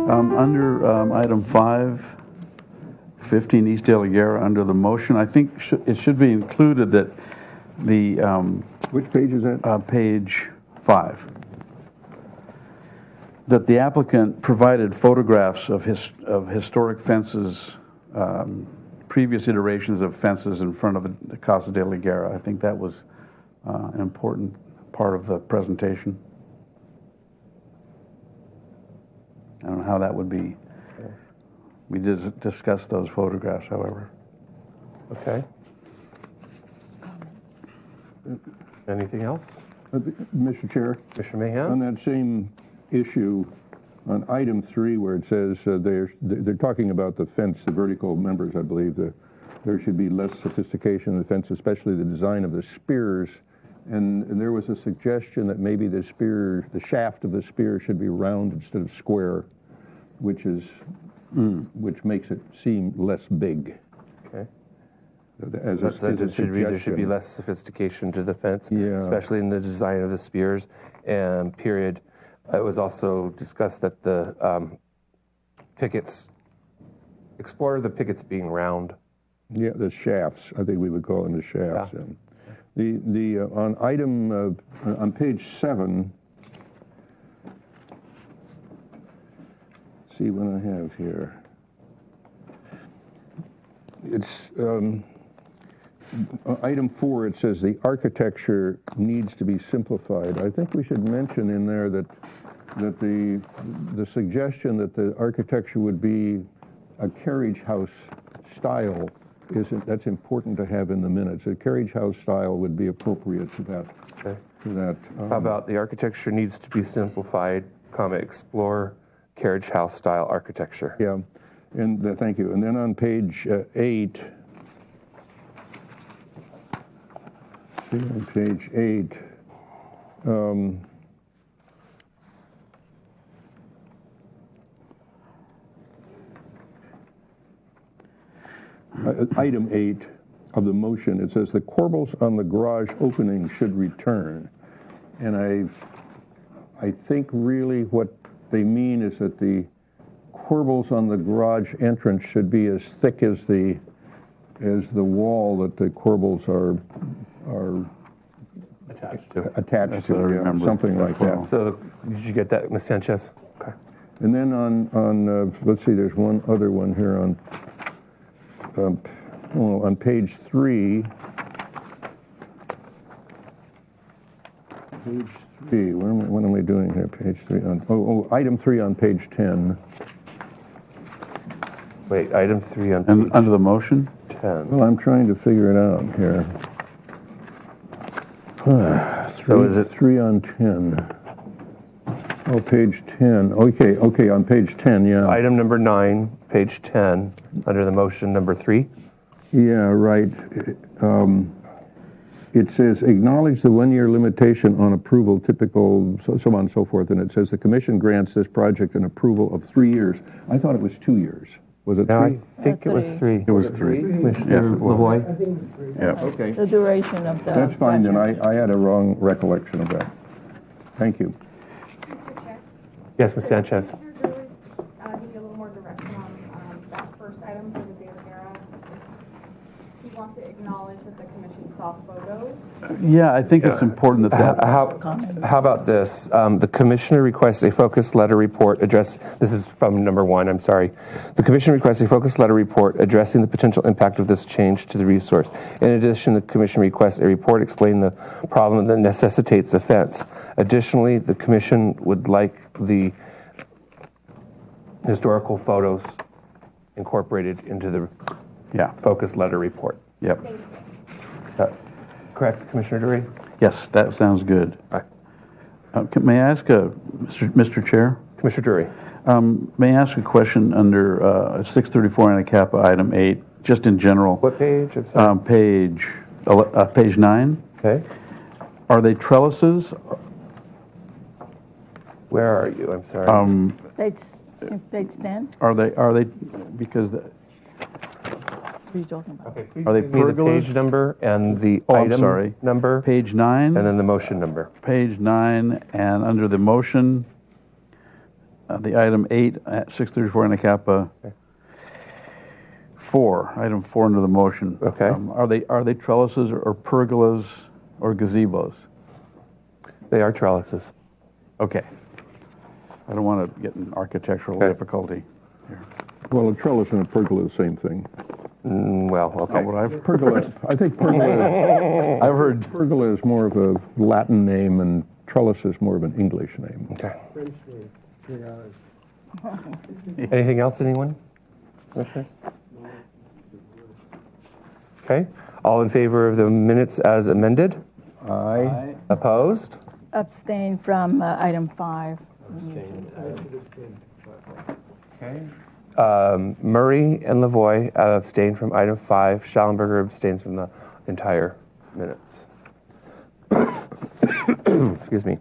Under item 5, 15 East De La Guerra, under the motion, I think it should be included that the Which page is that? page 5, that the applicant provided photographs of historic fences, previous iterations of fences in front of the Casa de la Guerra. I think that was an important part of the presentation. I don't know how that would be. We did discuss those photographs, however. Okay. Anything else? Mr. Chair, Commissioner Mahan? on that same issue, on item 3, where it says they're talking about the fence, the vertical members, I believe, there should be less sophistication in the fence, especially the design of the spears. And there was a suggestion that maybe the shaft of the spear should be round instead of square, which makes it seem less big. Okay. As a There should be suggestion. less sophistication to the fence, Yeah. especially in the design of the spears. And period. It was also discussed that the pickets, explore the pickets being round. Yeah, the shafts. I think we would call them the shafts. Yeah. The on item on page 7. See what I have here. It's item 4. It says the architecture needs to be simplified. I think we should mention in there that the suggestion that the architecture would be a carriage house style that's important to have in the minutes. A carriage house style would be appropriate to that. Okay. To that. How about the architecture needs to be simplified, explore carriage house style architecture? Yeah, and thank you. And then on page 8. See, on page 8. Item 8 of the motion, it says the corbels on the garage opening should return. And I think really what they mean is that the corbels on the garage entrance should be as thick as the wall that the corbels are attached to, what I remember. something like that. So did you get that, Ms. Sanchez? Okay. And then on let's see, there's one other one here on page 3. Page 3. What am I doing here? Page 3. Item 3 on page 10. Wait, item 3 on And page under the motion? 10. Well, I'm trying to figure it out here. So is it 3 on 10? Oh, page 10. Okay, on page 10, yeah. Item number 9, page 10, under the motion number 3? Yeah, right. It says, acknowledge the 1-year limitation on approval, typical, so on and so forth, and it says the commission grants this project an approval of 3 years. I thought it was 2 years. Was it 3? No, I think it was 3. It was 3. Commissioner Yes, it was. Lavoy? Yeah. Okay. The duration of the That's fine, then project. I had a wrong recollection of that. Thank you. Mr. Chair, Yes, Ms. Sanchez. Commissioner Drury, give you a little more direction on that first item for the De La Guerra. He wants to acknowledge that the commission saw photos. Yeah, I think it's important that How about this? The commissioner requests a focus letter report this is from number 1, I'm sorry. The commission requests a focus letter report addressing the potential impact of this change to the resource. In addition, the commission requests a report explaining the problem that necessitates the fence. Additionally, the commission would like the historical photos incorporated into the focus letter report. Yep. Correct, Commissioner Drury? Yes, that sounds good. All right. May I ask, Mr. Chair? Commissioner Drury. May I ask a question under 634 Anacapa, item 8, just in general? What page? I'm sorry. Page 9. Okay. Are they trellises? Where are you? I'm sorry. Page 10? Are they because What are you talking about? Okay, please Are they give me the pergolas? page number and the I'm item sorry. number, page 9? and then the motion number. Page 9, and under the motion, the item 8 at 634 Anacapa. 4, item 4 under the motion. Okay. Are they trellises or pergolas or gazebos? They are trellises. Okay. I don't want to get in architectural Okay. difficulty here. Well, a trellis and a pergola are the same thing. Well, okay. Not what I've Pergola, I think pergola, I've heard. pergola is more of a Latin name and trellis is more of an English name. Okay. Anything else, anyone? Commissioners? Okay. All in favor of the minutes as amended? Aye. Opposed? Abstain from item 5. Okay. Murray and Lavoy abstain from item 5. Schallenberger abstains from the entire minutes. Excuse me.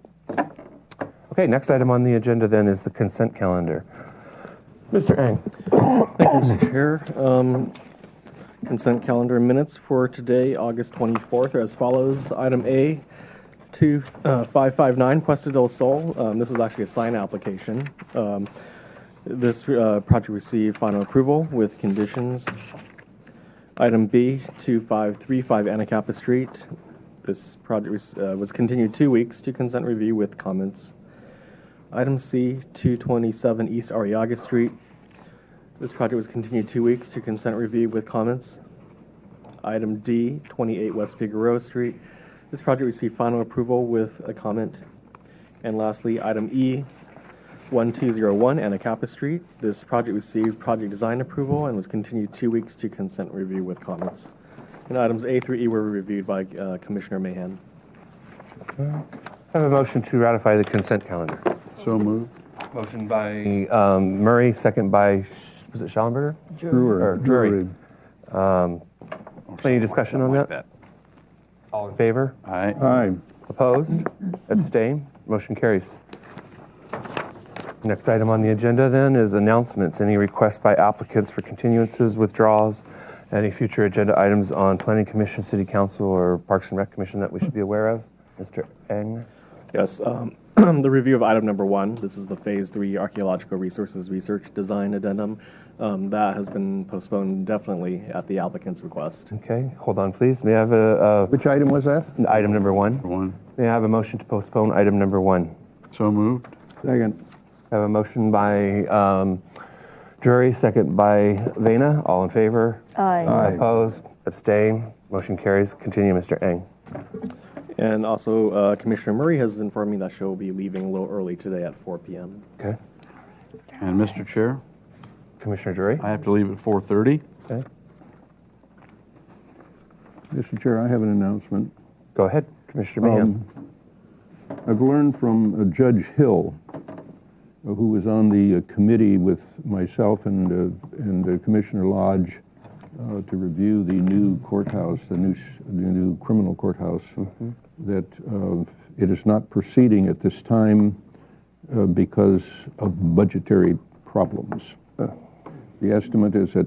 Okay, next item on the agenda then is the consent calendar. Mr. Eng. Thank you, Mr. Chair. Consent calendar minutes for today, August 24th, are as follows. Item A, 2559 Puesta del Sol. This was actually a sign application. This project received final approval with conditions. Item B, 2535 Anacapa Street. This project was continued 2 weeks to consent review with comments. Item C, 227 East Arriaga Street. This project was continued 2 weeks to consent review with comments. Item D, 28 West Figueroa Street. This project received final approval with a comment. And lastly, item E, 1201 Anacapa Street. This project received project design approval and was continued 2 weeks to consent review with comments. And items A through E were reviewed by Commissioner Mahan. I have a motion to ratify the consent calendar. So moved. Motion by Murray, second by, was it Schallenberger? Or Drury. Any discussion on that? All in favor? Aye. Aye. Opposed? Abstain? Motion carries. Next item on the agenda then is announcements. Any requests by applicants for continuances, withdrawals, any future agenda items on Planning Commission, City Council, or Parks and Rec Commission that we should be aware of? Mr. Eng? Yes, the review of item number 1. This is the Phase 3 Archaeological Resources Research Design Addendum. That has been postponed indefinitely at the applicant's request. Okay, hold on, please. May I have Which item was that? item number 1? 1. May I have a motion to postpone item number 1? So moved. Second. I have a motion by Drury, second by Vena. All in favor? Aye. Aye. Opposed? Abstain? Motion carries. Continue, Mr. Eng. And also, Commissioner Murray has informed me that she'll be leaving a little early today at 4 p.m. Okay. And Mr. Chair, Commissioner Drury? I have to leave at 4:30. Okay. Mr. Chair, I have an announcement. Go ahead, Commissioner Mahan. I've learned from Judge Hill, who was on the committee with myself and Commissioner Lodge to review the new courthouse, the new criminal courthouse, that it is not proceeding at this time because of budgetary problems. The estimate is at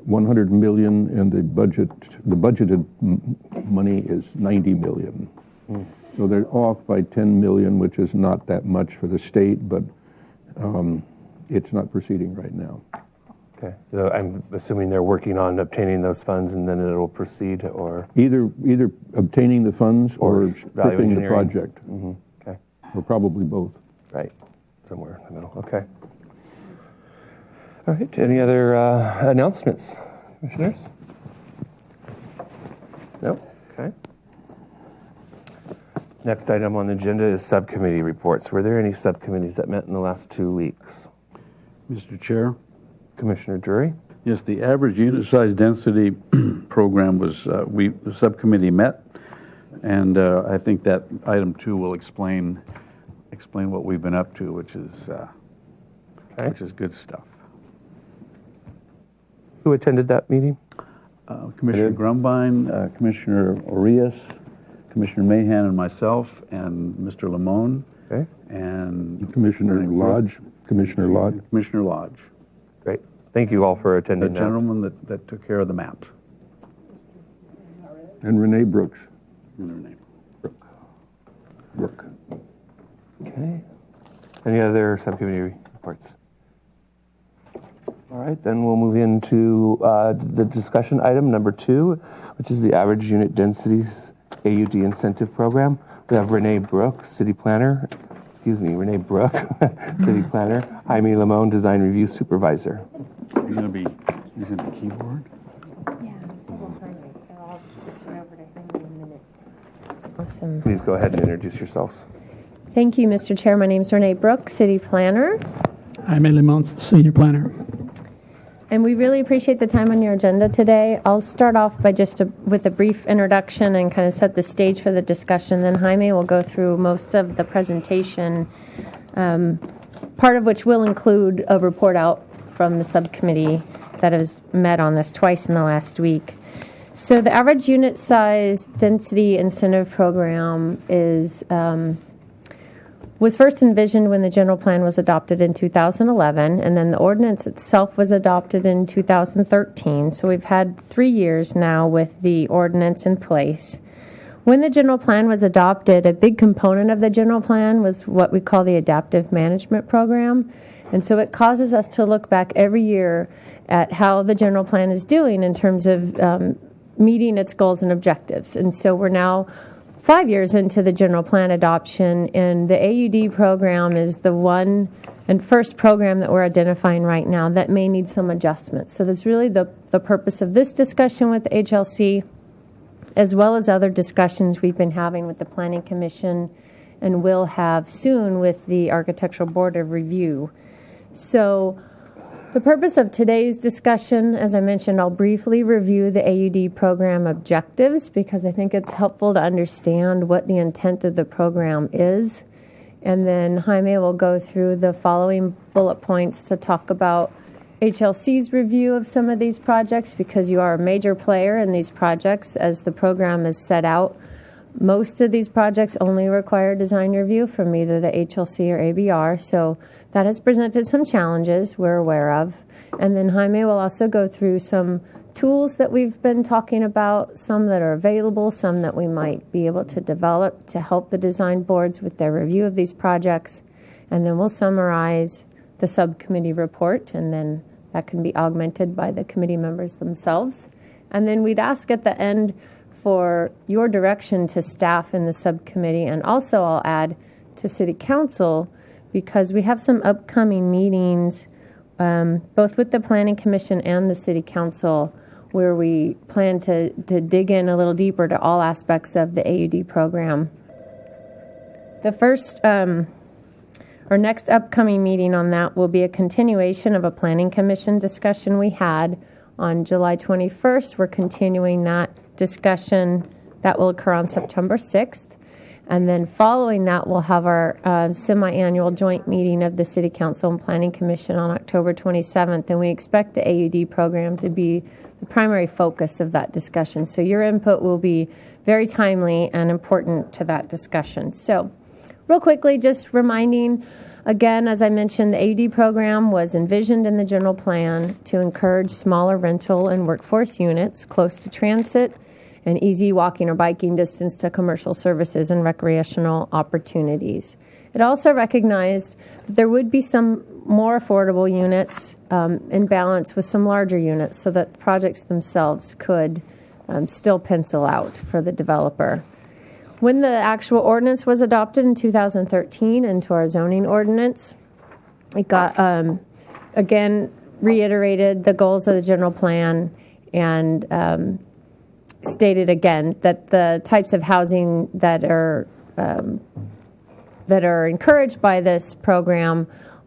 100 million, and the budgeted money is 90 million. So they're off by 10 million, which is not that much for the state, but it's not proceeding right now. Okay. So I'm assuming they're working on obtaining those funds and then it'll proceed, or? Either obtaining the funds or value stripping the engineering. project, Okay. or probably both. Right. Somewhere in the middle. Okay. All right. Any other announcements, commissioners? No? Okay. Next item on the agenda is subcommittee reports. Were there any subcommittees that met in the last 2 weeks? Mr. Chair, Commissioner Drury? yes, the average unit size density program was, the subcommittee met, and I think that item 2 will explain what we've been up to, which is good stuff. Who attended that meeting? Commissioner Grumbine, Commissioner Orias, Commissioner Mahan, and myself, and Mr. Lamone, Okay. and Commissioner Lodge. Commissioner Lodge, Great. Thank you all for the attending that. gentleman that took care of the maps. And Renee Brooks. In their name. Brooke. Okay. Any other subcommittee reports. All right, then we'll move into the discussion item number 2, which is the average unit densities AUD incentive program. We have Renee Brook, city planner. Renee Brook, city planner. Jaime Limon, design review supervisor. You're going to be using the keyboard? Yeah, so I'll switch it over to him in a minute. Awesome. Please go ahead and introduce yourselves. Thank you, Mr. Chair. My name is Renee Brook, City Planner, I'm Lee Limons, Senior Planner. and we really appreciate the time on your agenda today. I'll start off by with a brief introduction and kind of set the stage for the discussion. Then Jaime will go through most of the presentation, part of which will include a report out from the subcommittee that has met on this twice in the last week. So the average unit size density incentive program was first envisioned when the general plan was adopted in 2011, and then the ordinance itself was adopted in 2013. So we've had 3 years now with the ordinance in place. When the general plan was adopted, a big component of the general plan was what we call the adaptive management program. And so it causes us to look back every year at how the general plan is doing in terms of meeting its goals and objectives. And so we're now 5 years into the general plan adoption, and the AUD program is the one and first program that we're identifying right now that may need some adjustments. So that's really the purpose of this discussion with the HLC, as well as other discussions we've been having with the Planning Commission and will have soon with the Architectural Board of Review. So the purpose of today's discussion, as I mentioned, I'll briefly review the AUD program objectives because I think it's helpful to understand what the intent of the program is. And then Jaime will go through the following bullet points to talk about HLC's review of some of these projects because you are a major player in these projects as the program is set out. Most of these projects only require design review from either the HLC or ABR, so that has presented some challenges we're aware of. And then Jaime will also go through some tools that we've been talking about, some that are available, some that we might be able to develop to help the design boards with their review of these projects. And then we'll summarize the subcommittee report, and then that can be augmented by the committee members themselves. And then we'd ask at the end for your direction to staff in the subcommittee, and also I'll add to City Council because we have some upcoming meetings both with the Planning Commission and the City Council where we plan to dig in a little deeper to all aspects of the AUD program. The first or next upcoming meeting on that will be a continuation of a Planning Commission discussion we had on July 21st. We're continuing that discussion. That will occur on September 6th. And then following that, we'll have our semi-annual joint meeting of the City Council and Planning Commission on October 27th. And we expect the AUD program to be the primary focus of that discussion. So your input will be very timely and important to that discussion. So real quickly, just reminding, again, as I mentioned, the AUD program was envisioned in the general plan to encourage smaller rental and workforce units close to transit and easy walking or biking distance to commercial services and recreational opportunities. It also recognized that there would be some more affordable units in balance with some larger units so that projects themselves could still pencil out for the developer. When the actual ordinance was adopted in 2013 into our zoning ordinance, it got, again, reiterated the goals of the general plan and stated again that the types of housing that are encouraged by this program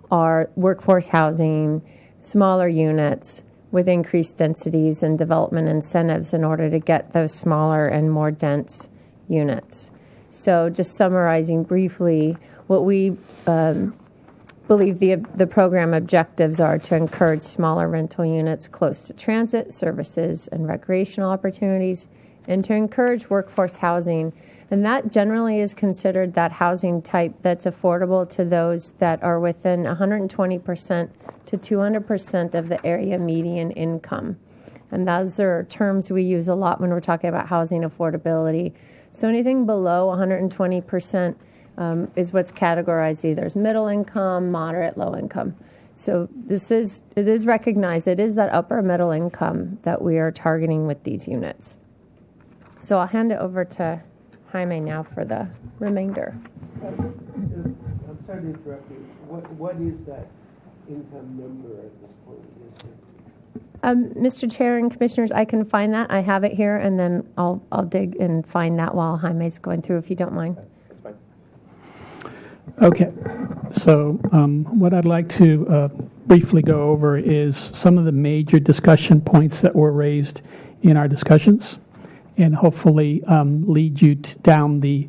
are workforce housing, smaller units with increased densities and development incentives in order to get those smaller and more dense units. So just summarizing briefly, what we believe the program objectives are to encourage smaller rental units close to transit, services, and recreational opportunities, and to encourage workforce housing. And that generally is considered that housing type that's affordable to those that are within 120% to 200% of the area median income. And those are terms we use a lot when we're talking about housing affordability. So anything below 120% is what's categorized either as middle income, moderate, low income. So it is recognized. It is that upper middle income that we are targeting with these units. So I'll hand it over to Jaime now for the remainder. I'm sorry to interrupt you. What is that income number at this point? Mr. Chair and Commissioners, I can find that. I have it here, and then I'll dig and find that while Jaime's going through, if you don't mind. That's fine. Okay, so what I'd like to briefly go over is some of the major discussion points that were raised in our discussions, and hopefully lead you down the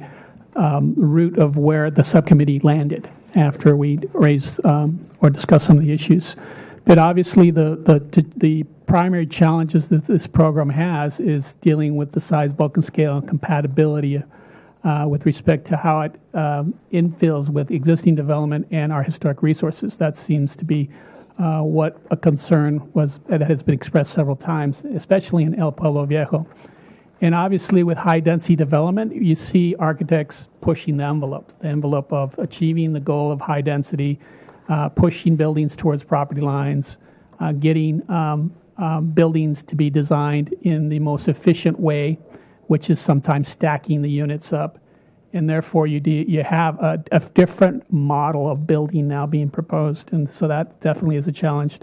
route of where the subcommittee landed after we raised or discussed some of the issues. But obviously, the primary challenges that this program has is dealing with the size, bulk, and scale and compatibility with respect to how it infills with existing development and our historic resources. That seems to be what a concern was that has been expressed several times, especially in El Pueblo Viejo. And obviously, with high-density development, you see architects pushing the envelope of achieving the goal of high density, pushing buildings towards property lines, getting buildings to be designed in the most efficient way, which is sometimes stacking the units up. And therefore, you have a different model of building now being proposed. And so that definitely is a challenge.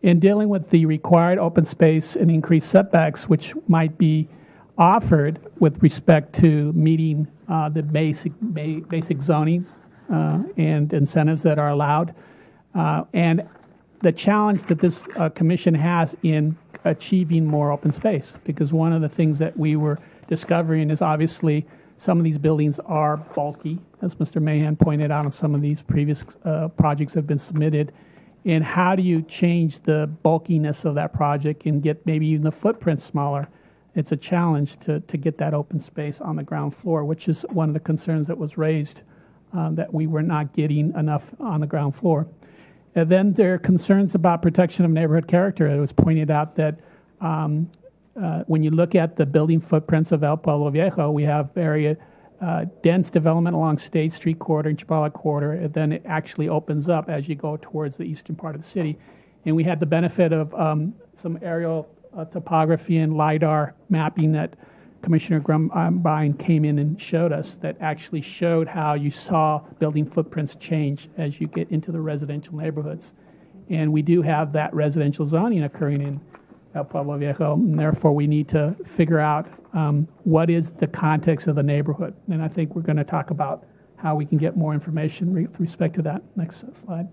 In dealing with the required open space and increased setbacks, which might be offered with respect to meeting the basic zoning and incentives that are allowed, and the challenge that this commission has in achieving more open space. Because one of the things that we were discovering is obviously some of these buildings are bulky, as Mr. Mahan pointed out on some of these previous projects that have been submitted. And how do you change the bulkiness of that project and get maybe even the footprint smaller? It's a challenge to get that open space on the ground floor, which is one of the concerns that was raised, that we were not getting enough on the ground floor. And then there are concerns about protection of neighborhood character. It was pointed out that when you look at the building footprints of El Pueblo Viejo, we have very dense development along State Street corridor and Chapala corridor, and then it actually opens up as you go towards the eastern part of the city. And we had the benefit of some aerial topography and LiDAR mapping that Commissioner Grumbine came in and showed us, that actually showed how you saw building footprints change as you get into the residential neighborhoods. And we do have that residential zoning occurring in El Pueblo Viejo, and therefore we need to figure out what is the context of the neighborhood. And I think we're going to talk about how we can get more information with respect to that. Next slide.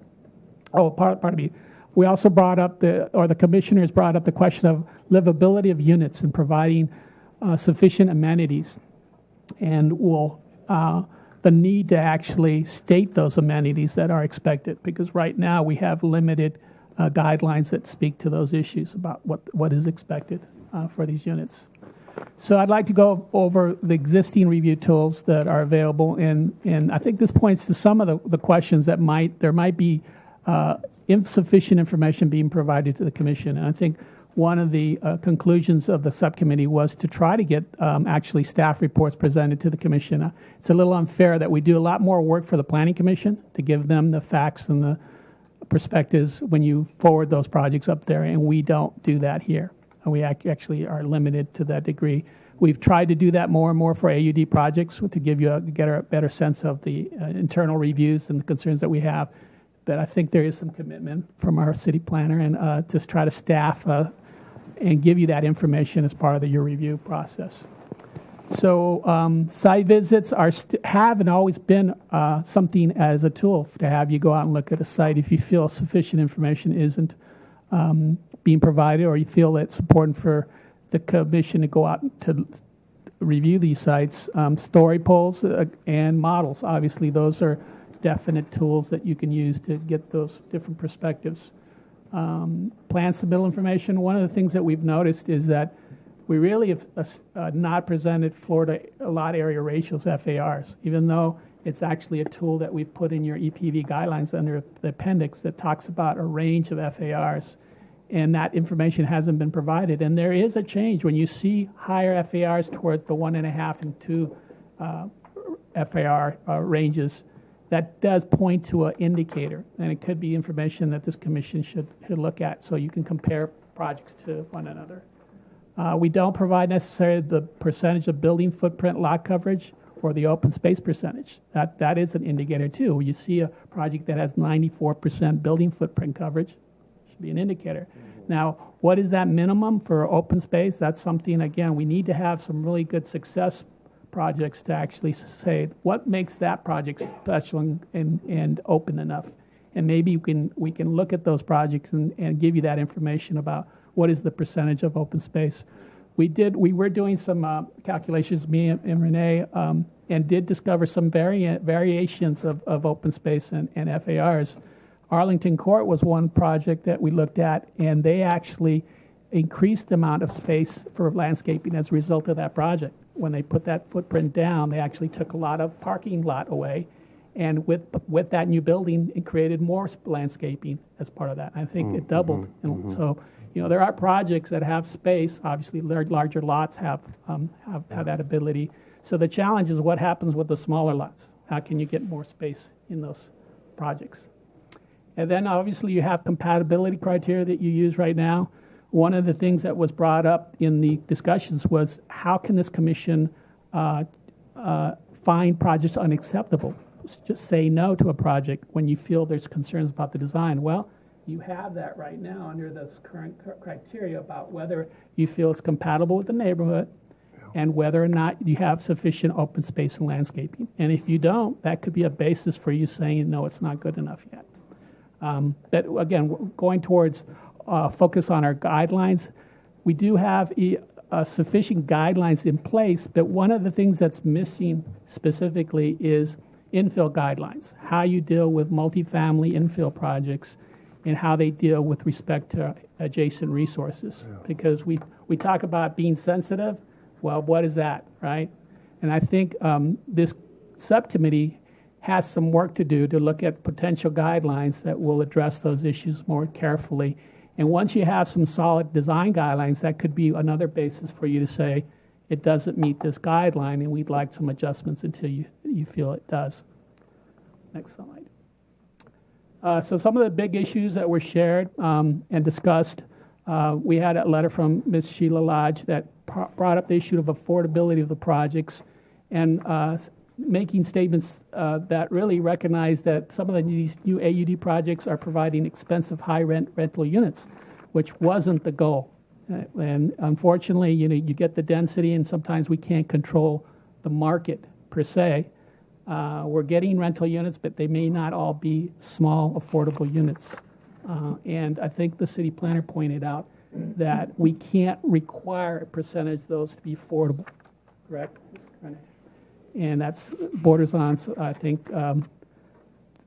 Oh, pardon me. We also brought up the commissioners brought up the question of livability of units and providing sufficient amenities, and the need to actually state those amenities that are expected, because right now we have limited guidelines that speak to those issues about what is expected for these units. So I'd like to go over the existing review tools that are available, and I think this points to some of the questions that there might be insufficient information being provided to the commission. And I think one of the conclusions of the subcommittee was to try to get actually staff reports presented to the commission. It's a little unfair that we do a lot more work for the planning commission to give them the facts and the perspectives when you forward those projects up there, and we don't do that here. And we actually are limited to that degree. We've tried to do that more and more for AUD projects to get a better sense of the internal reviews and the concerns that we have. But I think there is some commitment from our city planner and to try to staff and give you that information as part of your review process. So site visits have and always been something as a tool to have you go out and look at a site if you feel sufficient information isn't being provided, or you feel it's important for the commission to go out to review these sites. Story polls and models, obviously those are definite tools that you can use to get those different perspectives. Plan submittal information. One of the things that we've noticed is that we really have not presented Florida lot area ratios, FARs, even though it's actually a tool that we've put in your EPV guidelines under the appendix that talks about a range of FARs, and that information hasn't been provided. And there is a change when you see higher FARs towards the 1.5 and 2 FAR ranges, that does point to an indicator, and it could be information that this commission should look at so you can compare projects to one another. We don't provide necessarily the percentage of building footprint lot coverage or the open space percentage. That is an indicator too. You see a project that has 94% building footprint coverage, should be an indicator. Now, what is that minimum for open space? That's something, again, we need to have some really good success projects to actually say what makes that project special and open enough. And maybe we can look at those projects and give you that information about what is the percentage of open space. We were doing some calculations, me and Renee, and did discover some variations of open space and FARs. Arlington Court was one project that we looked at, and they actually increased the amount of space for landscaping as a result of that project. When they put that footprint down, they actually took a lot of parking lot away, and with that new building, it created more landscaping as part of that. I think it doubled. And so, there are projects that have space. Obviously, larger lots have that ability. So the challenge is what happens with the smaller lots. How can you get more space in those projects? And then obviously you have compatibility criteria that you use right now. One of the things that was brought up in the discussions was how can this commission find projects unacceptable? Just say no to a project when you feel there's concerns about the design. Well, you have that right now under this current criteria about whether you feel it's compatible with the neighborhood and whether or not you have sufficient open space and landscaping. And if you don't, that could be a basis for you saying, no, it's not good enough yet. But again, going towards focus on our guidelines, we do have sufficient guidelines in place, but one of the things that's missing specifically is infill guidelines, how you deal with multifamily infill projects and how they deal with respect to adjacent resources. Yeah. Because we talk about being sensitive. Well, what is that, right? And I think this subcommittee has some work to do to look at potential guidelines that will address those issues more carefully. And once you have some solid design guidelines, that could be another basis for you to say, it doesn't meet this guideline, and we'd like some adjustments until you feel it does. Next slide. So some of the big issues that were shared and discussed, we had a letter from Ms. Sheila Lodge that brought up the issue of affordability of the projects and making statements that really recognize that some of these new AUD projects are providing expensive high-rent rental units, which wasn't the goal. And unfortunately, you get the density, and sometimes we can't control the market per se. We're getting rental units, but they may not all be small, affordable units. And I think the city planner pointed out that we can't require a percentage of those to be affordable, correct? And that's borders on, I think,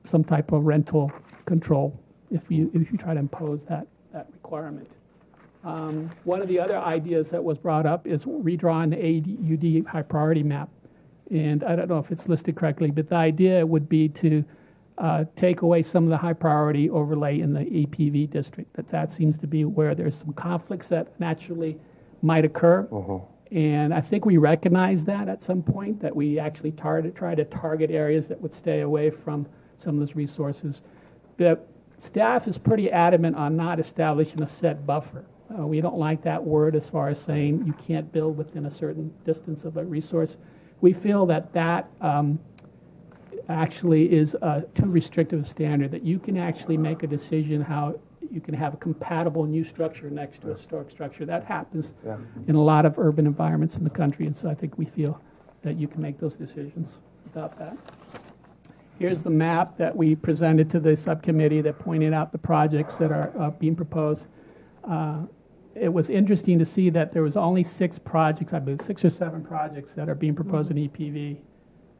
some type of rental control if you try to impose that requirement. One of the other ideas that was brought up is redrawing the AUD high priority map. And I don't know if it's listed correctly, but the idea would be to take away some of the high priority overlay in the APV district. That seems to be where there's some conflicts that naturally might occur. And I think we recognize that at some point, that we actually try to target areas that would stay away from some of those resources. The staff is pretty adamant on not establishing a set buffer. We don't like that word as far as saying you can't build within a certain distance of a resource. We feel that actually is too restrictive a standard, that you can actually make a decision how you can have a compatible new structure next to a historic structure. That happens in a lot of urban environments in the country, and so I think we feel that you can make those decisions without that. Here's the map that we presented to the subcommittee that pointed out the projects that are being proposed. It was interesting to see that there was only 6 projects, I believe 6 or 7 projects that are being proposed in EPV.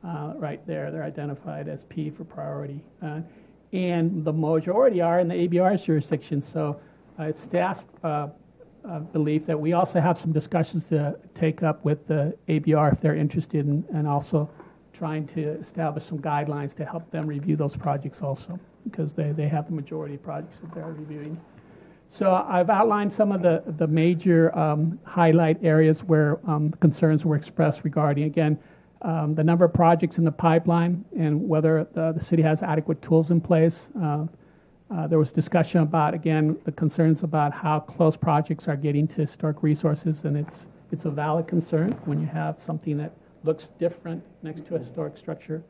Right there, they're identified as P for priority. And the majority are in the ABR's jurisdiction. So it's staff's belief that we also have some discussions to take up with the ABR if they're interested in, and also trying to establish some guidelines to help them review those projects also, because they have the majority of projects that they're reviewing. So I've outlined some of the major highlight areas where concerns were expressed regarding, again, the number of projects in the pipeline and whether the city has adequate tools in place. There was discussion about, again, the concerns about how close projects are getting to historic resources, and it's a valid concern when you have something that looks different next to a historic structure.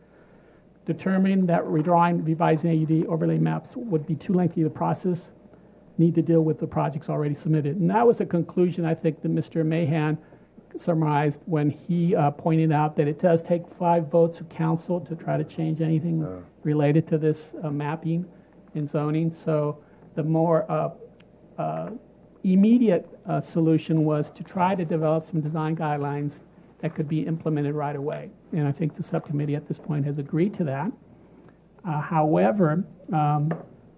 Determining that redrawing, revising AUD overlay maps would be too lengthy a process, need to deal with the projects already submitted. And that was a conclusion, I think, that Mr. Mahan summarized when he pointed out that it does take 5 votes of council to try to change anything related to this mapping and zoning. So the more immediate solution was to try to develop some design guidelines that could be implemented right away. And I think the subcommittee at this point has agreed to that. However,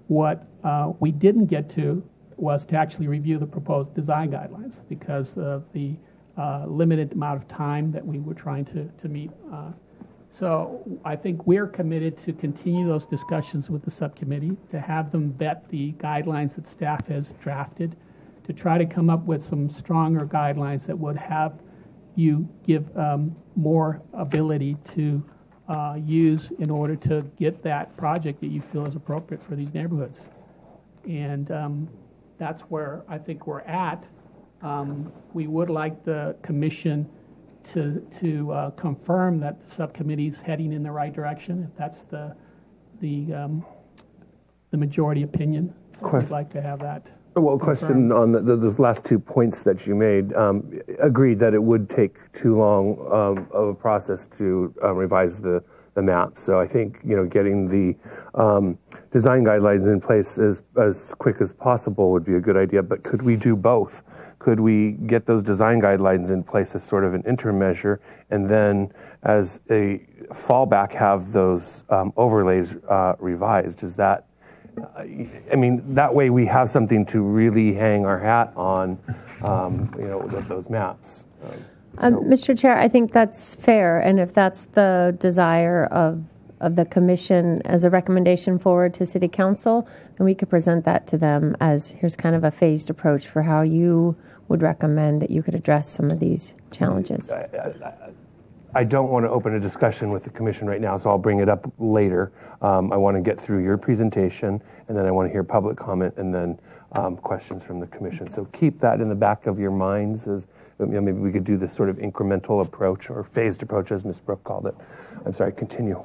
what we didn't get to was to actually review the proposed design guidelines because of the limited amount of time that we were trying to meet. So I think we're committed to continue those discussions with the subcommittee, to have them vet the guidelines that staff has drafted, to try to come up with some stronger guidelines that would have you give more ability to use in order to get that project that you feel is appropriate for these neighborhoods. And that's where I think we're at. We would like the commission to confirm that the subcommittee's heading in the right direction. If that's the majority opinion, we'd like to have that. Well, question on those last 2 points that you made. Agreed that it would take too long of a process to revise the map. So I think getting the design guidelines in place as quick as possible would be a good idea. But could we do both? Could we get those design guidelines in place as sort of an intermeasure, and then as a fallback have those overlays revised? Is that? I mean, that way we have something to really hang our hat on, with those maps. Mr. Chair, I think that's fair, and if that's the desire of the commission as a recommendation forward to City Council, then we could present that to them as here's kind of a phased approach for how you would recommend that you could address some of these challenges. I don't want to open a discussion with the commission right now, so I'll bring it up later. I want to get through your presentation, and then I want to hear public comment, and then questions from the commission. So keep that in the back of your minds as maybe we could do this sort of incremental approach or phased approach, as Ms. Brooke called it. I'm sorry, continue.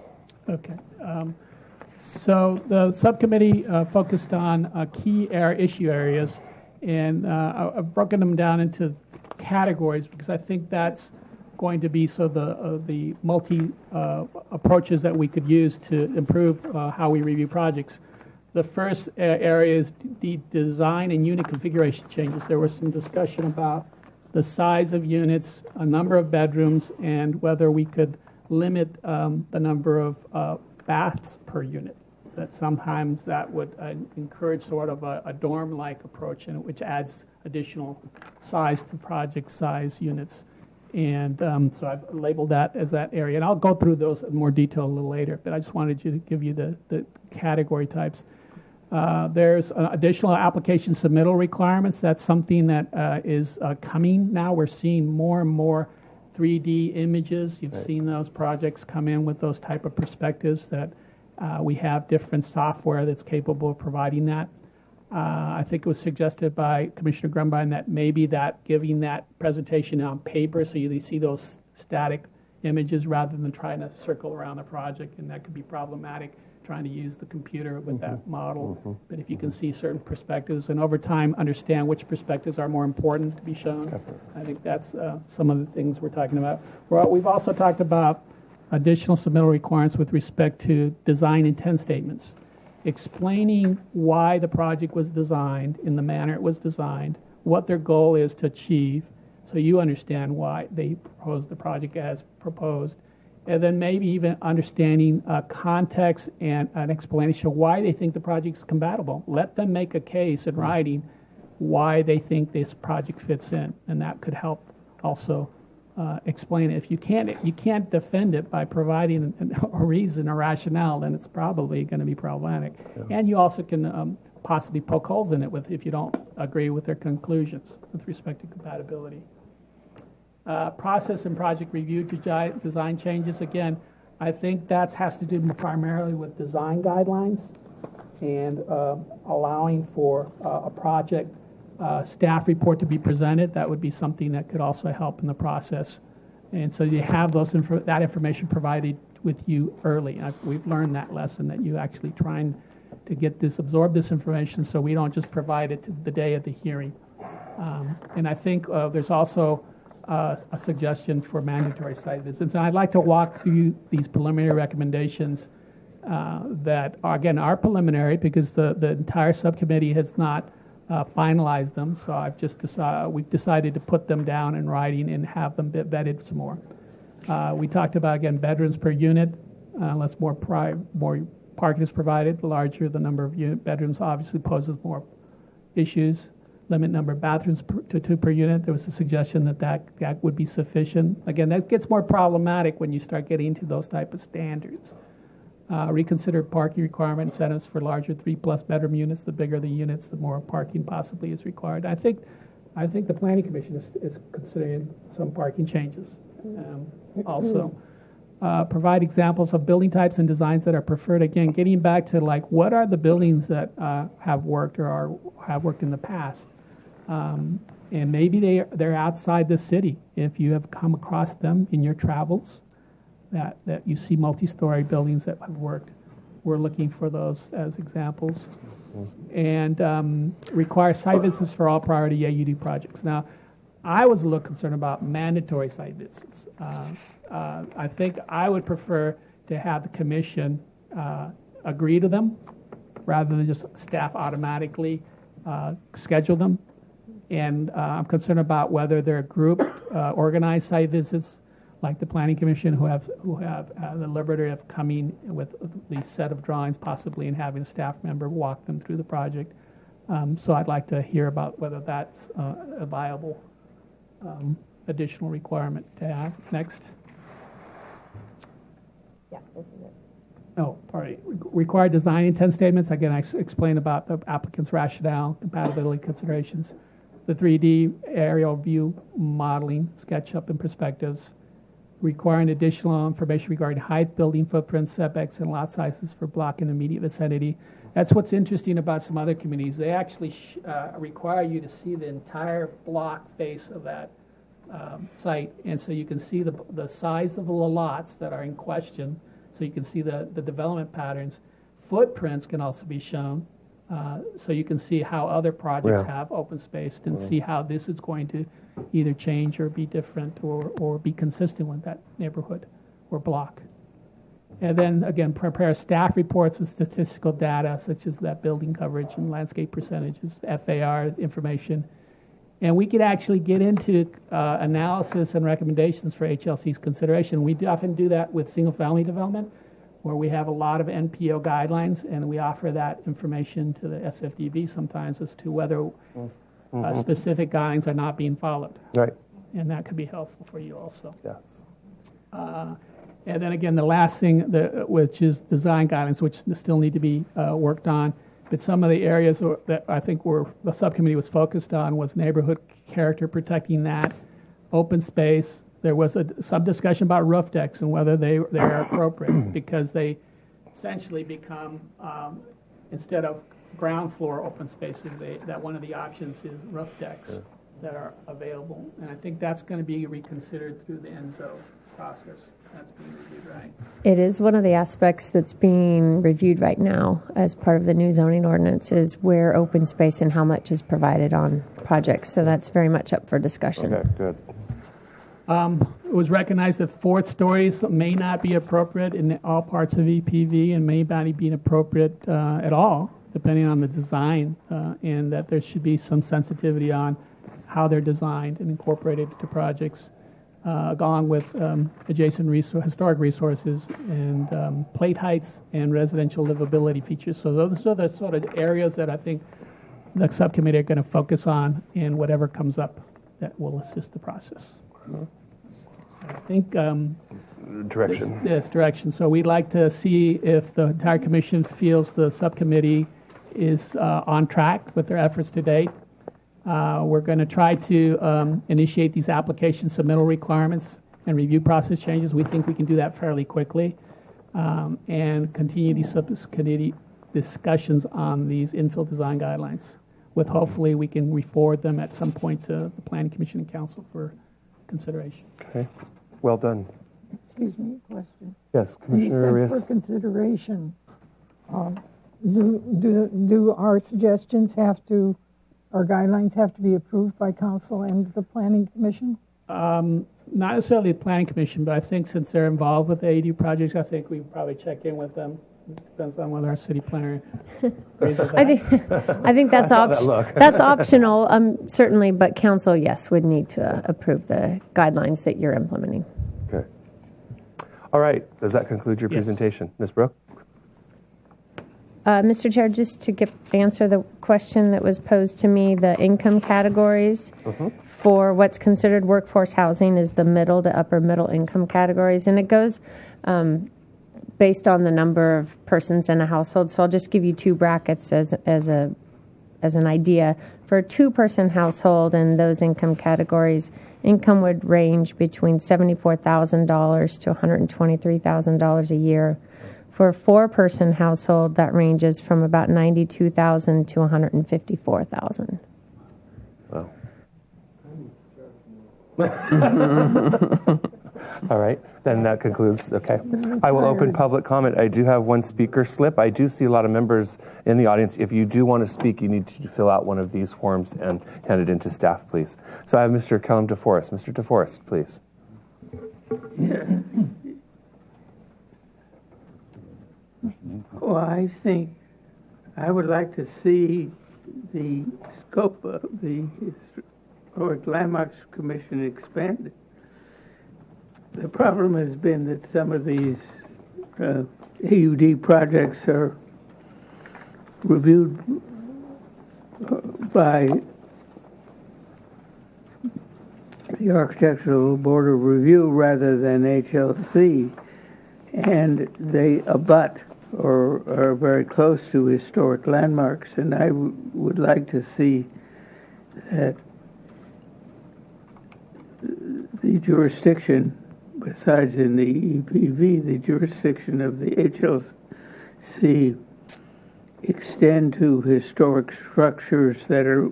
Okay. So the subcommittee focused on key issue areas, and I've broken them down into categories because I think that's going to be the multi approaches that we could use to improve how we review projects. The first area is the design and unit configuration changes. There was some discussion about the size of units, a number of bedrooms, and whether we could limit the number of baths per unit. That sometimes that would encourage sort of a dorm-like approach, which adds additional size to project size units. And so I've labeled that as that area. And I'll go through those in more detail a little later, but I just wanted to give you the category types. There's additional application submittal requirements. That's something that is coming now. We're seeing more and more 3D images. You've seen those projects come in with those type of perspectives that we have different software that's capable of providing that. I think it was suggested by Commissioner Grumbine that maybe that giving that presentation on paper so you see those static images rather than trying to circle around the project, and that could be problematic trying to use the computer with that model. But if you can see certain perspectives and over time understand which perspectives are more important to be shown, I think that's some of the things we're talking about. We've also talked about additional submittal requirements with respect to design intent statements, explaining why the project was designed in the manner it was designed, what their goal is to achieve, so you understand why they proposed the project as proposed, and then maybe even understanding context and an explanation of why they think the project's compatible. Let them make a case in writing why they think this project fits in, and that could help also explain it. If you can't defend it by providing a reason, a rationale, then it's probably going to be problematic. Yeah. And you also can possibly poke holes in it if you don't agree with their conclusions with respect to compatibility. Process and project review design changes, again, I think that has to do primarily with design guidelines and allowing for a project staff report to be presented. That would be something that could also help in the process. And so you have that information provided with you early. We've learned that lesson, that you actually trying to absorb this information so we don't just provide it to the day of the hearing. And I think there's also a suggestion for mandatory site visits. And I'd like to walk through these preliminary recommendations that are preliminary because the entire subcommittee has not finalized them. So we've decided to put them down in writing and have them vetted some more. We talked about, again, bedrooms per unit. Unless more parking is provided, the larger the number of bedrooms obviously poses more issues. Limit number of bathrooms to 2 per unit. There was a suggestion that would be sufficient. Again, that gets more problematic when you start getting into those type of standards. Reconsider parking requirement incentives for larger 3+ bedroom units. The bigger the units, the more parking possibly is required. I think the Planning Commission is considering some parking changes. Also, provide examples of building types and designs that are preferred. Again, getting back to what are the buildings that have worked or have worked in the past. And maybe they're outside the city. If you have come across them in your travels, that you see multi-story buildings that have worked, we're looking for those as examples. And require site visits for all priority AUD projects. Now, I was a little concerned about mandatory site visits. I think I would prefer to have the commission agree to them rather than just staff automatically schedule them. And I'm concerned about whether they're grouped, organized site visits, like the Planning Commission, who have the liberty of coming with the set of drawings possibly and having a staff member walk them through the project. So I'd like to hear about whether that's a viable additional requirement to have. Next. Yeah, this is it. Oh, pardon. Required design intent statements. Again, I explained about the applicant's rationale, compatibility considerations, the 3D aerial view modeling, SketchUp and perspectives, requiring additional information regarding height, building footprints, setbacks, and lot sizes for block and immediate vicinity. That's what's interesting about some other communities. They actually require you to see the entire block face of that site, and so you can see the size of the lots that are in question, so you can see the development patterns. Footprints can also be shown, so you can see how other projects have open space and see how this is going to either change or be different or be consistent with that neighborhood or block. And then, again, prepare staff reports with statistical data, such as that building coverage and landscape percentages, FAR information. And we could actually get into analysis and recommendations for HLC's consideration. We often do that with single-family development, where we have a lot of NPO guidelines, and we offer that information to the SFDB sometimes as to whether specific guidelines are not being followed. Right. And that could be helpful for you also. Yes. And then again, the last thing, which is design guidelines, which still need to be worked on. But some of the areas that I think the subcommittee was focused on was neighborhood character, protecting that, open space. There was some discussion about roof decks and whether they are appropriate because they essentially become, instead of ground floor open spaces, that one of the options is roof decks that are available. And I think that's going to be reconsidered through the ENZO process. That's being reviewed, right? It is one of the aspects that's being reviewed right now as part of the new zoning ordinance is where open space and how much is provided on projects. So that's very much up for discussion. Okay, good. It was recognized that fourth stories may not be appropriate in all parts of EPV and may not be appropriate at all, depending on the design, and that there should be some sensitivity on how they're designed and incorporated into projects. Along with adjacent historic resources and plate heights and residential livability features. So those are the sort of areas that I think the subcommittee are going to focus on in whatever comes up that will assist the process. I think Direction. this direction. So we'd like to see if the entire commission feels the subcommittee is on track with their efforts to date. We're going to try to initiate these application submittal requirements and review process changes. We think we can do that fairly quickly, and continue these subcommittee discussions on these infill design guidelines, with hopefully we can re-forward them at some point to the Planning Commission and Council for consideration. Okay, well done. Excuse me, question. Yes, Commissioner You Arias. said for consideration. Do our suggestions have to, our guidelines have to be approved by council and the planning commission? Not necessarily the Planning Commission, but I think since they're involved with the AED projects, I think we probably check in with them. It depends on whether our city planner agrees with that. I think that's I saw that look. that's optional, certainly, but council, yes, would need to approve the guidelines that you're implementing. Okay. All right. Does that conclude your Yes. presentation, Ms. Brooke? Mr. Chair, just to answer the question that was posed to me, the income categories for what's considered workforce housing is the middle to upper middle income categories, and it goes based on the number of persons in a household. So I'll just give you two brackets as an idea. For a two-person household in those income categories, income would range between $74,000 to $123,000 a year. For a four-person household, that ranges from about $92,000 to $154,000. Wow. All right, then that concludes. Okay, I will open public comment. I do have one speaker slip. I do see a lot of members in the audience. If you do want to speak, you need to fill out one of these forms and hand it in to staff, please. So I have Mr. Kellum DeForest. Mr. DeForest, please. Well, I think I would like to see the scope of the Historic Landmarks Commission expanded. The problem has been that some of these AUD projects are reviewed by the Architectural Board of Review rather than HLC, and they abut or are very close to historic landmarks, and I would like to see that the jurisdiction, besides in the EPV, the jurisdiction of the HLC extend to historic structures that are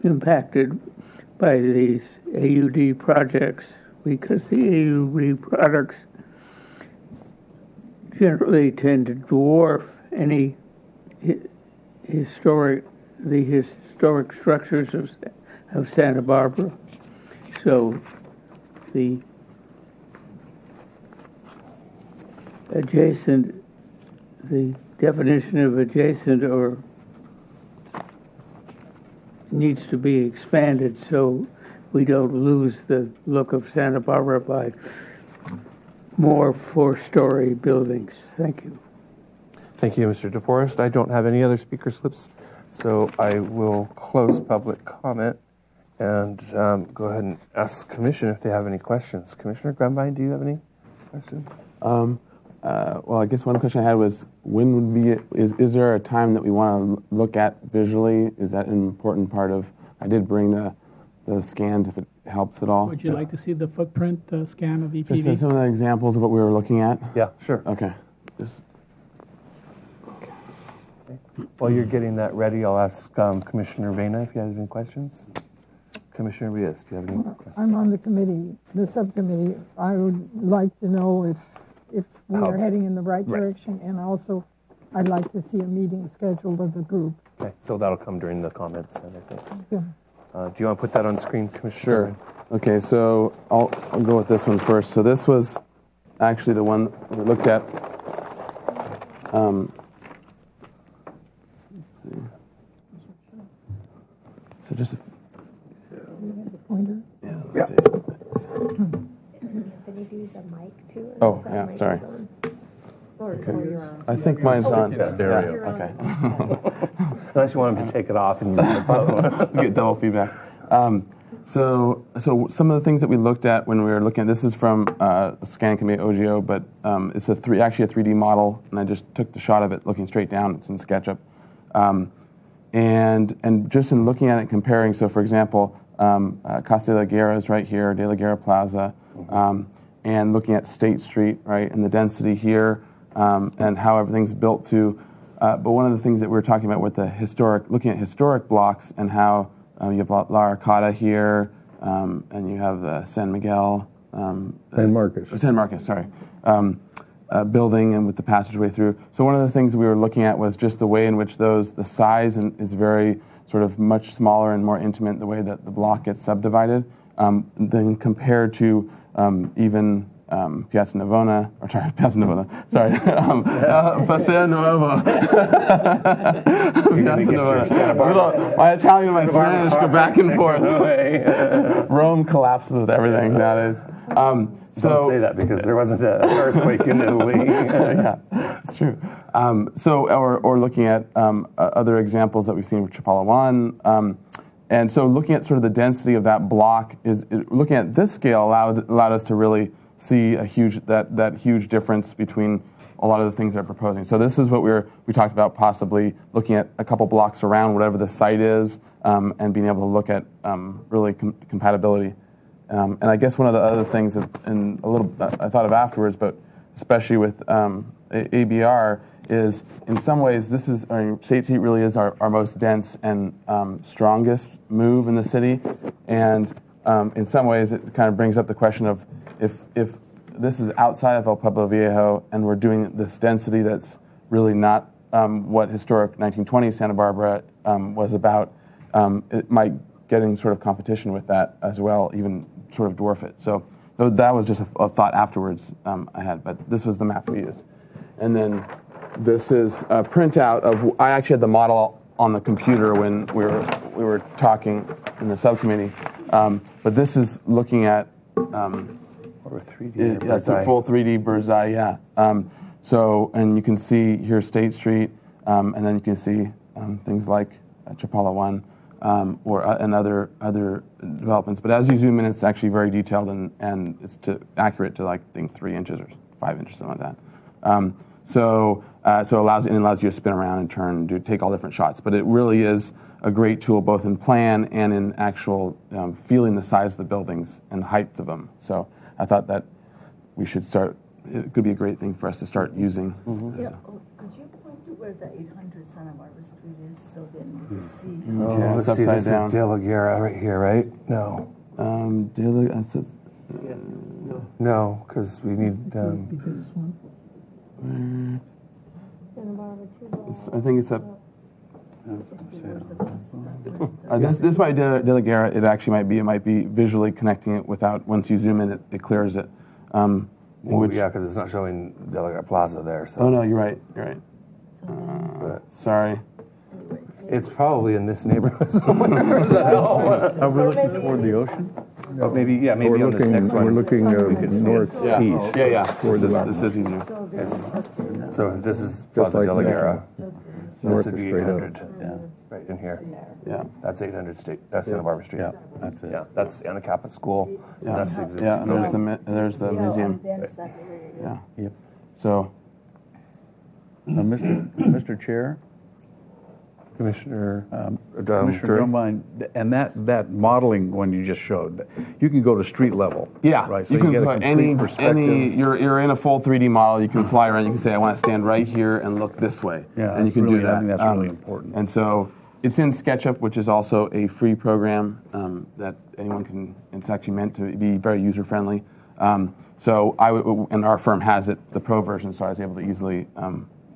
impacted by these AUD projects, because the AUD products generally tend to dwarf any historic structures of Santa Barbara. So the definition of adjacent or needs to be expanded so we don't lose the look of Santa Barbara by more four-story buildings. Thank you. Thank you, Mr. DeForest. I don't have any other speaker slips, so I will close public comment and go ahead and ask the Commission if they have any questions. Commissioner Grunbein, do you have any questions? Well, I guess one question I had was, when would be, is there a time that we want to look at visually? Is that an important part of, I did bring the scans if it helps at all. Would you like to see the footprint scan of EPV? Just some of the examples of what we were looking at? Yeah, sure. Okay. Just, While you're getting that ready, I'll ask Commissioner Vena if he has any questions. Commissioner Rios, do you have any questions? I'm on the committee, the subcommittee. I would like to know if we are heading in the right direction, and also I'd like to see a meeting scheduled of the group. Okay, so that'll come during the comments, and I think. Yeah. Do you want to put that on screen, Commissioner? sure. Okay, so I'll go with this one first. So this was actually the one we looked at. So just a Pointer? let's see. Can you do the mic too? Oh, yeah, sorry. I think mine's on. Yeah, there we go. Okay. Unless you want him to take it off and use the phone. We get double feedback. So some of the things that we looked at when we were looking at this is from Scanning Committee OGO, but it's actually a 3D model, and I just took the shot of it looking straight down. It's in SketchUp. And just in looking at it, comparing, so for example, Casa de la Guerra is right here, De la Guerra Plaza, and looking at State Street, right, and the density here, and how everything's built to. But one of the things that we were talking about with looking at historic blocks and how you have La Arcada here, and you have San Miguel. San Marcos, sorry. Building and with the passageway through. So one of the things we were looking at was just the way in which the size is very sort of much smaller and more intimate, the way that the block gets subdivided, then compared to even Piazza Navona, Paseo Nuevo. Piazza Navona. My Italian and my Spanish go back and forth. Rome collapses with everything nowadays. Don't say that because there wasn't an earthquake in Italy. Yeah, it's true. Or looking at other examples that we've seen with Chapala One. And so looking at sort of the density of that block, looking at this scale allowed us to really see that huge difference between a lot of the things they're proposing. So this is what we talked about, possibly looking at a couple blocks around whatever the site is, and being able to look at really compatibility. And I guess one of the other things I thought of afterwards, but especially with ABR, is in some ways State Street really is our most dense and strongest move in the city, and in some ways it kind of brings up the question of if this is outside of El Pueblo Viejo and we're doing this density that's really not what historic 1920s Santa Barbara was about, it might get in sort of competition with that as well, even sort of dwarf it. So that was just a thought afterwards I had, but this was the map we used. And then this is a printout of, I actually had the model on the computer when we were talking in the subcommittee, but this is looking at or 3D. That's a full 3D bird's eye, yeah. And you can see here State Street, and then you can see things like Chapala One, and other developments. But as you zoom in, it's actually very detailed and it's accurate to like I think 3 inches or 5 inches, something like that. So it allows you to spin around and turn and take all different shots. But it really is a great tool both in plan and in actual feeling the size of the buildings and the height of them. So I thought that we should start. It could be a great thing for us to start using. Mm-hmm. Yeah. Could you point to where the 800 Santa Barbara Street is so then we can see? Okay, let's see. This is De La Guerra right here, right? No. No, because we need. I think it's up. This might be De La Guerra. It actually might be visually connecting it without. Once you zoom in, it clears it. Yeah, because it's not showing De La Guerra Plaza there. So. Oh no, you're right. Sorry. It's probably in this neighborhood somewhere. Are we looking toward the ocean? Oh, maybe on this next one. We're looking northeast. Yeah. Toward This is easier. So this is Just Plaza like De La that. Guerra. So North this would be straight up. 800. Right in here. Yeah. That's 800 State. That's Santa Barbara Street. Yeah, that's it. Yeah, that's Anacapa School. Yeah. That's the existing. Yeah, and there's the museum. Yeah. Yep. So, Mr. Chair, Commissioner Commissioner Drummond, and that modeling one you just showed, you can go to street level. yeah, right. So you can get a put complete perspective. you're in a full 3D model. You can fly around. You can say, I want to stand right here and look this way. Yeah, and you can do that. I think that's really important. And so it's in SketchUp, which is also a free program that anyone can. It's actually meant to be very user friendly. So and our firm has it, the pro version, so I was able to easily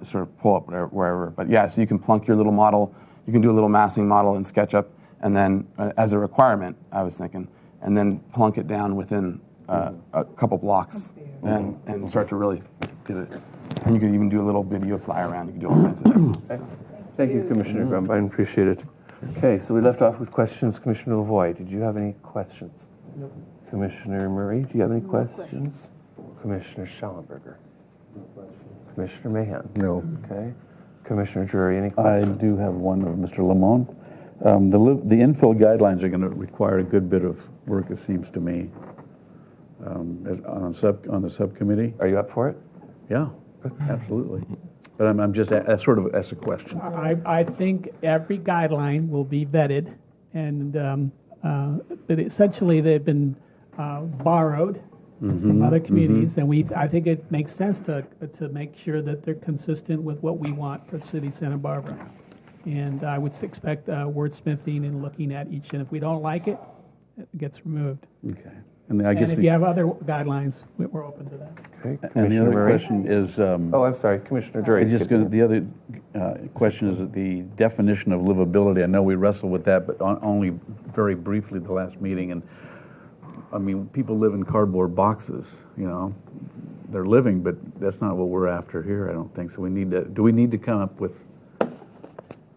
sort of pull up wherever. But yeah, so you can plunk your little model. You can do a little massing model in SketchUp, and then as a requirement, I was thinking, and then plunk it down within a couple blocks, and start to really get it. And you can even do a little video fly around. You can do all kinds of things. Thank you, Commissioner Grump. I appreciate it. Okay, so we left off with questions. Commissioner Lavoie, did you have any questions? No. Commissioner Murray, do you have any questions? Commissioner Schallenberger? No questions. Commissioner Mahan? No. Okay. Commissioner Drury, any I questions? do have one of Mr. Lamone. The infill guidelines are going to require a good bit of work, it seems to me, on the subcommittee. Are you up for it? Yeah, absolutely. But I'm just sort of as a question. I think every guideline will be vetted, and but essentially they've been borrowed from other communities, and I think it makes sense to make sure that they're consistent with what we want for the city of Santa Barbara. And I would expect wordsmithing and looking at each, and if we don't like it, it gets removed. Okay. And I guess And if you have other guidelines, we're open to that. Okay, and the Commissioner other Murray. question is. Oh, I'm sorry, Commissioner Drury. The other question is the definition of livability. I know we wrestled with that, but only very briefly the last meeting. And I mean, people live in cardboard boxes. You know, they're living, but that's not what we're after here. I don't think so. Do we need to come up with?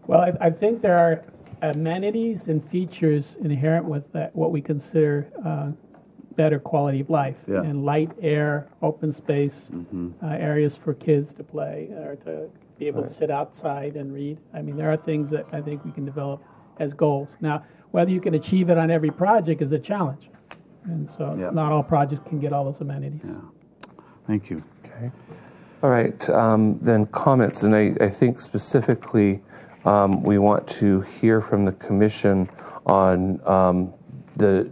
Well, I think there are amenities and features inherent with that, what we consider better quality of life, Yeah. and light, air, open space, areas for kids to play or to be able to sit outside and read. I mean, there are things that I think we can develop as goals. Now, whether you can achieve it on every project is a challenge, and so Yeah. not all projects can get all those amenities. Yeah. Thank you. Okay. All right. Then comments, and I think specifically we want to hear from the commission on the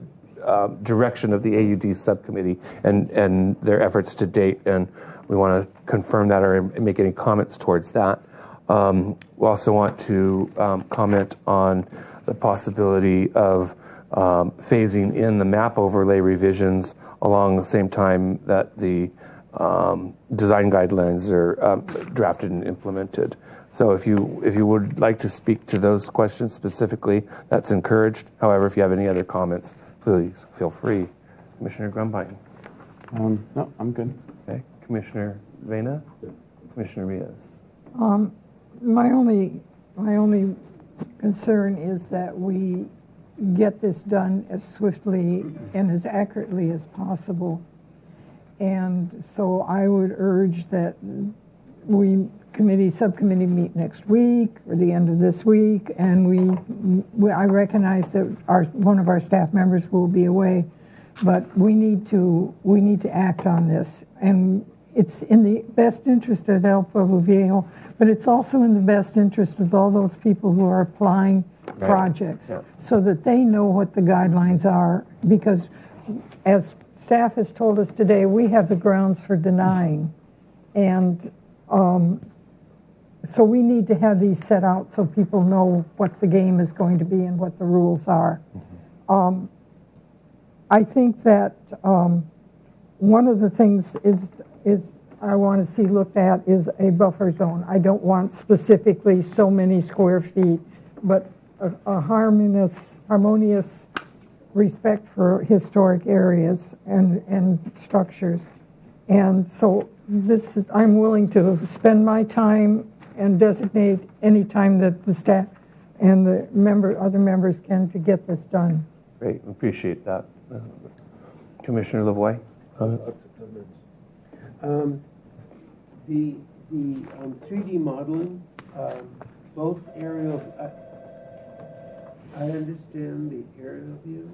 direction of the AUD subcommittee and their efforts to date, and we want to confirm that or make any comments towards that. We also want to comment on the possibility of phasing in the map overlay revisions along the same time that the design guidelines are drafted and implemented. So if you would like to speak to those questions specifically, that's encouraged. However, if you have any other comments, please feel free. Commissioner Grumbine. No, I'm good. Okay. Commissioner Vena. Commissioner Rios. My only concern is that we get this done as swiftly and as accurately as possible. And so I would urge that subcommittee meet next week or the end of this week, and I recognize that one of our staff members will be away, but we need to act on this, and it's in the best interest of El Pueblo Viejo, but it's also in the best interest of all those people who are applying projects, so that they know what the guidelines are, because as staff has told us today, we have the grounds for denying, and so we need to have these set out so people know what the game is going to be and what the rules are. I think that one of the things is I want to see looked at is a buffer zone. I don't want specifically so many square feet, but a harmonious respect for historic areas and structures. And so I'm willing to spend my time and designate any time that the staff and the other members can to get this done. Great, appreciate that. Commissioner Lavoie, comments? The 3D modeling, both aerial. I understand the aerial view.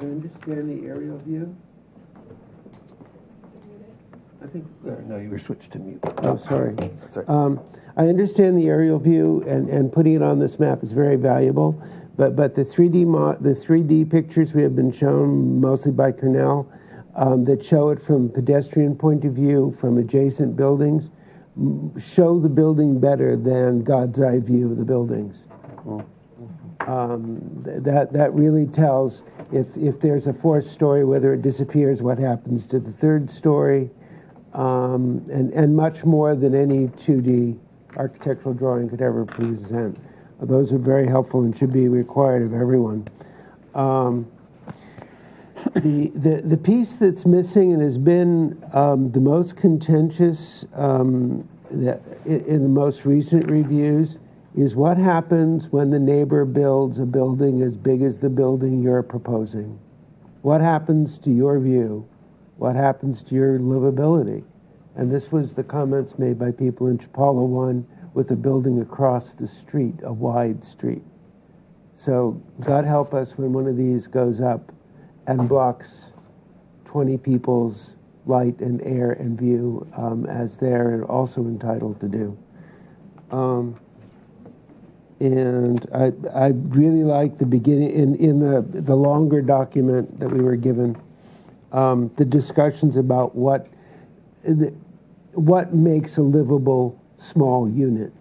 I understand the aerial view. I think. No, you were switched to mute. Oh, sorry. Sorry. I understand the aerial view, and putting it on this map is very valuable. But the 3D pictures we have been shown mostly by Cornell that show it from pedestrian point of view, from adjacent buildings, show the building better than God's eye view of the buildings. That really tells if there's a fourth story, whether it disappears, what happens to the third story, and much more than any 2D architectural drawing could ever present. Those are very helpful and should be required of everyone. The piece that's missing and has been the most contentious in the most recent reviews is what happens when the neighbor builds a building as big as the building you're proposing. What happens to your view? What happens to your livability? And this was the comments made by people in Chapala 1 with a building across the street, a wide street. So God help us when one of these goes up and blocks 20 people's light and air and view, as they're also entitled to do. And I really like the beginning, in the longer document that we were given, the discussions about what makes a livable small unit.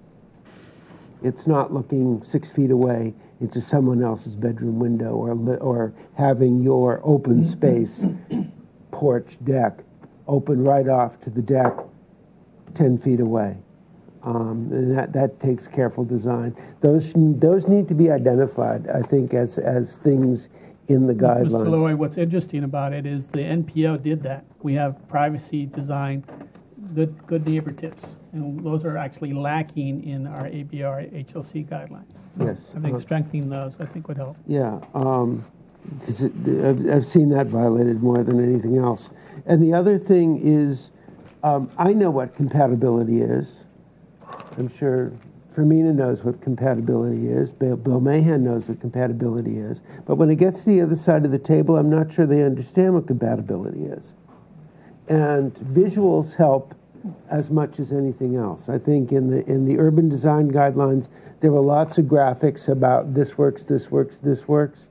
It's not looking 6 feet away into someone else's bedroom window, or having your open space, porch, deck, open right off to the deck 10 feet away. And that takes careful design. Those need to be identified, I think, as things in the guidelines. Mr. Loy, what's interesting about it is the NPO did that. We have privacy design, good neighbor tips, and those are actually lacking in our ABR HLC guidelines. So Yes. I think strengthening those, I think, would help. Yeah, because I've seen that violated more than anything else. And the other thing is, I know what compatibility is. I'm sure Fermina knows what compatibility is. Bill Mahan knows what compatibility is. But when it gets to the other side of the table, I'm not sure they understand what compatibility is. And visuals help as much as anything else. I think in the urban design guidelines, there were lots of graphics about this works, this works, this works.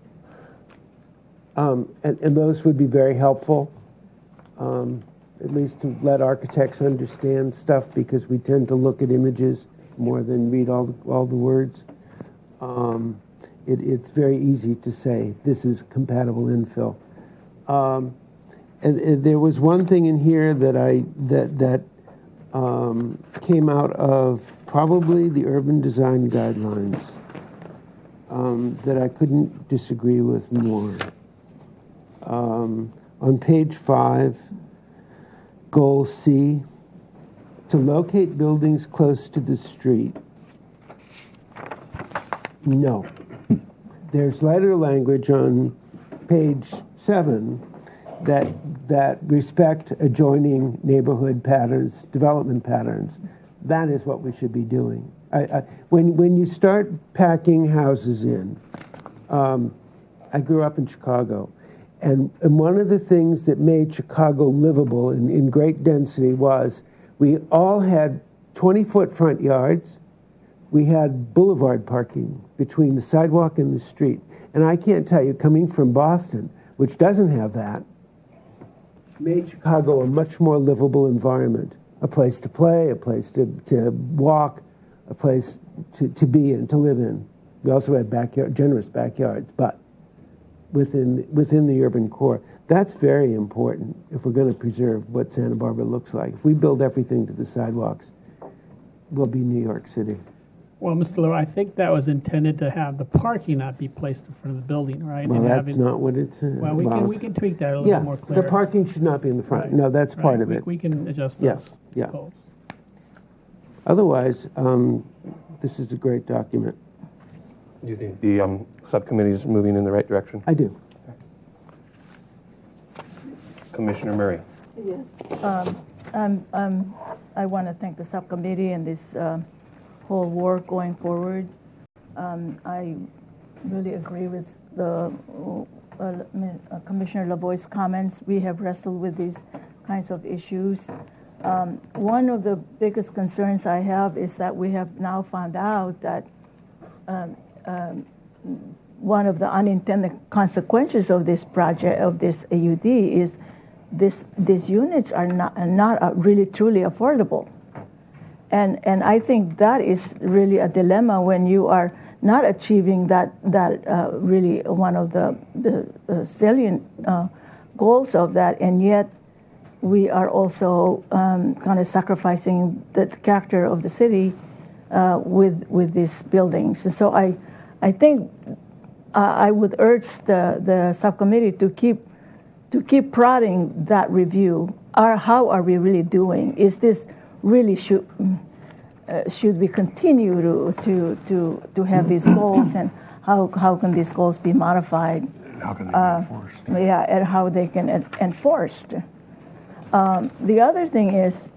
And those would be very helpful, at least to let architects understand stuff, because we tend to look at images more than read all the words. It's very easy to say this is compatible infill. And there was one thing in here that came out of probably the urban design guidelines that I couldn't disagree with more. On page 5, goal C, to locate buildings close to the street. No. There's lighter language on page 7 that respect adjoining neighborhood patterns, development patterns. That is what we should be doing. When you start packing houses in, I grew up in Chicago, and one of the things that made Chicago livable in great density was we all had 20-foot front yards. We had boulevard parking between the sidewalk and the street. And I can't tell you, coming from Boston, which doesn't have that, made Chicago a much more livable environment. A place to play, a place to walk, a place to be in, to live in. We also had generous backyards, but within the urban core. That's very important if we're going to preserve what Santa Barbara looks like. If we build everything to the sidewalks, we'll be New York City. Well, Mr. Lowe, I think that was intended to have the parking not be placed in front of the building, right? Well, that's not what it says. Well, we can tweak that a little bit more clear. The parking should not be in the front. Right. No, that's part of it. We can adjust those goals. Otherwise, this is a great document. Do you think the subcommittee is moving in the right direction? I do. Commissioner Murray. Yes. I want to thank the subcommittee and this whole work going forward. I really agree with the Commissioner LaVoie's comments. We have wrestled with these kinds of issues. One of the biggest concerns I have is that we have now found out that one of the unintended consequences of this project, of this AUD, is these units are not really truly affordable. And I think that is really a dilemma when you are not achieving that really one of the salient goals of that, and yet we are also kind of sacrificing the character of the city with these buildings. And so I think I would urge the subcommittee to keep prodding that review. How are we really doing? Is this really should we continue to have these goals, and how can these goals be modified? How can they be enforced? Yeah, and how they can enforced. The other thing is,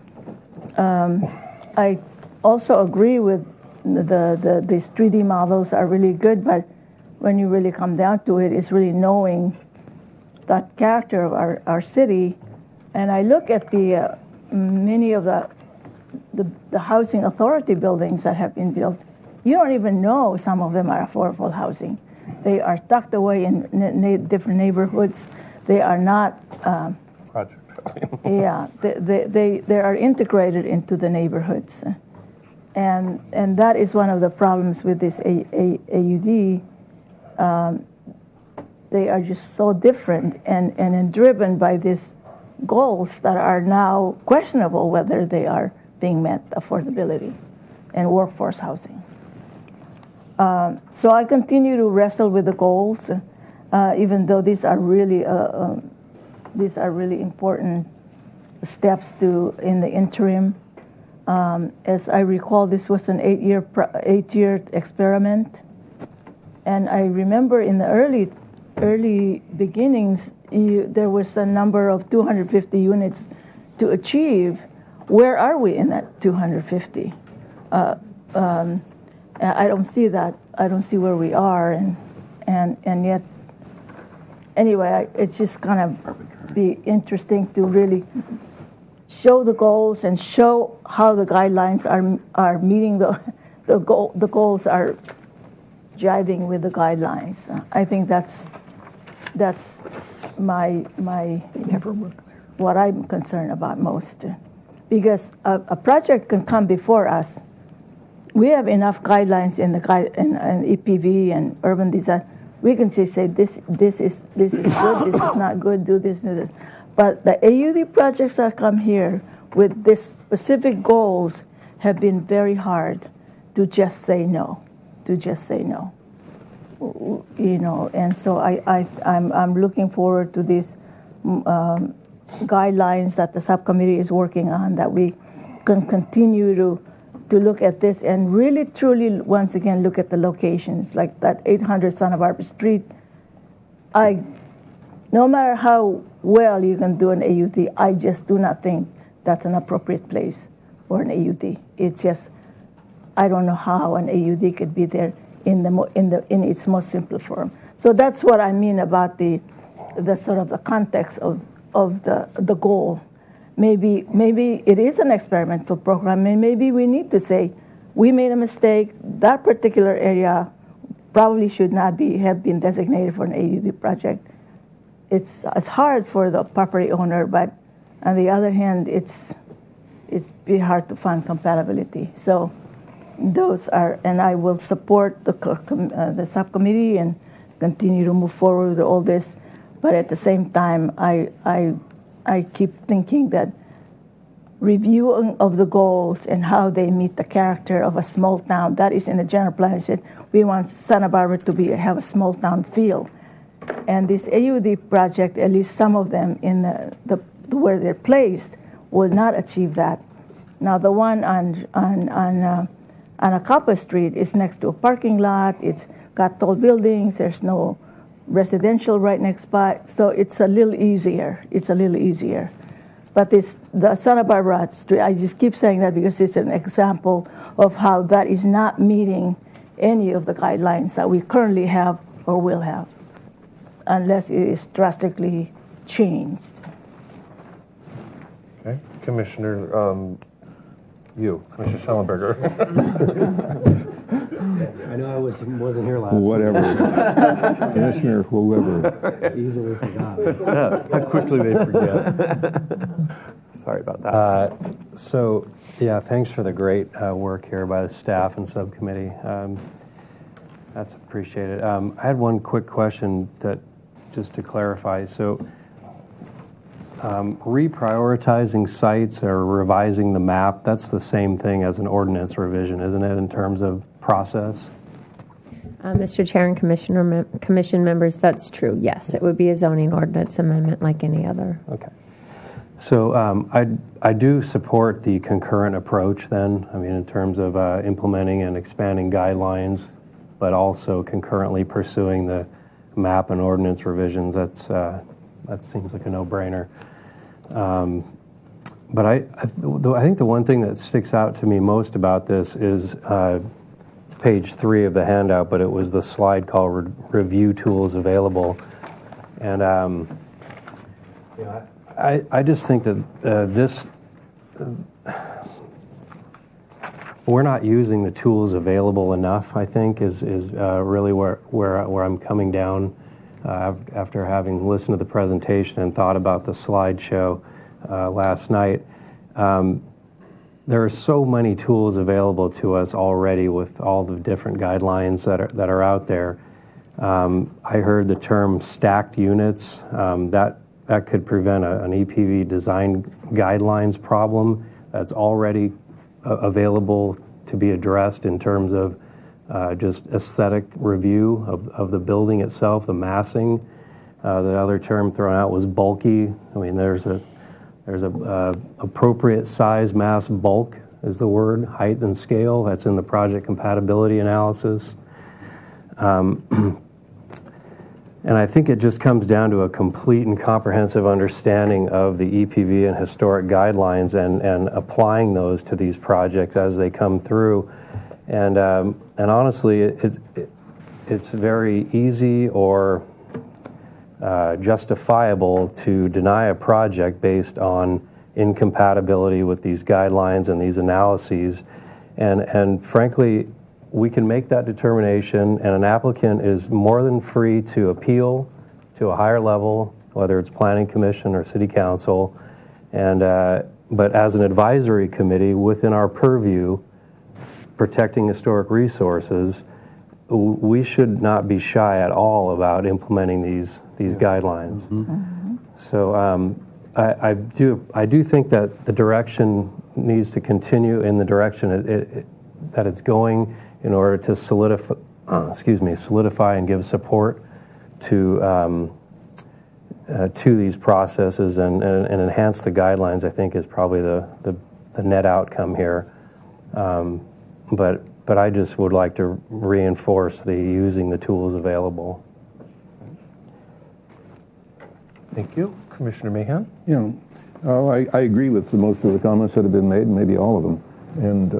I also agree with these 3D models are really good, but when you really come down to it, is really knowing that character of our city. And I look at the many of the housing authority buildings that have been built. You don't even know some of them are affordable housing. They are tucked away in different neighborhoods. They are not. Project. Yeah, they are integrated into the neighborhoods, and that is one of the problems with this AUD. They are just so different and driven by these goals that are now questionable whether they are being met, affordability and workforce housing. So I continue to wrestle with the goals, even though these are really important steps in the interim. As I recall, this was an 8-year experiment, and I remember in the early beginnings, there was a number of 250 units to achieve. Where are we in that 250? I don't see that. I don't see where we are, and yet, anyway, it's just going to be interesting to really show the goals and show how the guidelines are meeting the goals are jiving with the guidelines. I think that's my what I'm concerned about most, because a project can come before us. We have enough guidelines in EPV and urban design. We can just say this is good, this is not good, do this, do this. But the AUD projects that come here with these specific goals have been very hard to just say no, You know, and so I'm looking forward to these guidelines that the subcommittee is working on, that we can continue to look at this and really, truly, once again, look at the locations, like that 800 Santa Barbara Street. No matter how well you can do an AUD, I just do not think that's an appropriate place for an AUD. It's just, I don't know how an AUD could be there in its most simple form. So that's what I mean about the sort of the context of the goal. Maybe it is an experimental program, and maybe we need to say, we made a mistake. That particular area probably should not have been designated for an AUD project. It's hard for the property owner, but on the other hand, it's be hard to find compatibility. So those are, and I will support the subcommittee and continue to move forward with all this. But at the same time, I keep thinking that reviewing of the goals and how they meet the character of a small town, that is in the general plan. I said we want Santa Barbara to have a small town feel. And this AUD project, at least some of them in the where they're placed, will not achieve that. Now the one on Acapa Street is next to a parking lot. It's got tall buildings. There's no residential right next by, so it's a little easier. But the Santa Barbara Street, I just keep saying that because it's an example of how that is not meeting any of the guidelines that we currently have or will have, unless it is drastically changed. Okay, Commissioner, Commissioner Schellenberger. I know I wasn't here last Whatever. Commissioner, whoever. Easily forgot. Yeah, how quickly they forget. Sorry about that. So, thanks for the great work here by the staff and subcommittee. That's appreciated. I had one quick question that, just to clarify. So, reprioritizing sites or revising the map, that's the same thing as an ordinance revision, isn't it, in terms of process? Mr. Chair and commission members, that's true. Yes, it would be a zoning ordinance amendment like any other. Okay. So I do support the concurrent approach then, I mean, in terms of implementing and expanding guidelines, but also concurrently pursuing the map and ordinance revisions. That seems like a no-brainer. But I think the one thing that sticks out to me most about this is it's page 3 of the handout, but it was the slide called Review Tools Available. And I just think that we're not using the tools available enough, I think, is really where I'm coming down after having listened to the presentation and thought about the slideshow last night. There are so many tools available to us already with all the different guidelines that are out there. I heard the term stacked units. That could prevent an EPV design guidelines problem that's already available to be addressed in terms of just aesthetic review of the building itself, the massing. The other term thrown out was bulky. I mean, there's a appropriate size, mass, bulk is the word, height and scale. That's in the project compatibility analysis. And I think it just comes down to a complete and comprehensive understanding of the EPV and historic guidelines and applying those to these projects as they come through. And honestly, it's very easy or justifiable to deny a project based on incompatibility with these guidelines and these analyses. And frankly, we can make that determination, and an applicant is more than free to appeal to a higher level, whether it's Planning Commission or City Council. And but as an advisory committee within our purview, protecting historic resources, we should not be shy at all about implementing these guidelines. Mm-hmm. So I do think that the direction needs to continue in the direction that it's going in order to solidify and give support to these processes and enhance the guidelines. I think is probably the net outcome here. But I just would like to reinforce using the tools available. Thank you. Commissioner Mahan? Yeah, I agree with most of the comments that have been made, maybe all of them. And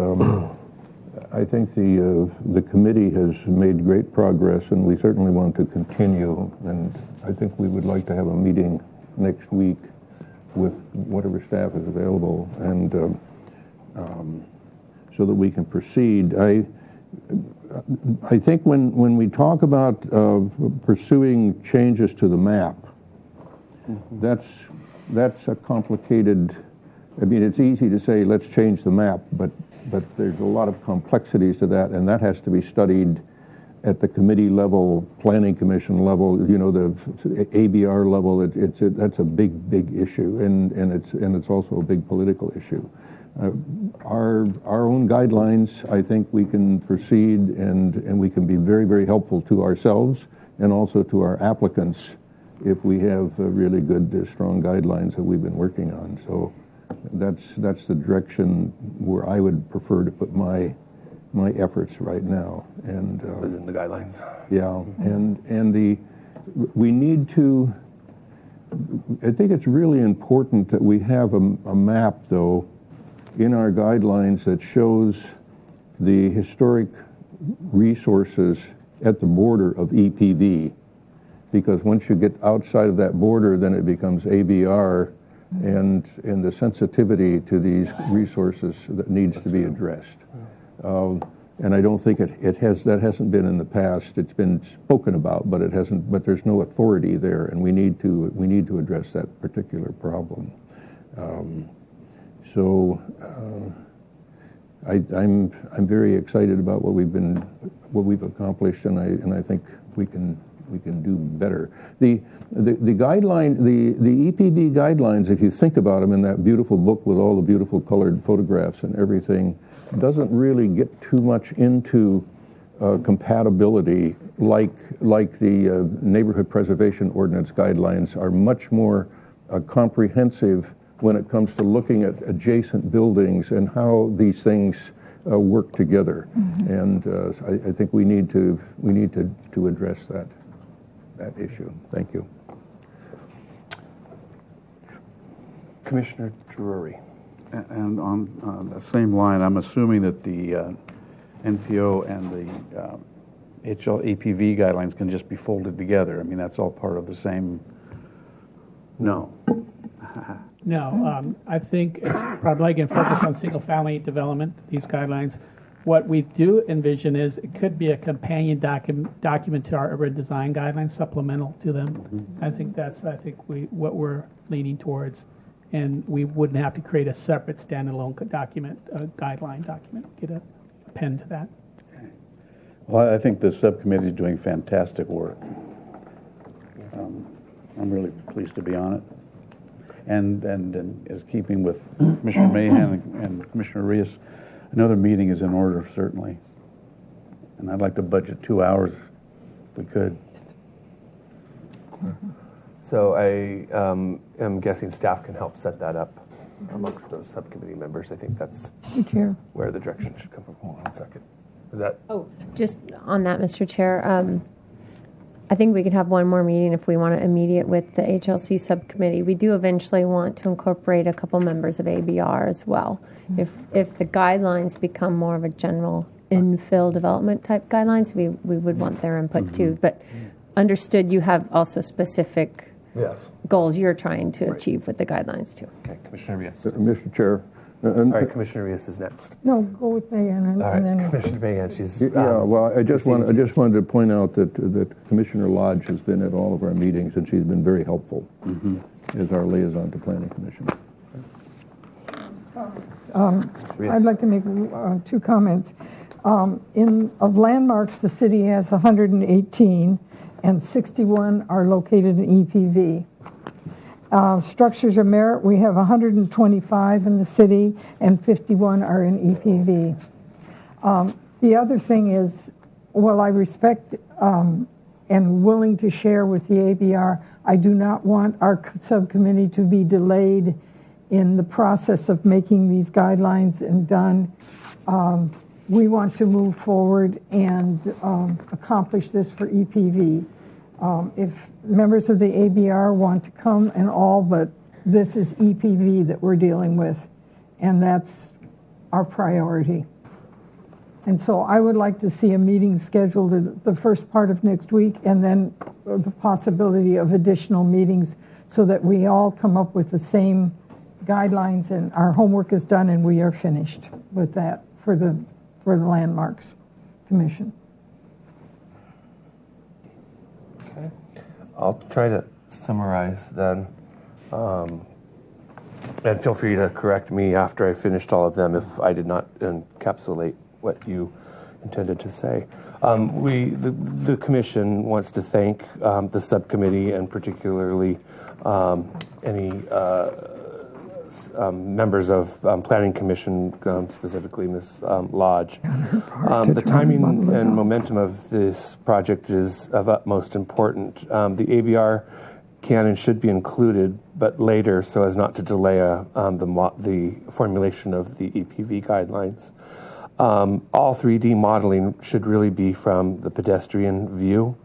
I think the committee has made great progress, and we certainly want to continue. And I think we would like to have a meeting next week with whatever staff is available, and so that we can proceed. I think when we talk about pursuing changes to the map, that's a complicated. I mean, it's easy to say let's change the map, but there's a lot of complexities to that, and that has to be studied at the committee level, planning commission level, the ABR level. That's a big issue, and it's also a big political issue. Our own guidelines, I think we can proceed, and we can be very, very helpful to ourselves and also to our applicants if we have really good, strong guidelines that we've been working on. So that's the direction where I would prefer to put my efforts right now. And within the guidelines. Yeah, and we need to. I think it's really important that we have a map, though, in our guidelines that shows the historic resources at the border of EPV, because once you get outside of that border, then it becomes ABR, and the sensitivity to these resources that needs to be addressed. And I don't think that hasn't been in the past. It's been spoken about, but it hasn't. But there's no authority there, and we need to address that particular problem. So I'm very excited about what we've accomplished, and I think we can do better. The guideline, the EPV guidelines, if you think about them in that beautiful book with all the beautiful colored photographs and everything, doesn't really get too much into compatibility like the Neighborhood Preservation Ordinance guidelines are much more comprehensive when it comes to looking at adjacent buildings and how these things work together. Mm-hmm. And I think we need to address that issue. Thank you. Commissioner Drury. And on the same line, I'm assuming that the NPO and the APV guidelines can just be folded together. I mean, that's all part of the same. No. No, I think it's probably going to focus on single-family development, these guidelines. What we do envision is it could be a companion document to our urban design guidelines, supplemental to them. I think that's what we're leaning towards, and we wouldn't have to create a separate standalone document, guideline document. Get a pen to that. Well, I think the subcommittee is doing fantastic work. I'm really pleased to be on it. And is keeping with Commissioner Mahan and Commissioner Rios, another meeting is in order, certainly. And I'd like to budget 2 hours if we could. So I am guessing staff can help set that up amongst those subcommittee members. I think that's Chair. where the direction should come from. Hold on a second. Is that? Oh, just on that, Mr. Chair, I think we could have one more meeting if we want to immediate with the HLC subcommittee. We do eventually want to incorporate a couple members of ABR as well. If the guidelines become more of a general infill development type guidelines, we would want their input too. But understood, you have also specific goals you're trying to achieve with the guidelines too. Okay, Commissioner Rios. Mr. Chair. Sorry, Commissioner Rios is next. No, go with Mayan. All right, and then Commissioner Mahan, she's... well, I just wanted to point out that Commissioner Lodge has been at all of our meetings, and she's been very helpful as our liaison to Planning Commission. I'd like to make 2 comments. Of landmarks, the city has 118, and 61 are located in EPV. Structures of merit, we have 125 in the city, and 51 are in EPV. The other thing is, while I respect and willing to share with the ABR, I do not want our subcommittee to be delayed in the process of making these guidelines and done. We want to move forward and accomplish this for EPV. If members of the ABR want to come and all, but this is EPV that we're dealing with, and that's our priority. And so I would like to see a meeting scheduled the first part of next week, and then the possibility of additional meetings so that we all come up with the same guidelines and our homework is done and we are finished with that for the Landmarks Commission. Okay. I'll try to summarize then. And feel free to correct me after I finished all of them if I did not encapsulate what you intended to say. The Commission wants to thank the subcommittee and particularly any members of Planning Commission, specifically Ms. Lodge. The timing and momentum of this project is of utmost importance. The ABR can and should be included, but later so as not to delay the formulation of the EPV guidelines. All 3D modeling should really be from the pedestrian view.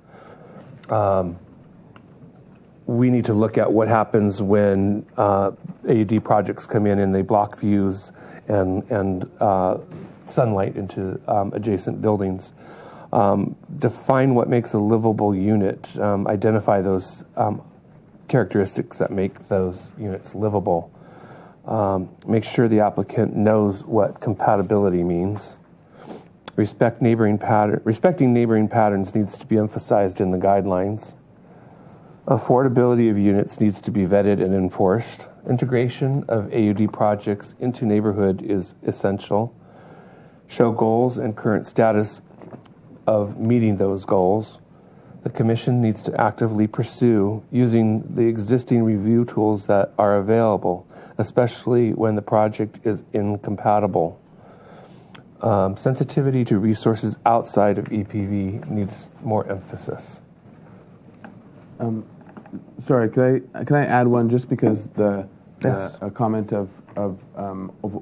We need to look at what happens when AUD projects come in and they block views and sunlight into adjacent buildings. Define what makes a livable unit. Identify those characteristics that make those units livable. Make sure the applicant knows what compatibility means. Respecting neighboring patterns needs to be emphasized in the guidelines. Affordability of units needs to be vetted and enforced. Integration of AUD projects into neighborhood is essential. Show goals and current status of meeting those goals. The Commission needs to actively pursue using the existing review tools that are available, especially when the project is incompatible. Sensitivity to resources outside of EPV needs more emphasis. Sorry, can I add one just because a comment of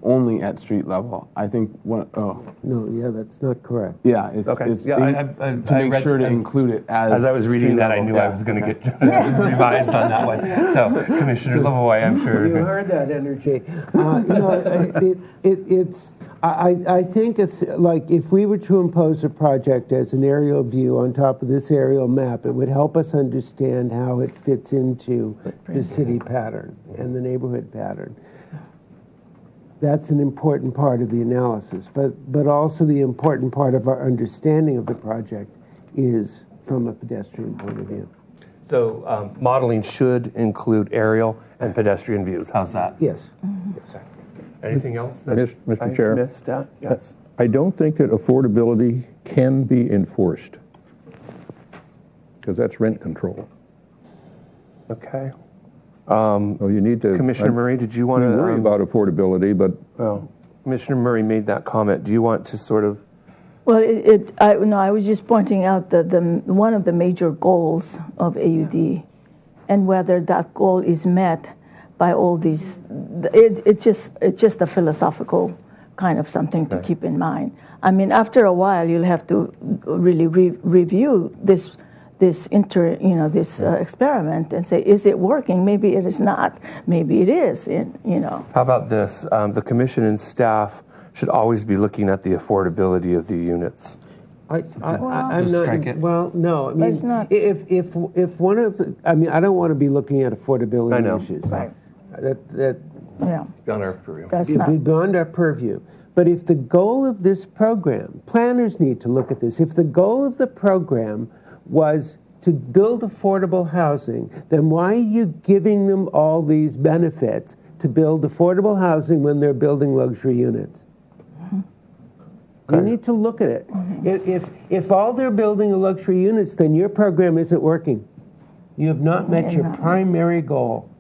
only at street level. I think one. Oh no, yeah, that's not correct. Yeah, it's, okay. It's to make sure to include it as I was reading that, I knew I was going to get revised on that one. So, Commissioner Lavoie, I'm sure you heard that energy. I think it's like if we were to impose a project as an aerial view on top of this aerial map, it would help us understand how it fits into the city pattern and the neighborhood pattern. That's an important part of the analysis, but also the important part of our understanding of the project is from a pedestrian point of view. So modeling should include aerial and pedestrian views. How's that? Yes. Okay. Anything else that Mr. Chair? missed out? Yes. I don't think that affordability can be enforced because that's rent control. Okay. So you need to. Commissioner Murray, did you want to worry about affordability, but well, Commissioner Murray made that comment. Do you want to sort of? Well, I was just pointing out that one of the major goals of AUD, and whether that goal is met by all these, it's just a philosophical kind of something to keep in mind. I mean, after a while, you'll have to really review this experiment and say, is it working? Maybe it is not. Maybe it is. How about this? The commission and staff should always be looking at the affordability of the units. I'm Just not. strike it? Well, no. I mean, it's not. if one of the, I mean, I don't want to be looking at affordability I know. issues. Right. That Yeah. Beyond our purview. That's it'd not. be beyond our purview. But if the goal of this program, planners need to look at this. If the goal of the program was to build affordable housing, then why are you giving them all these benefits to build affordable housing when they're building luxury units? You need to look at it. If all they're building are luxury units, then your program isn't working. You have not met your primary goal.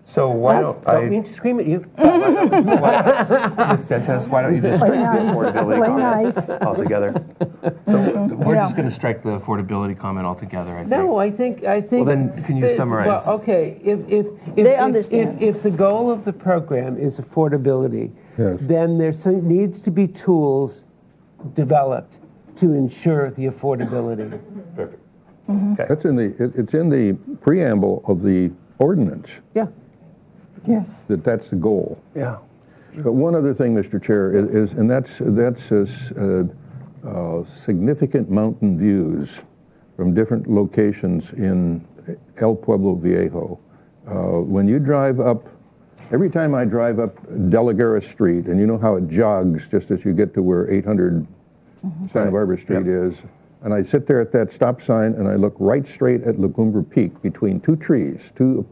So why don't mean to scream at you. Ms. Sanchez, why don't you just strike the affordability comment altogether? So we're just going to strike the affordability comment altogether, I think. No, I think. Well, then can you summarize? Well, okay. They understand. If the goal of the program is affordability, Yes. then there needs to be tools developed to ensure the affordability. Perfect. that's it's in the preamble of the ordinance Yeah. Yes. that's the goal. Yeah. But one other thing, Mr. Chair, is and that's significant mountain views from different locations in El Pueblo Viejo. When you drive up, every time I drive up De La Guerra Street, and you know how it jogs just as you get to where 800 Santa Barbara Street is, and I sit there at that stop sign and I look right straight at La Cumbre Peak between two trees, two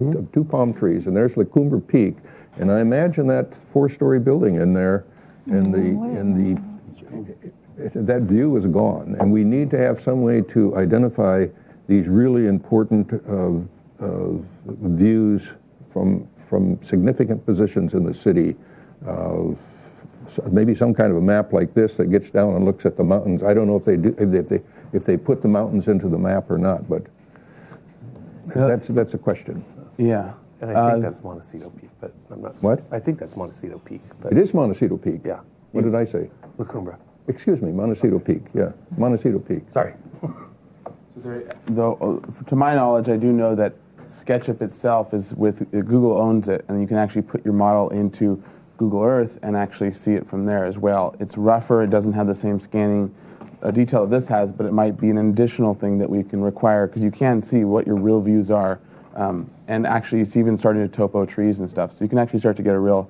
palm trees, and there's La Cumbre Peak, and I imagine that 4-story building in there, and that view is gone, and we need to have some way to identify these really important views from significant positions in the city. Maybe some kind of a map like this that gets down and looks at the mountains. I don't know if they do, if they put the mountains into the map or not, but that's a question. Yeah. And I think that's Montecito Peak, but I'm not. What? I think that's Montecito Peak. But It is Montecito Peak. Yeah. What did I say? La Cumbre. Excuse me, Montecito Peak. Yeah, Montecito Peak. Sorry. Though, to my knowledge, I do know that SketchUp itself is with Google owns it, and you can actually put your model into Google Earth and actually see it from there as well. It's rougher. It doesn't have the same scanning detail that this has, but it might be an additional thing that we can require because you can see what your real views are. And actually, it's even starting to topo trees and stuff. So you can actually start to get a real,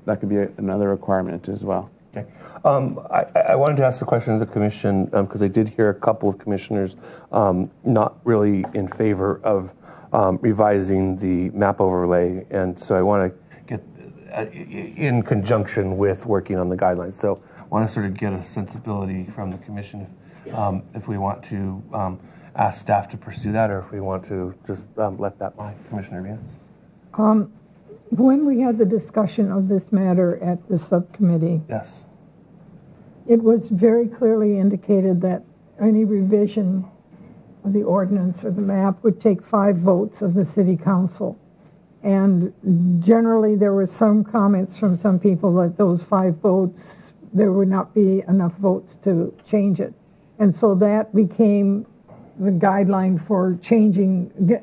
that could be another requirement as well. Okay. I wanted to ask the question of the commission because I did hear a couple of commissioners not really in favor of revising the map overlay, and so I want to get in conjunction with working on the guidelines. So I want to sort of get a sensibility from the commission if we want to ask staff to pursue that, or if we want to just let that lie. Commissioner Vance. When we had the discussion of this matter at the subcommittee, Yes. it was very clearly indicated that any revision of the ordinance or the map would take 5 votes of the city council. And generally, there were some comments from some people that those 5 votes, there would not be enough votes to change it. And so that became the guideline for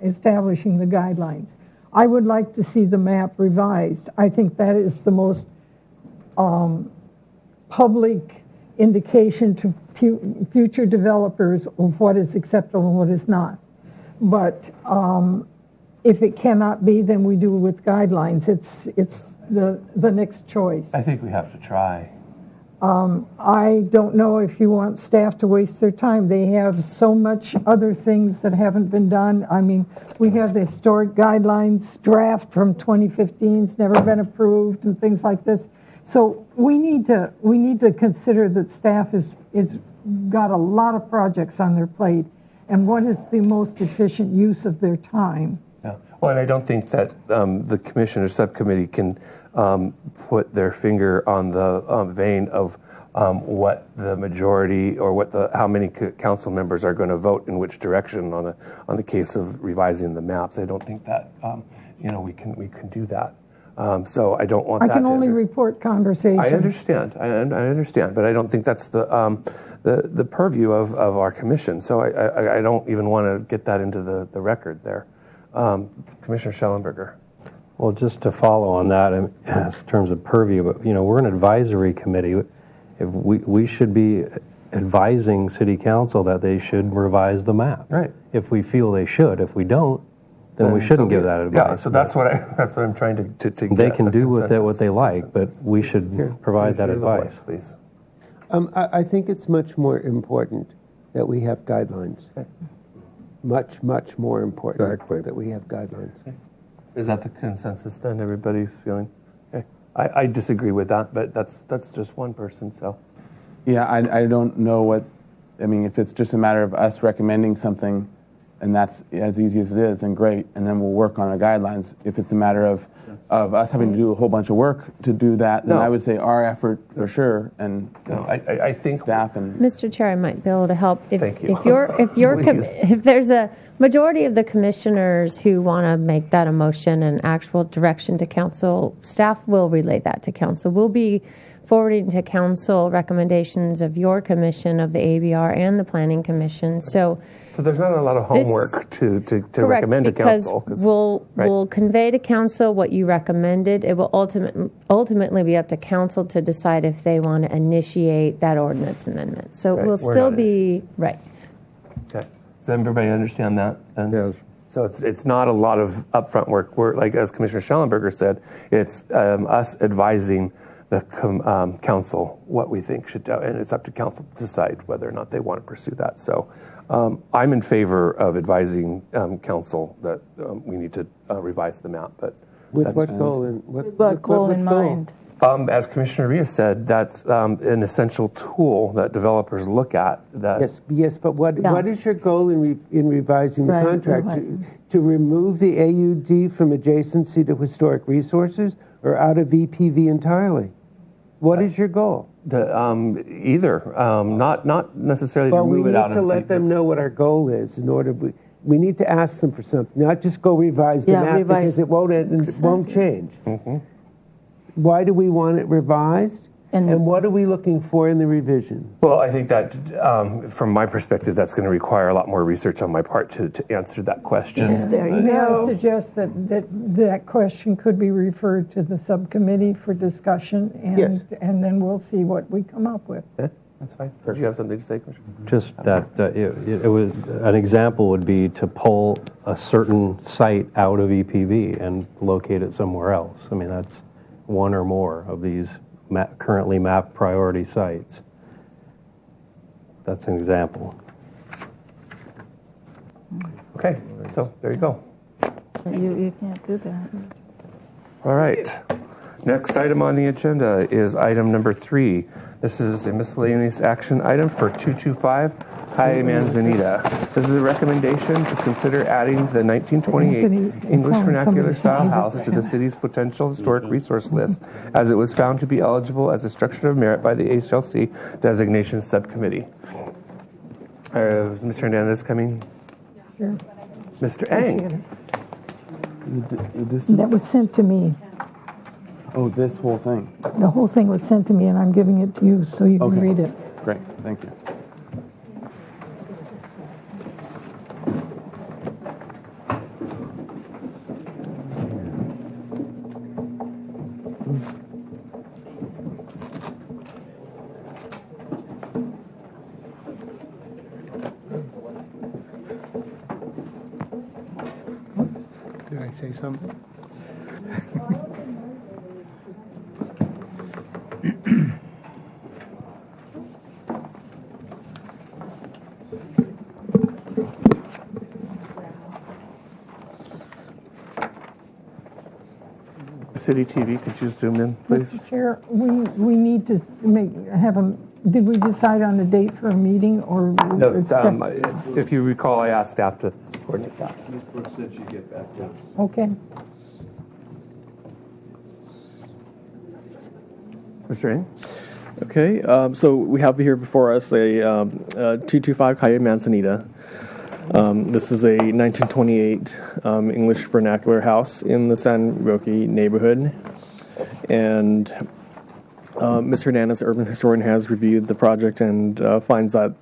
establishing the guidelines. I would like to see the map revised. I think that is the most public indication to future developers of what is acceptable and what is not. But if it cannot be, then we do with guidelines. It's the next choice. I think we have to try. I don't know if you want staff to waste their time. They have so much other things that haven't been done. I mean, we have the historic guidelines draft from 2015. It's never been approved and things like this. So we need to consider that staff is got a lot of projects on their plate, and what is the most efficient use of their time. Yeah. Well, and I don't think that the commission or subcommittee can put their finger on the vein of what the majority or how many council members are going to vote in which direction on the case of revising the maps. I don't think that we can do that. So I don't want that. I can only report conversation. I understand. I understand, but I don't think that's the purview of our commission. So I don't even want to get that into the record there. Commissioner Schellenberger. Well, just to follow on that in terms of purview, but we're an advisory committee. If we should be advising City Council that they should revise the map. Right. If we feel they should. If we don't, then we shouldn't give that advice. Yeah, so that's what I'm trying to get. They can do with it what they like, but we should provide that advice. Please. I think it's much more important that we have guidelines. Okay. Much, much more important that we have guidelines. Okay. Is that the consensus then? Everybody's feeling? Okay. I disagree with that, but that's just one person. So. Yeah, I don't know what. I mean, if it's just a matter of us recommending something, and that's as easy as it is, and great, and then we'll work on our guidelines. If it's a matter of us having to do a whole bunch of work to do that, then I would say our effort for sure, and I think staff and Mr. Chair, I might be able to help. Thank you. If there's a majority of the commissioners who want to make that a motion and actual direction to council, staff will relay that to council. We'll be forwarding to council recommendations of your commission, of the ABR and the Planning Commission. So there's not a lot of homework to recommend to council. Because we'll convey to council what you recommended. It will ultimately be up to council to decide if they want to initiate that ordinance amendment. So it will still be right. Okay. Does everybody understand that? And yes. So it's not a lot of upfront work. We're, like as Commissioner Schellenberger said, it's us advising the council what we think should do, and it's up to council to decide whether or not they want to pursue that. So I'm in favor of advising council that we need to revise the map. But with what goal in mind? As Commissioner Rios said, that's an essential tool that developers look at. That yes, but what is your goal in revising the contract? To remove the AUD from adjacency to historic resources, or out of EPV entirely? What is your goal? Either, not necessarily to remove it out. But we need to let them know what our goal is. In order, we need to ask them for something, not just go revise the map because it won't change. Mm-hmm. Why do we want it revised? And what are we looking for in the revision? Well, I think that from my perspective, that's going to require a lot more research on my part to answer that question. Yes, there you go. I suggest that question could be referred to the subcommittee for discussion, and then we'll see what we come up with. Yeah, that's fine. Do you have something to say, Commissioner? Just that it was an example would be to pull a certain site out of EPV and locate it somewhere else. I mean, that's one or more of these currently mapped priority sites. That's an example. Okay, so there you go. You can't do that. All right. Next item on the agenda is item number 3. This is a miscellaneous action item for 225 High Manzanita. This is a recommendation to consider adding the 1928 English vernacular style house to the city's potential historic resource list, as it was found to be eligible as a structure of merit by the HLC designation subcommittee. Mr. Hernandez coming? Sure. Mr. Eng. That was sent to me. Oh, this whole thing. The whole thing was sent to me, and I'm giving it to you so you can read it. Great, thank you. say something? City TV, could you zoom in, please? Mr. Chair, we need to did we decide on a date for a meeting or? No, if you recall, I asked staff to coordinate that. Ms. Brooks said she'd get back to us. Okay. Mr. Ing? Okay, so we have here before us a 225 Calle Manzanita. This is a 1928 English vernacular house in the San Roque neighborhood. And Mr. Hernandez, urban historian, has reviewed the project and finds that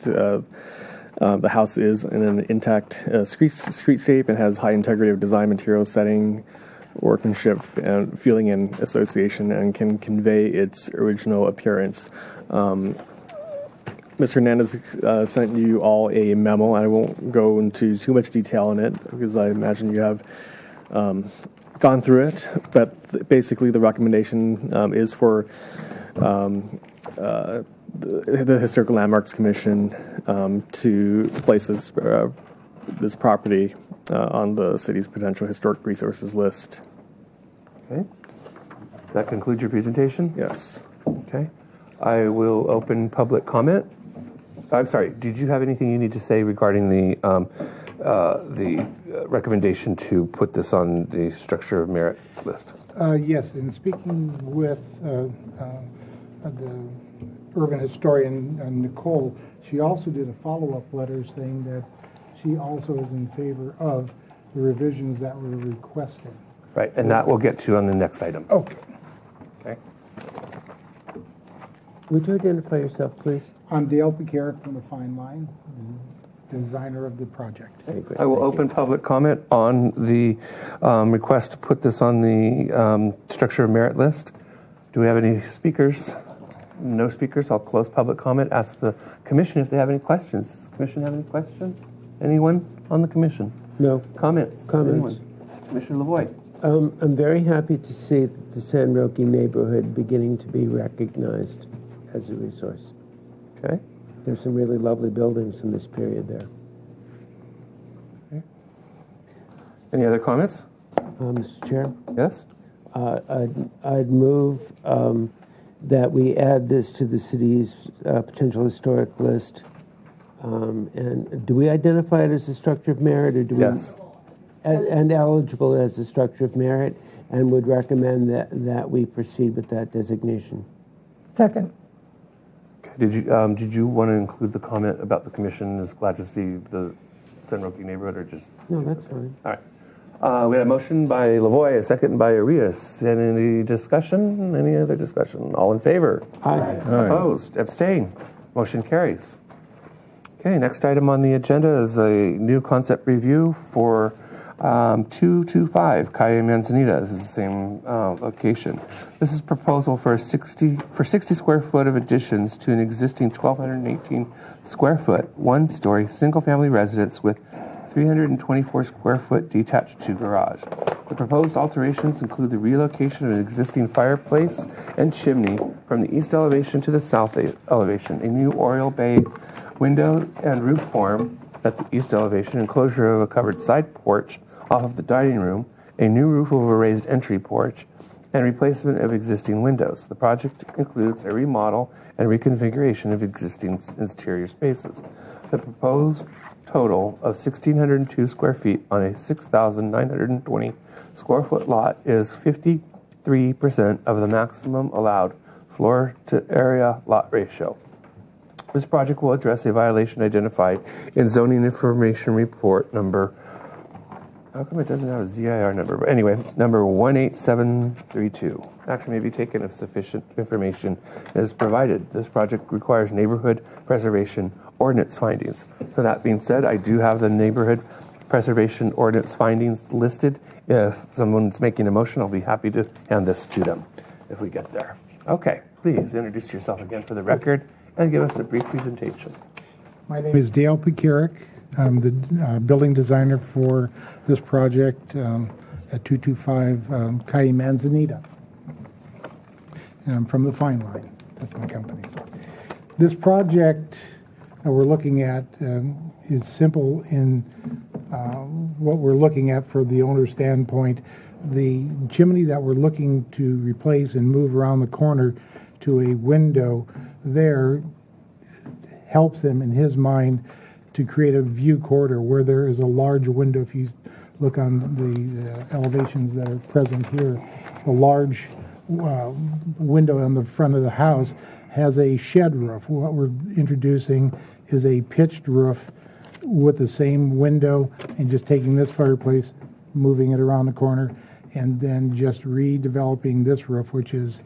the house is in an intact streetscape and has high integrity of design, material, setting, workmanship, and feeling and association, and can convey its original appearance. Mr. Hernandez sent you all a memo. I won't go into too much detail on it because I imagine you have gone through it. But basically, the recommendation is for the Historical Landmarks Commission to place this property on the city's potential historic resources list. Okay. That concludes your presentation? Yes. Okay. I will open public comment. I'm sorry, did you have anything you need to say regarding the recommendation to put this on the structure of merit list? Yes, in speaking with the urban historian Nicole, she also did a follow-up letter saying that she also is in favor of the revisions that were requested. Right, and that we'll get to on the next item. Okay. Okay. Would you identify yourself, please? I'm Dale Picaric from the Fine Line, designer of the project. I will open public comment on the request to put this on the structure of merit list. Do we have any speakers? No speakers. I'll close public comment. Ask the commission if they have any questions. Does the commission have any questions? Anyone on the commission? No. Comments? Comments. Anyone? Commissioner Lavoie. I'm very happy to see the San Roque neighborhood beginning to be recognized as a resource. Okay. There's some really lovely buildings in this period there. Okay. Any other comments? Mr. Chair? Yes? I'd move that we add this to the city's potential historic list. And do we identify it as a structure of merit, or do we? Yes. And eligible as a structure of merit, and would recommend that we proceed with that designation. Second. Did you want to include the comment about the commission is glad to see the San Roque neighborhood, or just? No, that's fine. All right. We had a motion by Lavoie, a second by Arias. Any discussion? Any other discussion? All in favor? Aye. Opposed? Abstain? Motion carries. Okay, next item on the agenda is a new concept review for 225 Calle Manzanita. This is the same location. This is a proposal for 60 square foot of additions to an existing 1,218 square foot, one-story, single-family residence with 324 square foot detached garage. The proposed alterations include the relocation of an existing fireplace and chimney from the east elevation to the south elevation, a new oriel bay window and roof form at the east elevation, enclosure of a covered side porch off of the dining room, a new roof over a raised entry porch, and replacement of existing windows. The project includes a remodel and reconfiguration of existing interior spaces. The proposed total of 1,602 square feet on a 6,920 square foot lot is 53% of the maximum allowed floor to area lot ratio. This project will address a violation identified in Zoning Information Report number, how come it doesn't have a ZIR number? But anyway, number 18732. Action may be taken if sufficient information is provided. This project requires neighborhood preservation ordinance findings. So that being said, I do have the neighborhood preservation ordinance findings listed. If someone's making a motion, I'll be happy to hand this to them if we get there. Okay, please introduce yourself again for the record and give us a brief presentation. My name is Dale Picaric. I'm the building designer for this project. at 225 Calle Manzanita. And I'm from the Fine Line. That's my company. This project that we're looking at is simple in what we're looking at for the owner's standpoint. The chimney that we're looking to replace and move around the corner to a window there helps him in his mind to create a view corridor where there is a large window. If you look on the elevations that are present here, the large window on the front of the house has a shed roof. What we're introducing is a pitched roof with the same window and just taking this fireplace, moving it around the corner, and then just redeveloping this roof, which is,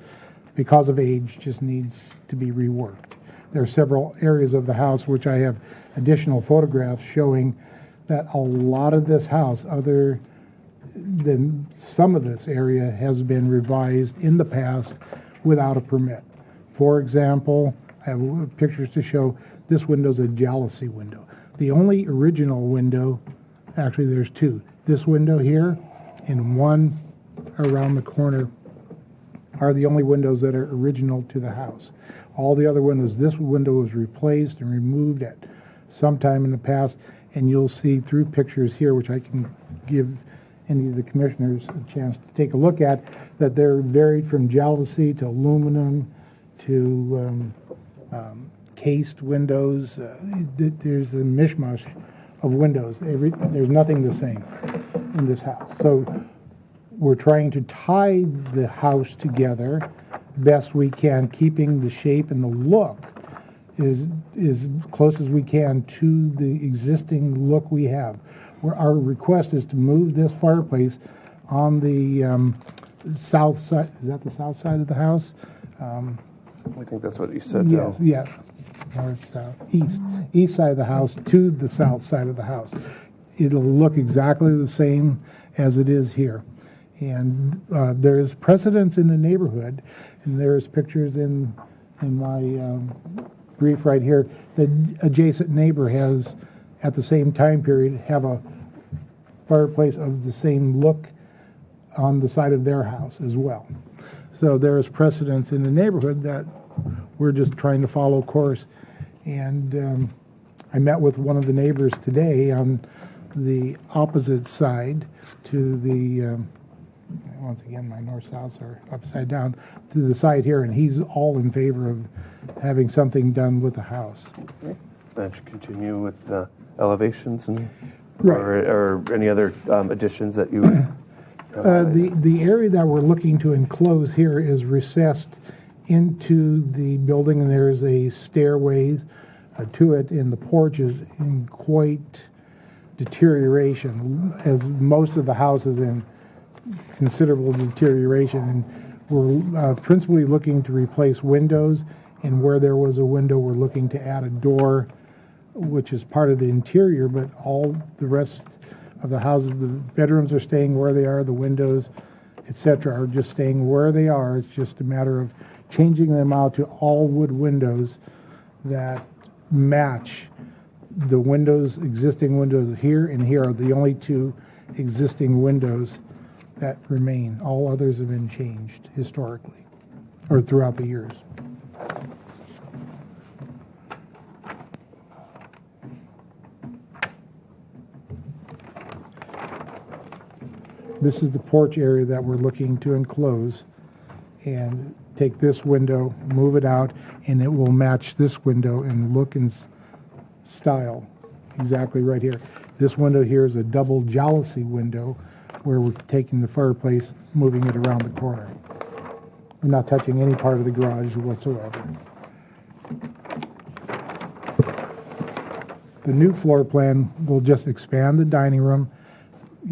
because of age, just needs to be reworked. There are several areas of the house which I have additional photographs showing that a lot of this house, other than some of this area, has been revised in the past without a permit. For example, I have pictures to show this window's a jalousie window. The only original window, actually there's two, this window here and one around the corner are the only windows that are original to the house. All the other windows, this window was replaced and removed at some time in the past, and you'll see through pictures here, which I can give any of the commissioners a chance to take a look at, that they're varied from jalousie to aluminum to cased windows. There's a mishmash of windows. There's nothing the same in this house. So we're trying to tie the house together best we can, keeping the shape and the look as close as we can to the existing look we have. Where our request is to move this fireplace on the south side. Is that the south side of the house? I think that's what you said. Yes, yes. North, south, east side of the house to the south side of the house. It'll look exactly the same as it is here. And there is precedence in the neighborhood, and there's pictures in my brief right here. The adjacent neighbor has, at the same time period, have a fireplace of the same look on the side of their house as well. So there is precedence in the neighborhood that we're just trying to follow course. And I met with one of the neighbors today on the opposite side to the, once again, my north-souths are upside down, to the side here, and he's all in favor of having something done with the house. Why don't you continue with elevations and Right. or any other additions that you The area that we're looking to enclose here is recessed into the building, and there's a stairway to it, and the porch is in quite deterioration, as most of the house is in considerable deterioration. And we're principally looking to replace windows, and where there was a window, we're looking to add a door, which is part of the interior, but all the rest of the houses, the bedrooms are staying where they are, the windows, etc., are just staying where they are. It's just a matter of changing them out to all wood windows that match the windows, existing windows here and here are the only two existing windows that remain. All others have been changed historically or throughout the years. This is the porch area that we're looking to enclose, and take this window, move it out, and it will match this window in look and style exactly right here. This window here is a double jalousie window where we're taking the fireplace, moving it around the corner. We're not touching any part of the garage whatsoever. The new floor plan will just expand the dining room,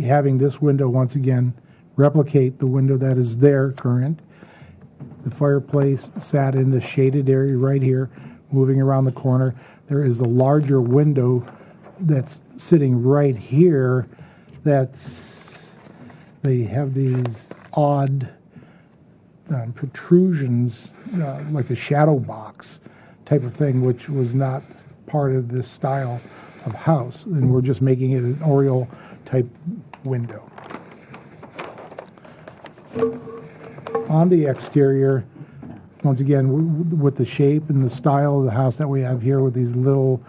having this window once again replicate the window that is there current. The fireplace sat in the shaded area right here, moving around the corner. There is the larger window that's sitting right here they have these odd protrusions, like a shadow box type of thing, which was not part of this style of house, and we're just making it an oriel type window. On the exterior, once again, with the shape and the style of the house that we have here with these little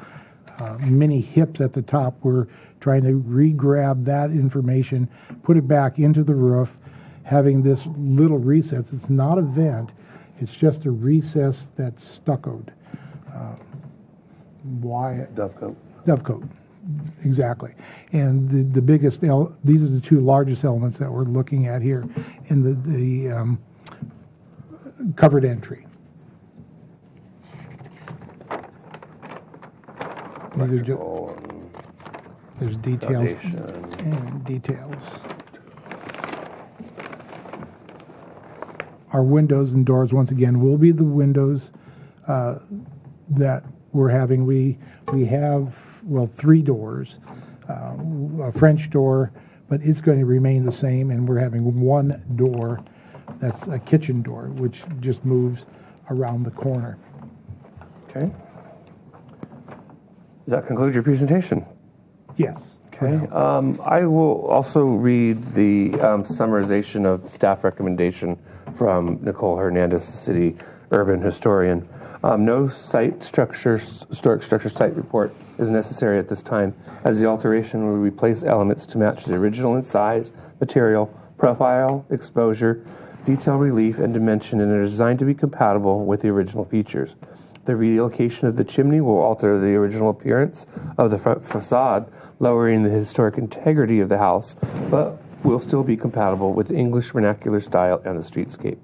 mini hips at the top, we're trying to re-grab that information, put it back into the roof, having this little recess. It's not a vent, it's just a recess that's stuccoed. Why? Dovecote. Dovecote, exactly. And the biggest, these are the two largest elements that we're looking at here in the covered entry. There's details and details. Our windows and doors, once again, will be the windows that we're having. We have, well, 3 doors, a French door, but it's going to remain the same, and we're having 1 door that's a kitchen door, which just moves around the corner. Okay. Does that conclude your presentation? Yes. Okay. I will also read the summarization of the staff recommendation from Nicole Hernandez, the city urban historian. No historic structure site report is necessary at this time, as the alteration will replace elements to match the original in size, material, profile, exposure, detail relief, and dimension, and are designed to be compatible with the original features. The relocation of the chimney will alter the original appearance of the front facade, lowering the historic integrity of the house, but will still be compatible with the English vernacular style and the streetscape.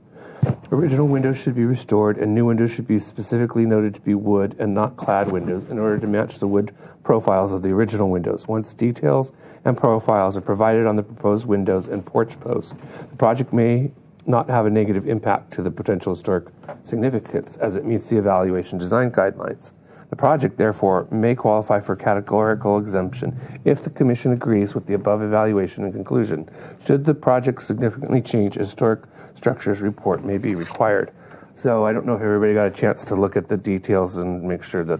Original windows should be restored, and new windows should be specifically noted to be wood and not clad windows in order to match the wood profiles of the original windows. Once details and profiles are provided on the proposed windows and porch posts, the project may not have a negative impact to the potential historic significance, as it meets the evaluation design guidelines. The project, therefore, may qualify for categorical exemption if the Commission agrees with the above evaluation and conclusion. Should the project significantly change, a historic structures report may be required. So I don't know if everybody got a chance to look at the details and make sure that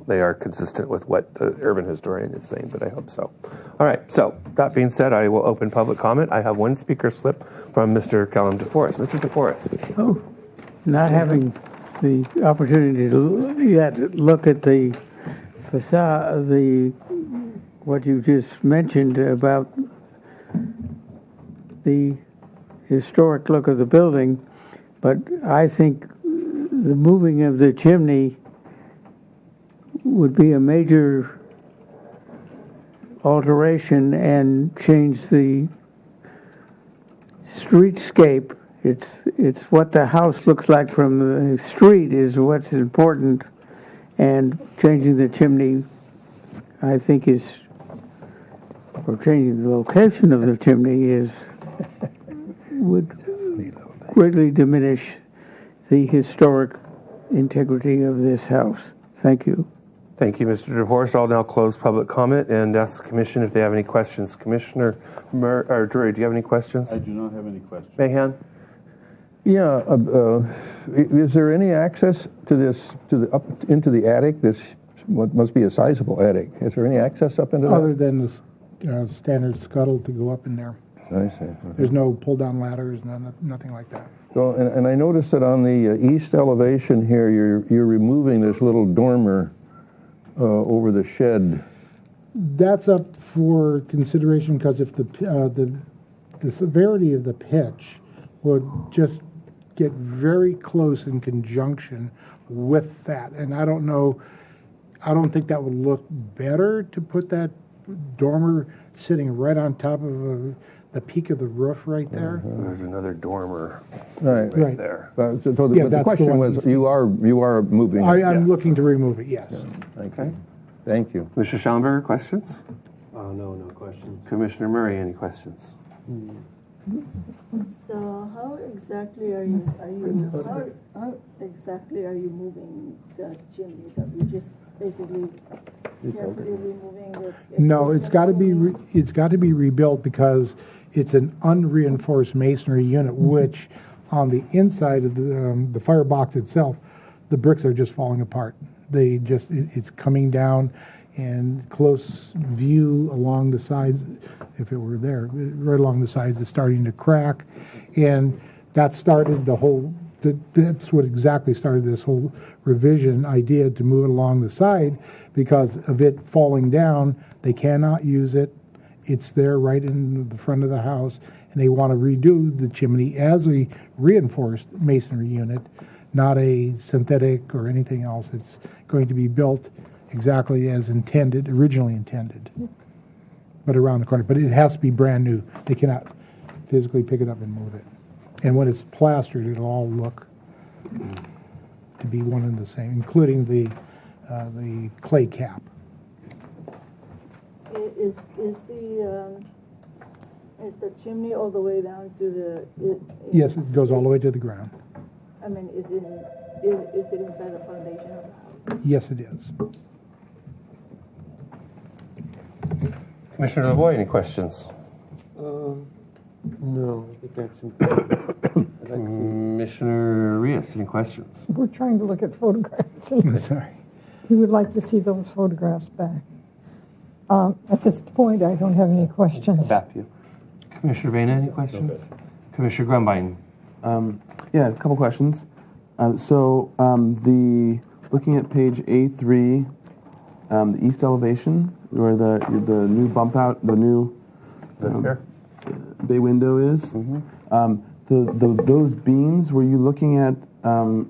they are consistent with what the urban historian is saying, but I hope so. All right, so that being said, I will open public comment. I have 1 speaker slip from Mr. Callum DeForest. Mr. DeForest. Oh, not having the opportunity to yet look at the facade, what you just mentioned about the historic look of the building, but I think the moving of the chimney would be a major alteration and change the streetscape. It's what the house looks like from the street is what's important, and changing the chimney, I think, or changing the location of the chimney would greatly diminish the historic integrity of this house. Thank you. Thank you, Mr. DeForest. I'll now close public comment and ask the Commission if they have any questions. Commissioner Drury, do you have any questions? I do not have any questions. Mahan? Yeah, is there any access to this, up into the attic? This what must be a sizable attic. Is there any access up into that? Other than the standard scuttle to go up in there. I see. There's no pull-down ladders, nothing like that. So, and I noticed that on the east elevation here, you're removing this little dormer over the shed. That's up for consideration because if the severity of the pitch would just get very close in conjunction with that, and I don't think that would look better to put that dormer sitting right on top of the peak of the roof right there. There's another dormer right there. But the question was, you are moving it. I'm looking to remove it, yes. Yeah. Okay. Thank you. Mr. Schellenberger, questions? No questions. Commissioner Murray, any questions? So how exactly are you moving the chimney? Are you just basically carefully removing the? No, it's got to be rebuilt because it's an unreinforced masonry unit, which on the inside of the firebox itself, the bricks are just falling apart. It's coming down. and close view along the sides, if it were there, right along the sides is starting to crack. And that started the whole, that's what exactly started this whole revision idea to move it along the side, because of it falling down. They cannot use it. It's there right in the front of the house, and they want to redo the chimney as a reinforced masonry unit, not a synthetic or anything else. It's going to be built exactly as intended, originally intended, but around the corner. But it has to be brand new. They cannot physically pick it up and move it. And when it's plastered, it'll all look to be one and the same, including the clay cap. Is the chimney all the way down to the? Yes, it goes all the way to the ground. I mean, is it inside the foundation of the house? Yes, it is. Commissioner Lavoie, any questions? No, I think that's important. Commissioner Rios, any questions? We're trying to look at photographs. Sorry. We would like to see those photographs back. At this point, I don't have any questions. Back to you. Commissioner Vena, any questions? Okay. Commissioner Grumbine. Yeah, a couple questions. Looking at page A3, the east elevation, where the new bump out, the new bay window is. Those beams, were you looking at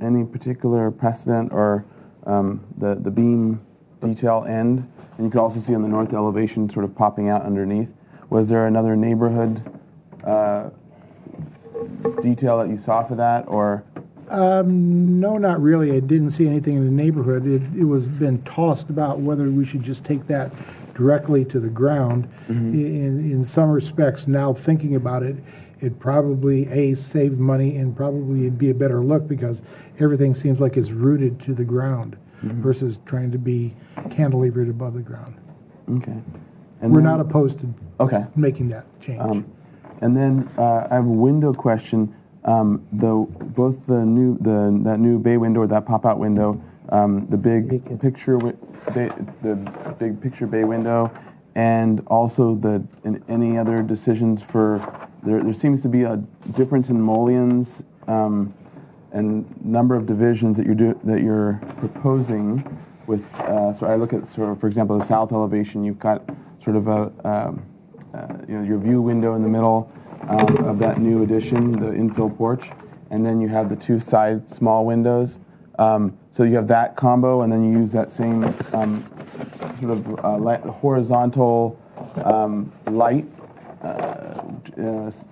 any particular precedent or the beam detail end? And you could also see on the north elevation sort of popping out underneath. Was there another neighborhood detail that you saw for that, or? No, not really. I didn't see anything in the neighborhood. It was been tossed about whether we should just take that directly to the ground. In some respects, now thinking about it, it probably save money and probably be a better look, because everything seems like it's rooted to the ground versus trying to be cantilevered above the ground. Okay. We're not opposed to making that change. And then I have a window question. Both that new bay window or that pop-out window, the big picture bay window, and also any other decisions for there seems to be a difference in mullions and number of divisions that you're proposing with. So I look at for example, the south elevation. You've got sort of your view window in the middle of that new addition, the infill porch, and then you have the two side small windows. So you have that combo, and then you use that same sort of horizontal light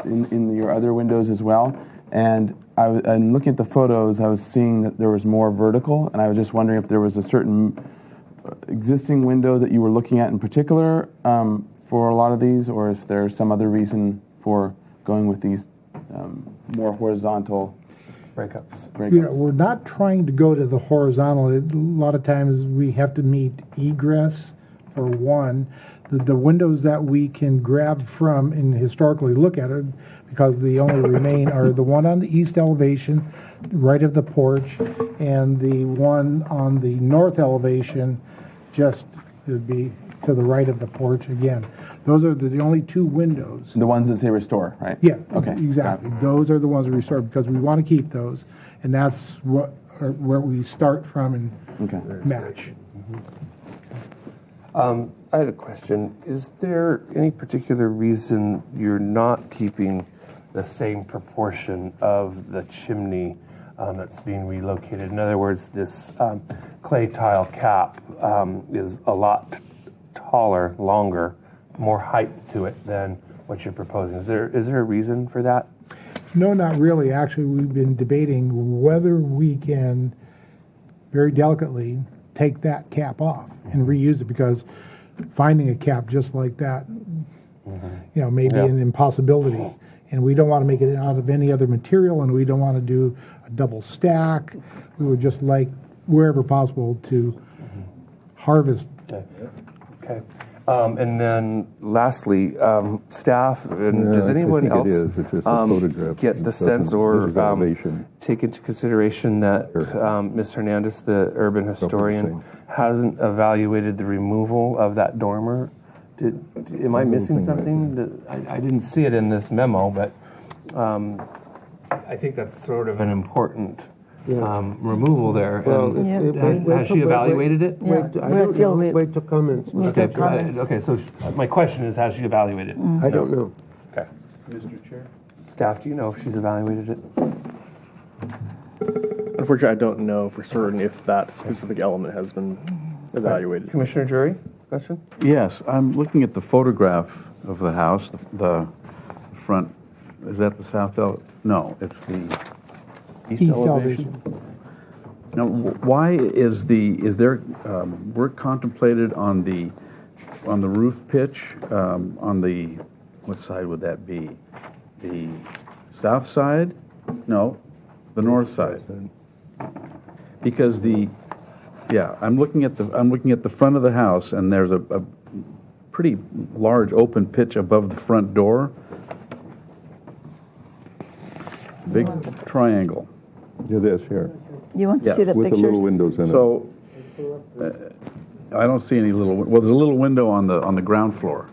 in your other windows as well. And looking at the photos, I was seeing that there was more vertical, and I was just wondering if there was a certain existing window that you were looking at in particular for a lot of these, or if there's some other reason for going with these more horizontal breakups. Yeah, we're not trying to go to the horizontal. A lot of times we have to meet egress for one. The windows that we can grab from and historically look at it, because the only remain are the one on the east elevation, right of the porch, and the one on the north elevation, just would be to the right of the porch again. Those are the only two windows. The ones that say restore, right? Yeah, okay, exactly. Those are the ones that restore, because we want to keep those, and that's where we start from and match. I had a question. Is there any particular reason you're not keeping the same proportion of the chimney that's being relocated? In other words, this clay tile cap is a lot taller, longer, more height to it than what you're proposing. Is there a reason for that? No, not really. Actually, we've been debating whether we can very delicately take that cap off and reuse it, because finding a cap just like that, may be an impossibility. And we don't want to make it out of any other material, and we don't want to do a double stack. We would just like, wherever possible, to harvest. Okay. And then lastly, staff, and Yeah, does I anyone think it else is. It's just a photograph. get the It sense doesn't- or there's elevation. take into consideration that Ms. Hernandez, the urban historian, same. hasn't evaluated the removal of that dormer? Am I missing thing right something? I didn't see it in this memo, but I think that's sort of an important removal there. Well, And has she evaluated it? Wait, I don't know. Wait till comments. Okay, comments. okay. So my question is, has she evaluated it? I don't know. Okay. Mr. Chair? Staff, do you know if she's evaluated it? Unfortunately, I don't know for certain if that specific element has been evaluated. Commissioner Jury, question? Yes, I'm looking at the photograph of the house, the front. Is that the south no, it's the east elevation. Now, why is there work contemplated on the roof pitch? On the, what side would that be? The south side? No, the north side. Because I'm looking at the front of the house, and there's a pretty large open pitch above the front door. Big triangle. Yeah, this here. You want to see the With the pictures? little windows in it. So I don't see any little. Well, there's a little window on the ground floor.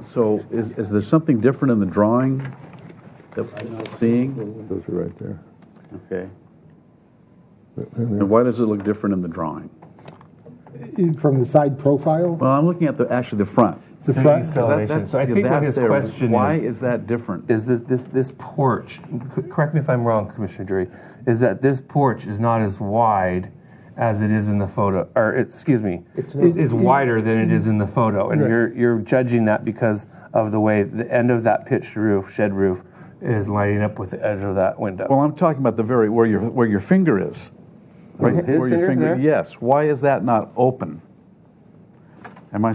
So is there something different in the drawing that I'm not seeing? Those are right there. Okay. And why does it look different in the drawing? From the side profile, Well, I'm looking at the front. the front, East elevation. So I think what his question why is. is that different? Is this porch, correct me if I'm wrong, Commissioner Drury, is that this porch is not as wide as it is in the photo, or excuse me, it's wider than it is in the photo, and you're judging that because of the way the end of that pitched roof, shed roof, is lining up with the edge of that window. Well, I'm talking about the where your finger is. Right, His where your finger there? Yes. Why is that not open? Am I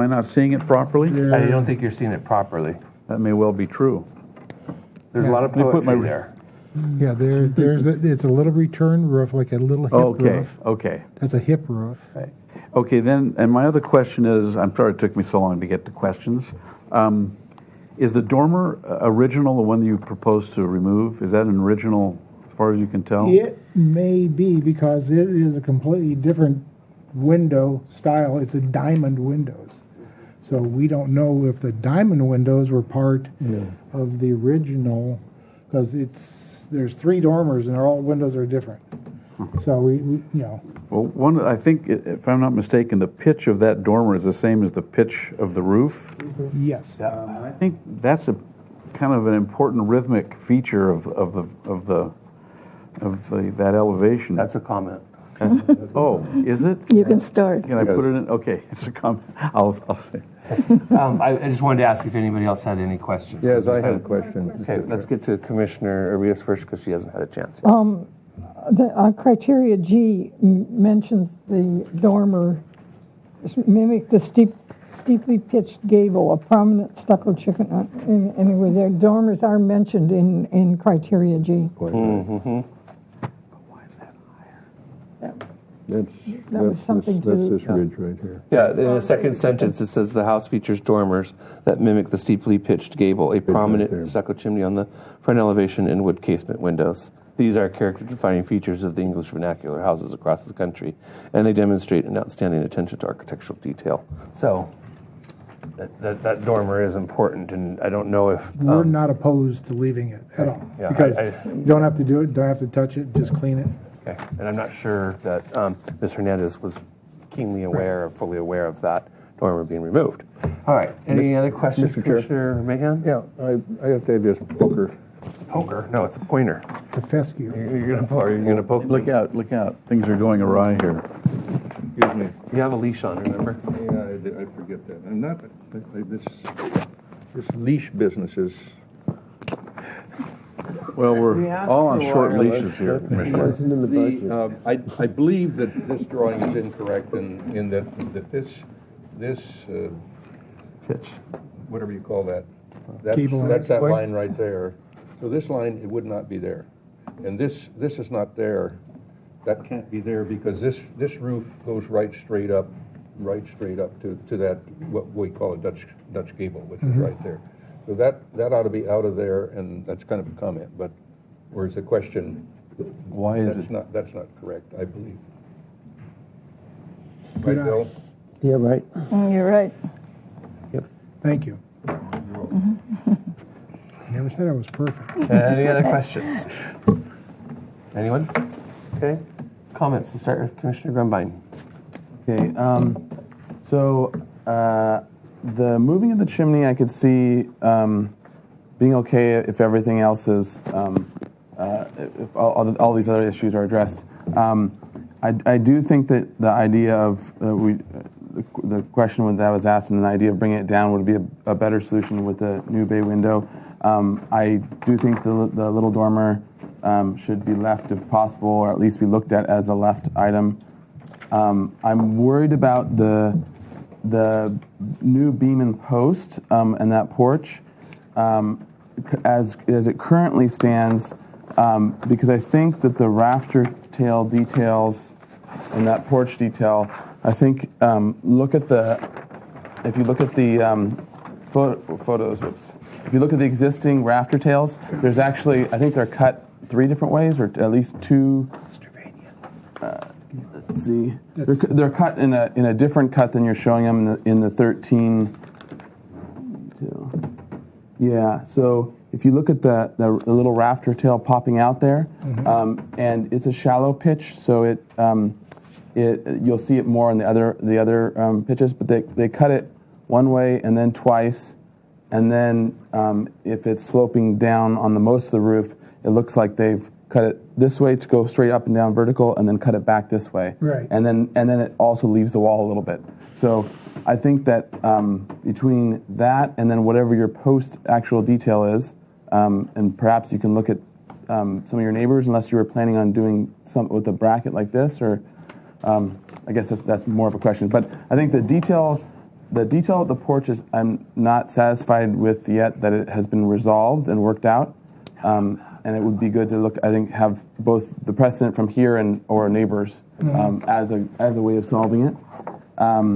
not seeing it properly? I don't think you're seeing it properly. That may well be true. There's a lot of Let me put poetry my- there. yeah, it's a little return roof, like a little hip roof. Okay. That's a hip roof. Okay, then, and my other question is, I'm sorry it took me so long to get to questions. Is the dormer original, the one that you proposed to remove? Is that an original, as far as you can tell? It may be because it is a completely different window style. It's a diamond windows. So we don't know if the diamond windows were part of the original, because there's 3 dormers and all windows are different. So we Well, I think, if I'm not mistaken, the pitch of that dormer is the same as the pitch of the roof. yes. I think that's a kind of an important rhythmic feature of that elevation. That's a comment. Oh, is it? You can start. Can I put it in? Okay, it's a comment. I'll say. I just wanted to ask if anybody else had any questions. Yes, I have a question. Okay, let's get to Commissioner Arias first because she hasn't had a chance. The criteria G mentions the dormer mimic the steeply pitched gable, a prominent stucco chicken. Anyway, their dormers are mentioned in criteria G. Mm-hmm. was something That's to- this ridge right here. Yeah, in the second sentence it says the house features dormers that mimic the steeply pitched gable, a prominent there. stucco chimney on the front elevation and wood casement windows. These are character-defining features of the English vernacular houses across the country, and they demonstrate an outstanding attention to architectural detail. So, that dormer is important, and I don't know if We're not opposed to leaving it at all. Yeah, Because I- you don't have to do it, don't have to touch it, just clean it. Okay, and I'm not sure that Ms. Hernandez was keenly aware or fully aware of that dormer being removed. All right, any other questions, Mr. Chair? Commissioner Mahan? Yeah, I have to have this poker. Poker? No, it's a pointer. It's a fescue. You're gonna poke. Look out, look out. Things are going awry here. Excuse me. You have a leash on, remember? Yeah, I forget that. I'm not, this leash business is, Well, we're all on short leashes here, It Commissioner. wasn't in the budget. I believe that this drawing is incorrect in that this Pitch. whatever you call that, Cable that's that line. line right there. So this line, it would not be there. And this is not there. That can't be there because this roof goes right straight up right straight up to that, what we call a Dutch gable, which is right there. So that ought to be out of there, and that's kind of a comment, but where's the question? Why is it? That's not correct, I believe. Good Right, eye. Bill? Yeah, right. You're right. Thank you. Never said I was perfect. Any other questions? Anyone? Okay. Comments. We'll start with Commissioner Grumbine. Okay, the moving of the chimney, I could see being okay if everything else is, if all these other issues are addressed. I do think that the idea of the question that was asked and the idea of bringing it down would be a better solution with the new bay window. I do think the little dormer should be left if possible, or at least be looked at as a left item. I'm worried about the new beam and post and that porch as it currently stands, because I think that the rafter tail details and that porch detail, I think if you look at the photos, whoops. If you look at the existing rafter tails, there's actually, I think they're cut 3 different ways, or at least 2. Let's see. They're cut in a different cut than you're showing them in the 13. Yeah. So if you look at the little rafter tail popping out there, and it's a shallow pitch, so you'll see it more in the other pitches, but they cut it one way and then twice, and then if it's sloping down on the most of the roof, it looks like they've cut it this way to go straight up and down vertical, and then cut it back this way. Right. And then it also leaves the wall a little bit. So I think that between that and then whatever your post actual detail is, and perhaps you can look at some of your neighbors, unless you were planning on doing something with a bracket like this, or I guess that's more of a question. But I think the detail of the porch is I'm not satisfied with yet that it has been resolved and worked out. And it would be good to look, I think, have both the precedent from here or neighbors as a way of solving it. What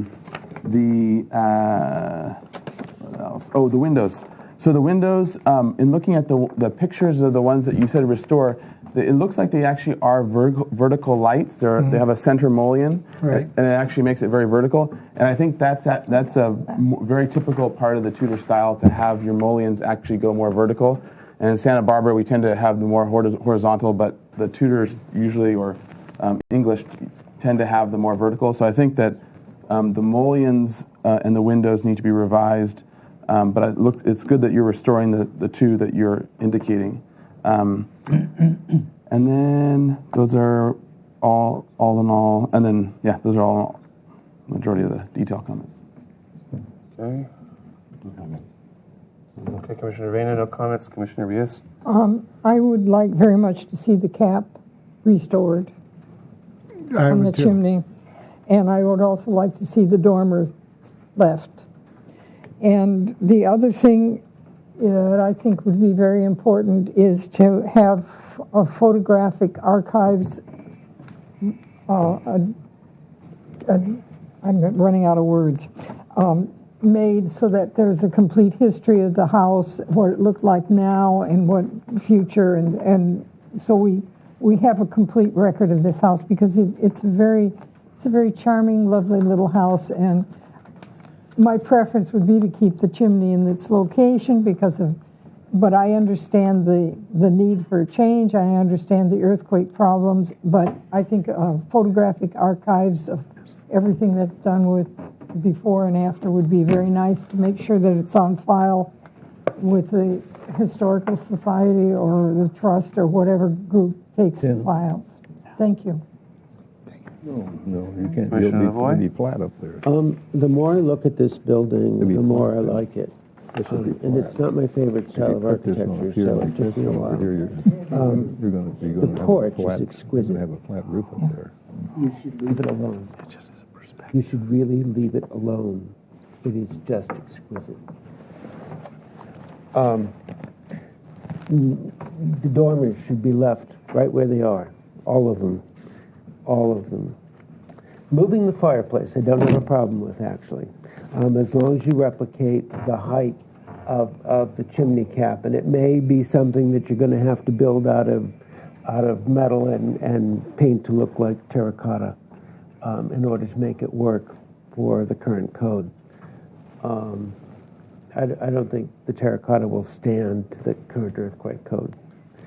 else? Oh, the windows. So the windows, in looking at the pictures of the ones that you said restore, it looks like they actually are vertical lights. They have a center mullion, Right. and it actually makes it very vertical. And I think that's a very typical part of the Tudor style, to have your mullions actually go more vertical. And in Santa Barbara, we tend to have the more horizontal, but the Tudors usually, or English, tend to have the more vertical. So I think that the mullions and the windows need to be revised. But it's good that you're restoring the 2 that you're indicating. And then those are all in all. And then, yeah, those are all majority of the detail comments. Okay. Okay, Commissioner Vena, no comments. Commissioner Rios? I would like very much to see the cap restored I on the would too. chimney, and I would also like to see the dormer left. And the other thing that I think would be very important is to have a photographic archives. I'm running out of words. Made so that there's a complete history of the house, what it looked like now and what future, and so we have a complete record of this house, because it's a very charming, lovely little house, and my preference would be to keep the chimney in its location but I understand the need for change. I understand the earthquake problems, but I think photographic archives of everything that's done with before and after would be very nice, to make sure that it's on file with the Historical Society or the Trust or whatever group takes the files. Thank you. No, you can't. Commissioner It'll Lavoie? be flat up there. The more I look at this building, It'll be the more I flat. like it. This will be And flat. it's not my favorite style of If you cut this one architecture, off here so like it took this, me a over while. here, you're going to have a porch is flat, exquisite. You're going to have a flat roof up there. You should leave it alone. You should really leave it alone. It is just exquisite. The dormers should be left right where they are. All of them. All of them. Moving the fireplace, I don't have a problem with, actually, as long as you replicate the height of the chimney cap. And it may be something that you're going to have to build out of metal and paint to look like terracotta in order to make it work for the current code. I don't think the terracotta will stand to the current earthquake code.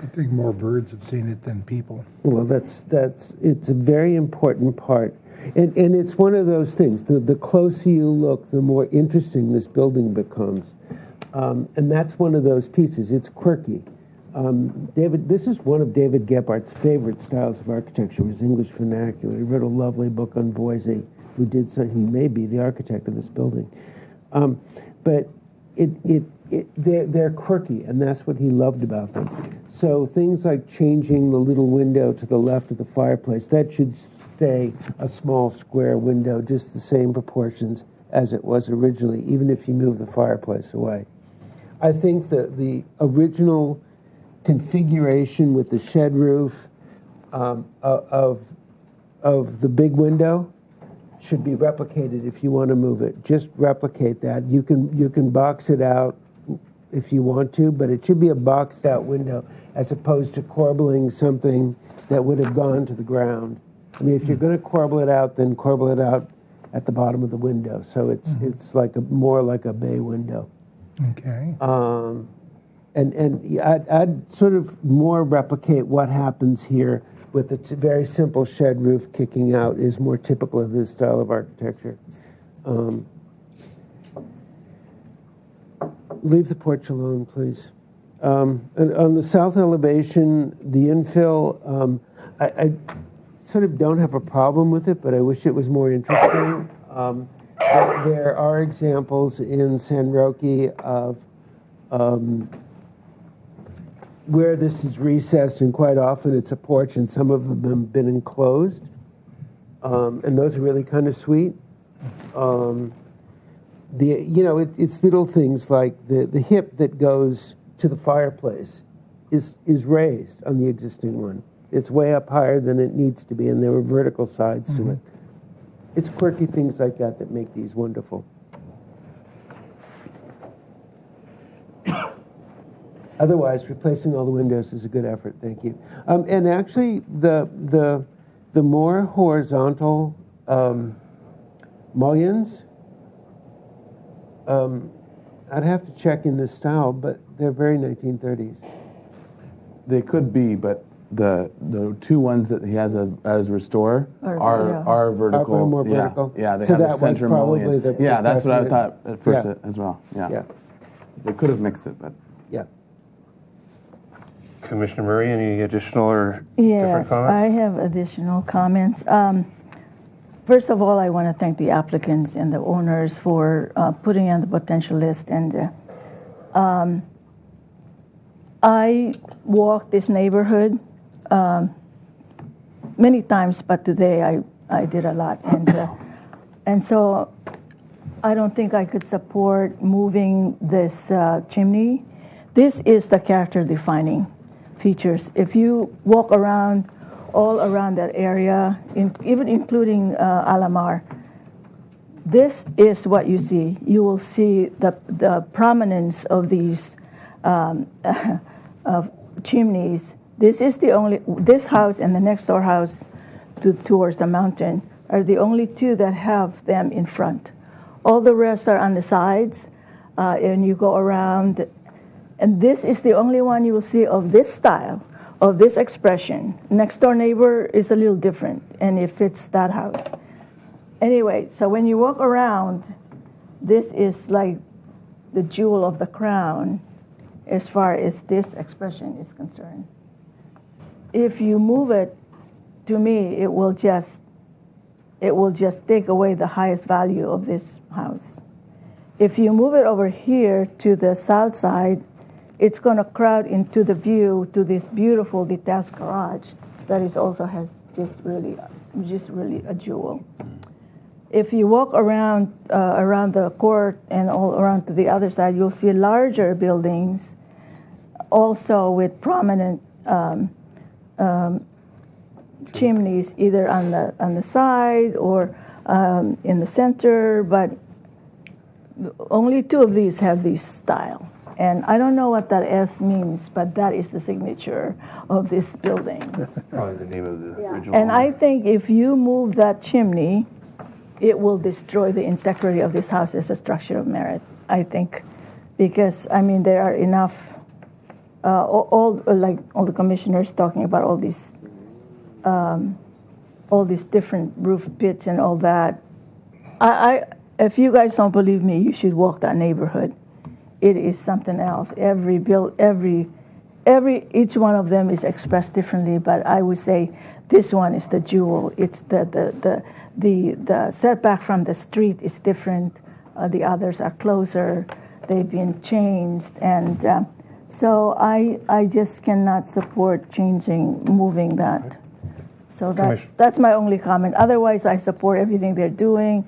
I think more birds have seen it than people. Well, it's a very important part. And it's one of those things. The closer you look, the more interesting this building becomes. And that's one of those pieces. It's quirky. This is one of David Gephardt's favorite styles of architecture, was English vernacular. He wrote a lovely book on Voisey, he may be the architect of this building. But they're quirky, and that's what he loved about them. So things like changing the little window to the left of the fireplace, that should stay a small square window, just the same proportions as it was originally, even if you move the fireplace away. I think that the original configuration with the shed roof of the big window should be replicated if you want to move it. Just replicate that. You can box it out if you want to, but it should be a boxed out window as opposed to corbelling something that would have gone to the ground. I mean, if you're going to corbel it out, then corbel it out at the bottom of the window. So it's like more like a bay window. Okay. And I'd sort of more replicate what happens here with a very simple shed roof kicking out is more typical of this style of architecture. Leave the porch alone, please. And on the south elevation, the infill, I sort of don't have a problem with it, but I wish it was more interesting. There are examples in San Roque of where this is recessed, and quite often it's a porch, and some of them have been enclosed, and those are really kind of sweet. It's little things like the hip that goes to the fireplace is raised on the existing one. It's way up higher than it needs to be, and there were vertical sides to it. It's quirky things like that that make these wonderful. Otherwise, replacing all the windows is a good effort. Thank you. And actually, the more horizontal mullions, I'd have to check in this style, but they're very 1930s. They could be, but the two ones that he has as restore are vertical. Are more vertical. Yeah, they so have that the center probably mullion. the That's what I thought at first as well. Yeah. They could have mixed it, but yeah. Commissioner Murray, any additional or different comments? Yes, I have additional comments. First of all, I want to thank the applicants and the owners for putting on the potential list. And I walked this neighborhood many times, but today I did a lot. And so I don't think I could support moving this chimney. This is the character-defining features. If you walk around, all around that area, even including Alamar, this is what you see. You will see the prominence of these chimneys. This house and the next door house towards the mountain are the only two that have them in front. All the rest are on the sides, and you go around. And this is the only one you will see of this style, of this expression. Next door neighbor is a little different, and it fits that house. Anyway, so when you walk around, this is like the jewel of the crown as far as this expression is concerned. If you move it, to me, it will just take away the highest value of this house. If you move it over here to the south side, it's going to crowd into the view to this beautiful detached garage that has just really a jewel. If you walk around the court and all around to the other side, you'll see larger buildings, also with prominent chimneys either on the side or in the center, but only 2 of these have this style. And I don't know what that S means, but that is the signature of this building. Probably the name of the original. And I think if you move that chimney, it will destroy the integrity of this house as a structure of merit, I think. Because, I mean, there are enough, all the commissioners talking about all these different roof pitch and all that. If you guys don't believe me, you should walk that neighborhood. It is something else. Each one of them is expressed differently, but I would say this one is the jewel. It's the setback from the street is different. The others are closer. They've been changed, and so I just cannot support moving that. So that's my only comment. Otherwise, I support everything they're doing,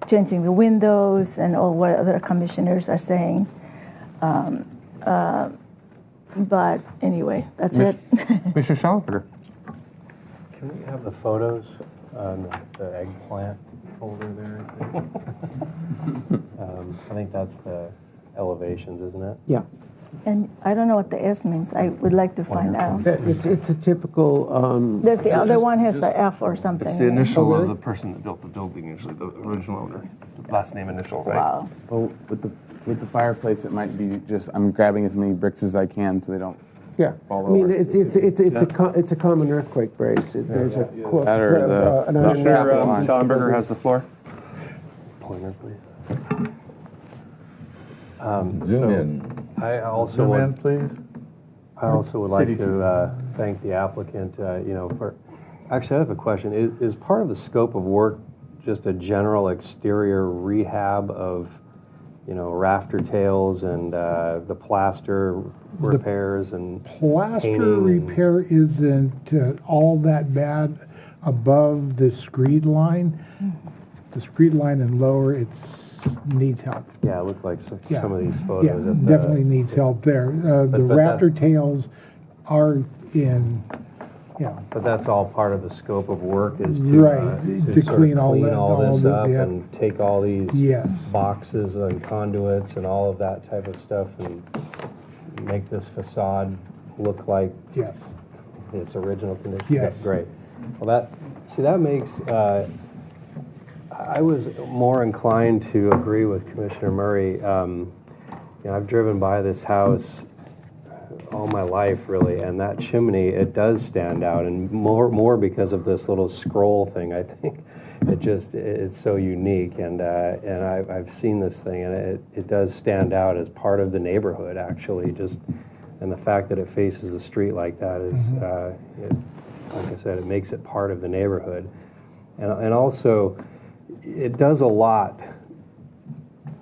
changing the windows and all what other commissioners are saying. But anyway, that's it. Mr. Schallenberger. Can we have the photos on the eggplant folder there? I think that's the elevations, isn't it? Yeah. And I don't know what the S means. I would like to find out. It's a typical. The other one has the F or something. It's the initial of the person that built the building, usually the original owner. Last name initial, right? Wow. Well, with the fireplace, it might be just I'm grabbing as many bricks as I can so they don't fall over. I mean, it's a common earthquake brace. There's a That or the Schallenberger has the floor. Pointer, please. Zoom in. I also Zoom would, in, please. I also would like to thank the applicant. For actually, I have a question. Is part of the scope of work just a general exterior rehab of, rafter tails and the plaster repairs and Plaster painting repair isn't all that bad above the screed line. The screed line and lower, needs help. Yeah, it looked like some of these Yeah, photos. definitely needs help there. The rafter tails are in, But that's all part of the scope of work is to, Right, to sort of clean all clean that- all all this the- up yeah. and take all these Yes. boxes and conduits and all of that type of stuff and make this facade look like yes. its original condition. Yes. That's great. Well, that makes. I was more inclined to agree with Commissioner Murray. I've driven by this house all my life, really, and that chimney, it does stand out, and more because of this little scroll thing. I think it's so unique, and I've seen this thing, and it does stand out as part of the neighborhood, actually. And the fact that it faces the street like that is, like I said, it makes it part of the neighborhood, and also. It does a lot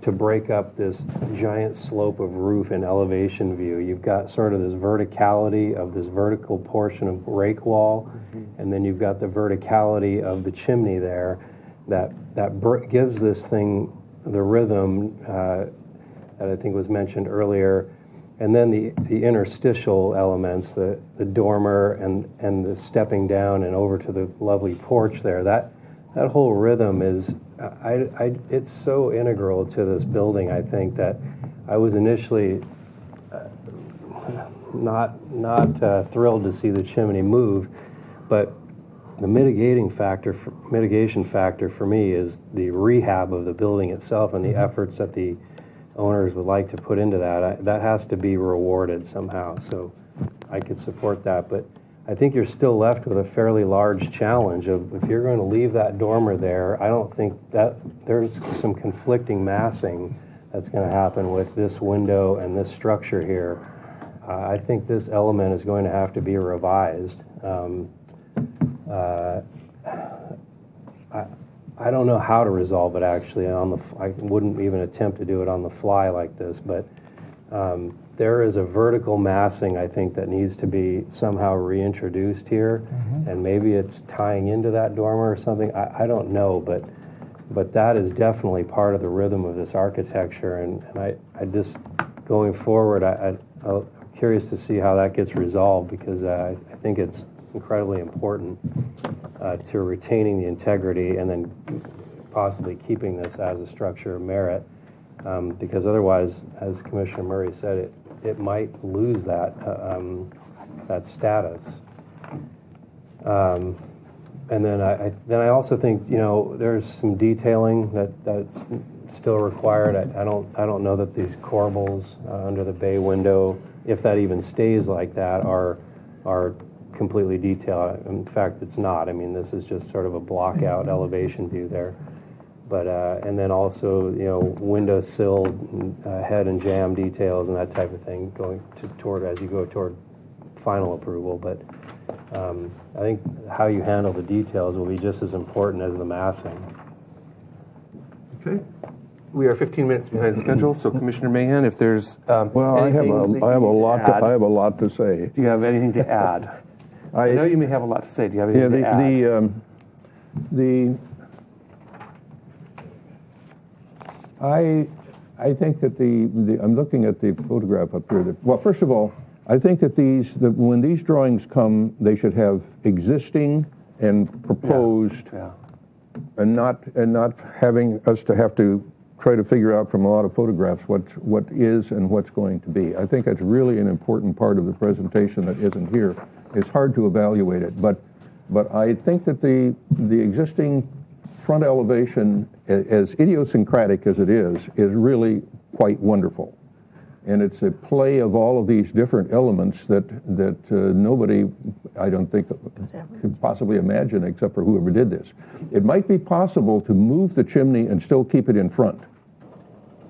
to break up this giant slope of roof and elevation view. You've got sort of this verticality of this vertical portion of rake wall, and then you've got the verticality of the chimney there that gives this thing the rhythm that I think was mentioned earlier. And then the interstitial elements, the dormer and the stepping down and over to the lovely porch there, that whole rhythm is, it's so integral to this building, I think, that I was initially not thrilled to see the chimney move, but the mitigation factor for me is the rehab of the building itself and the efforts that the owners would like to put into that. That has to be rewarded somehow, so I could support that, but I think you're still left with a fairly large challenge of if you're going to leave that dormer there, I don't think that there's some conflicting massing that's going to happen with this window and this structure here. I think this element is going to have to be revised. I don't know how to resolve it actually. I wouldn't even attempt to do it on the fly like this, but there is a vertical massing, I think, that needs to be somehow reintroduced here, and maybe it's tying into that dormer or something. I don't know, but that is definitely part of the rhythm of this architecture, and I just, going forward, I'm curious to see how that gets resolved, because I think it's incredibly important to retaining the integrity and then possibly keeping this as a structure of merit, because otherwise, as Commissioner Murray said, it might lose that that status. And then I also think, you know, there's some detailing that's still required. I don't know that these corbels under the bay window, if that even stays like that, are completely detailed. In fact, it's not. I mean, this is just sort of a block out elevation view there. But and then also, you know, windowsill head and jamb details and that type of thing going toward as you go toward final approval. But I think how you handle the details will be just as important as the massing. Okay. We are 15 minutes behind schedule, so Commissioner Mahan, if there's well, I have a lot to say. Do you have anything to add? I know you may have a lot to say. Do you have anything to add? I think that I'm looking at the photograph up here. Well, first of all, I think that when these drawings come, they should have existing and proposed, and not having us to have to try to figure out from a lot of photographs what is and what's going to be. I think that's really an important part of the presentation that isn't here. It's hard to evaluate it, but I think that the existing front elevation, as idiosyncratic as it is really quite wonderful. And it's a play of all of these different elements that nobody, I don't think, could possibly imagine except for whoever did this. It might be possible to move the chimney and still keep it in front.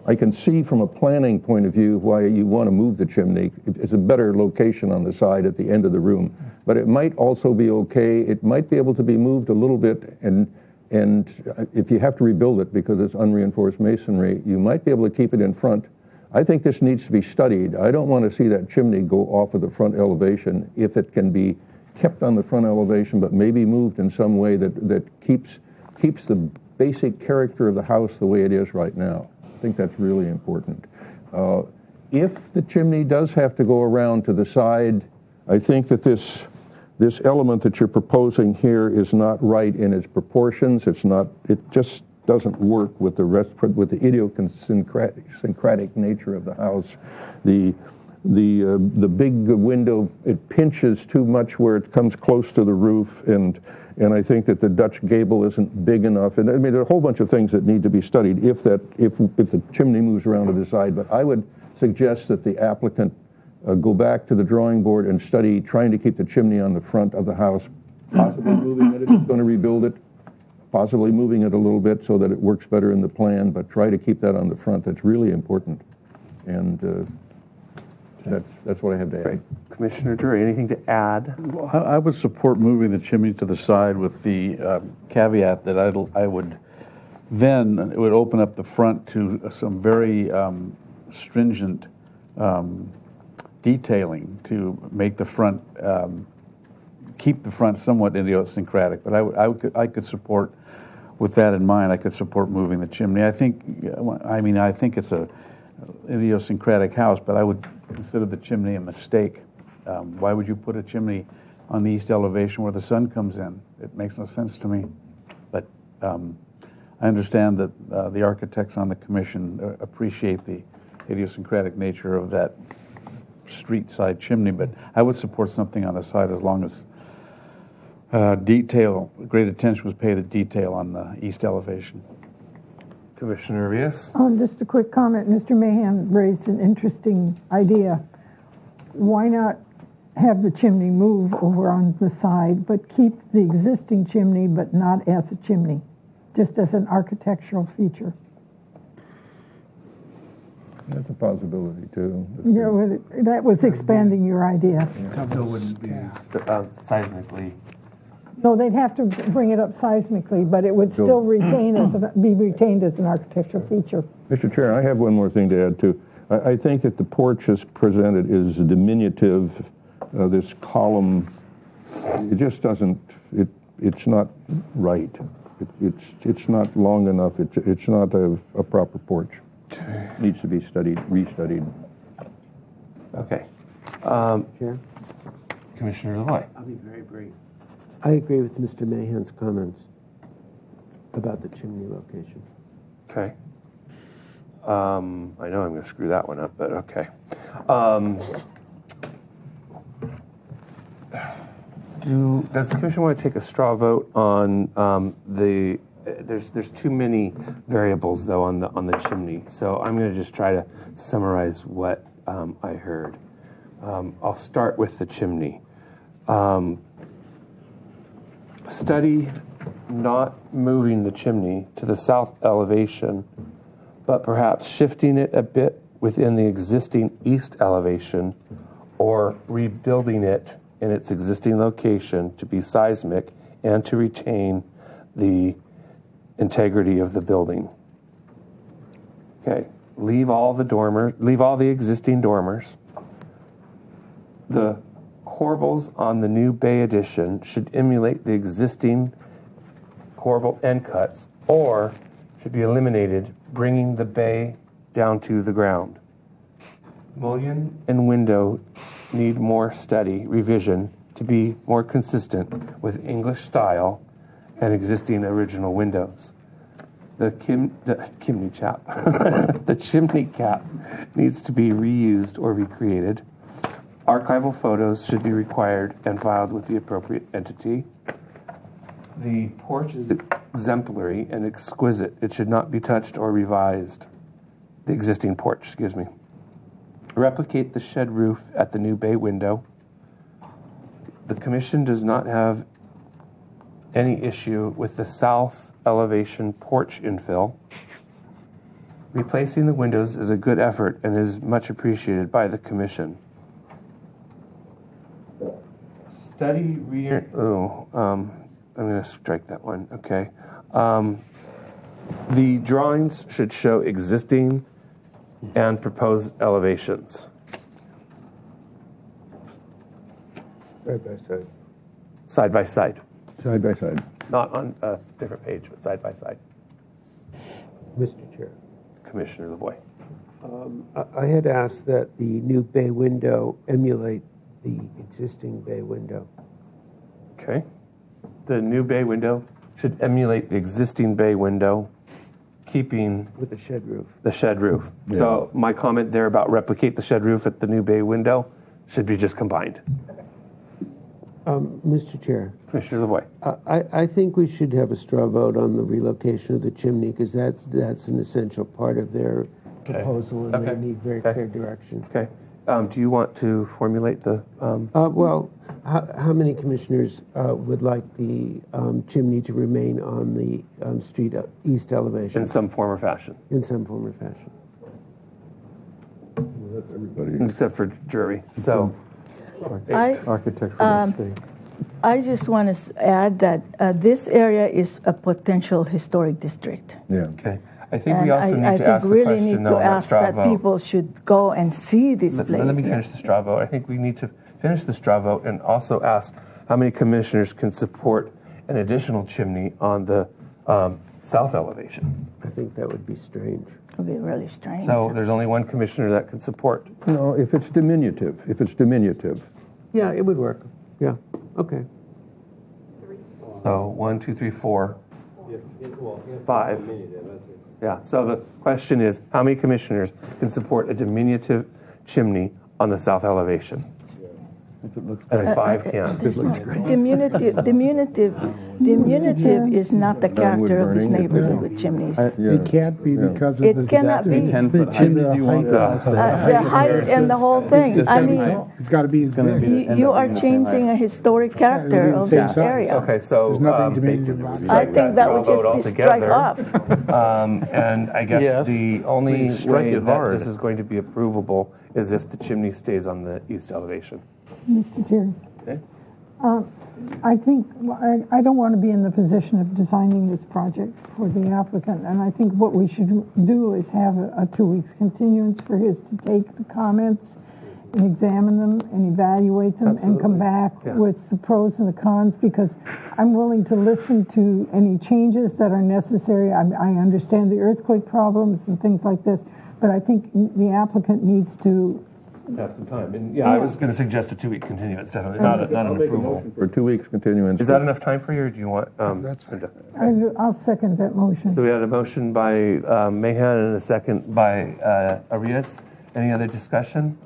I can see from a planning point of view why you want to move the chimney. It's a better location on the side at the end of the room. But it might also be okay. It might be able to be moved a little bit, and if you have to rebuild it because it's unreinforced masonry, you might be able to keep it in front. I think this needs to be studied. I don't want to see that chimney go off of the front elevation if it can be kept on the front elevation, but maybe moved in some way that keeps the basic character of the house the way it is right now. I think that's really important. If the chimney does have to go around to the side, I think that this element that you're proposing here is not right in its proportions. It just doesn't work with the idiosyncratic nature of the house. The big window, it pinches too much where it comes close to the roof, and I think that the Dutch gable isn't big enough. And I mean, there are a whole bunch of things that need to be studied if the chimney moves around to the side. But I would suggest that the applicant go back to the drawing board and study trying to keep the chimney on the front of the house, possibly moving it if it's going to rebuild it, possibly moving it a little bit so that it works better in the plan, but try to keep that on the front. That's really important. And that's what I have to add. Commissioner Drury, anything to add? Well, I would support moving the chimney to the side with the caveat that it would open up the front to some very stringent detailing to make the front, keep the front somewhat idiosyncratic. But I could support, with that in mind, I could support moving the chimney. I think it's a idiosyncratic house, but I would consider the chimney a mistake. Why would you put a chimney on the east elevation where the sun comes in? It makes no sense to me. But I understand that the architects on the commission appreciate the idiosyncratic nature of that street side chimney, but I would support something on the side as long as great attention was paid to detail on the east elevation. Commissioner Rios? Just a quick comment. Mr. Mahan raised an interesting idea. Why not have the chimney move over on the side, but keep the existing chimney, but not as a chimney, just as an architectural feature? That's a possibility, too. Yeah, well, that was expanding your idea. So wouldn't be seismically. No, they'd have to bring it up seismically, but it would still be retained as an architectural feature. Mr. Chair, I have one more thing to add, too. I think that the porch as presented is diminutive. This column, it just doesn't, it's not right. It's not long enough. It's not a proper porch. Needs to be restudied. Okay. Chair? Commissioner Lavoy. I'll be very brief. I agree with Mr. Mahan's comments about the chimney location. Okay. I know I'm going to screw that one up, but okay. Does the commission want to take a straw vote on the? There's too many variables though on the chimney, so I'm going to just try to summarize what I heard. I'll start with the chimney. Study not moving the chimney to the south elevation, but perhaps shifting it a bit within the existing east elevation, or rebuilding it in its existing location to be seismic and to retain the integrity of the building. Okay, leave all the existing dormers. The corbels on the new bay addition should emulate the existing corbel end cuts, or should be eliminated, bringing the bay down to the ground. Mullion and window need more study, revision to be more consistent with English style and existing original windows. The chimney cap needs to be reused or recreated. Archival photos should be required and filed with the appropriate entity. The porch is exemplary and exquisite. It should not be touched or revised. The existing porch, excuse me. Replicate the shed roof at the new bay window. The commission does not have any issue with the south elevation porch infill. Replacing the windows is a good effort and is much appreciated by the commission. Study I'm going to strike that one. Okay. The drawings should show existing and proposed elevations. Side by side. Side by side. Side by side. Not on a different page, but side by side. Mr. Chair. Commissioner Lavoy. I had asked that the new bay window emulate the existing bay window. Okay. The new bay window should emulate the existing bay window, keeping with the shed roof. The shed roof. Yeah. So my comment there about replicate the shed roof at the new bay window should be just combined. Mr. Chair. Commissioner Lavoy. I think we should have a straw vote on the relocation of the chimney, because that's an essential part of their proposal, and they need very clear direction. Okay. Do you want to formulate the? Well, how many commissioners would like the chimney to remain on the street east elevation? In some form or fashion. In some form or fashion. Everybody. Except for jury. So. I just want to add that this area is a potential historic district. Yeah. Okay. I think And we also need to ask the really question need though to on that ask straw that vote. people should go and see this place. Let me finish the straw vote. I think we need to finish the straw vote and also ask how many commissioners can support an additional chimney on the south elevation. I think that would be strange. It would be really strange. So there's only one commissioner that can support. No, if it's diminutive. Yeah, it would work. Yeah. Okay. So 1, 2, 3, 4, 5. Yeah. So the question is, how many commissioners can support a diminutive chimney on the south elevation? And 5 can. Diminutive is not the character of this neighborhood with chimneys. It can't be because of It cannot be. the chimney height. The height and the whole thing. I mean, It's got to be as big. you are changing a historic character of same this size. area. Okay, so There's nothing diminutive about it. I think that would straw just vote be strike altogether. off. And I guess Yes. the only strike way it that hard. this is going to be approvable is if the chimney stays on the east elevation. Mr. Chair. Okay? I think, I don't want to be in the position of designing this project for the applicant, and I think what we should do is have a 2 weeks continuance for his to take the comments and examine them and evaluate them and come back with the pros and the cons, because I'm willing to listen to any changes that are necessary. I understand the earthquake problems and things like this, but I think the applicant needs to have some time. And yeah, I was going to suggest a 2-week continuance, definitely, not an approval. For 2 weeks continuance. Is that enough time for you, or do you want? That's fine. I'll second that motion. So we had a motion by Mahan and a second by Arias. Any other discussion?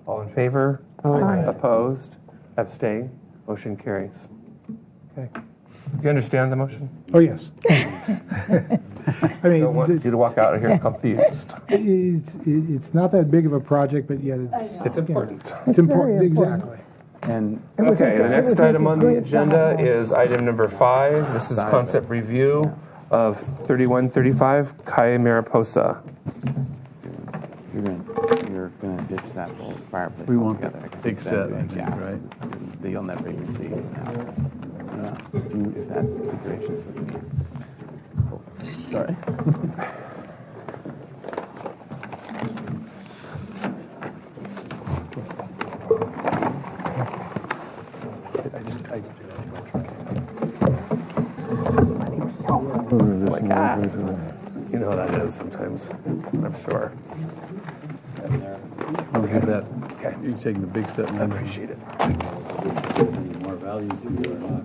All in favor? Aye. Opposed? Abstain? Motion carries. Okay. Do you understand the motion? Oh, yes. I mean, Don't want you to walk out of here confused. it's not that big of a project, but yet It's important. it's important. very Exactly. And Okay, the next item on the agenda is item number 5. This is concept review of 3135 Calle Mariposa. you're gonna ditch that little fireplace. We want altogether. the big set, I think, Yeah. right? That you'll never even see. If that configuration's sorry. You know how that is sometimes, I'm sure. I'll give that. Okay. You're taking the big set. I appreciate it. More value to you or not?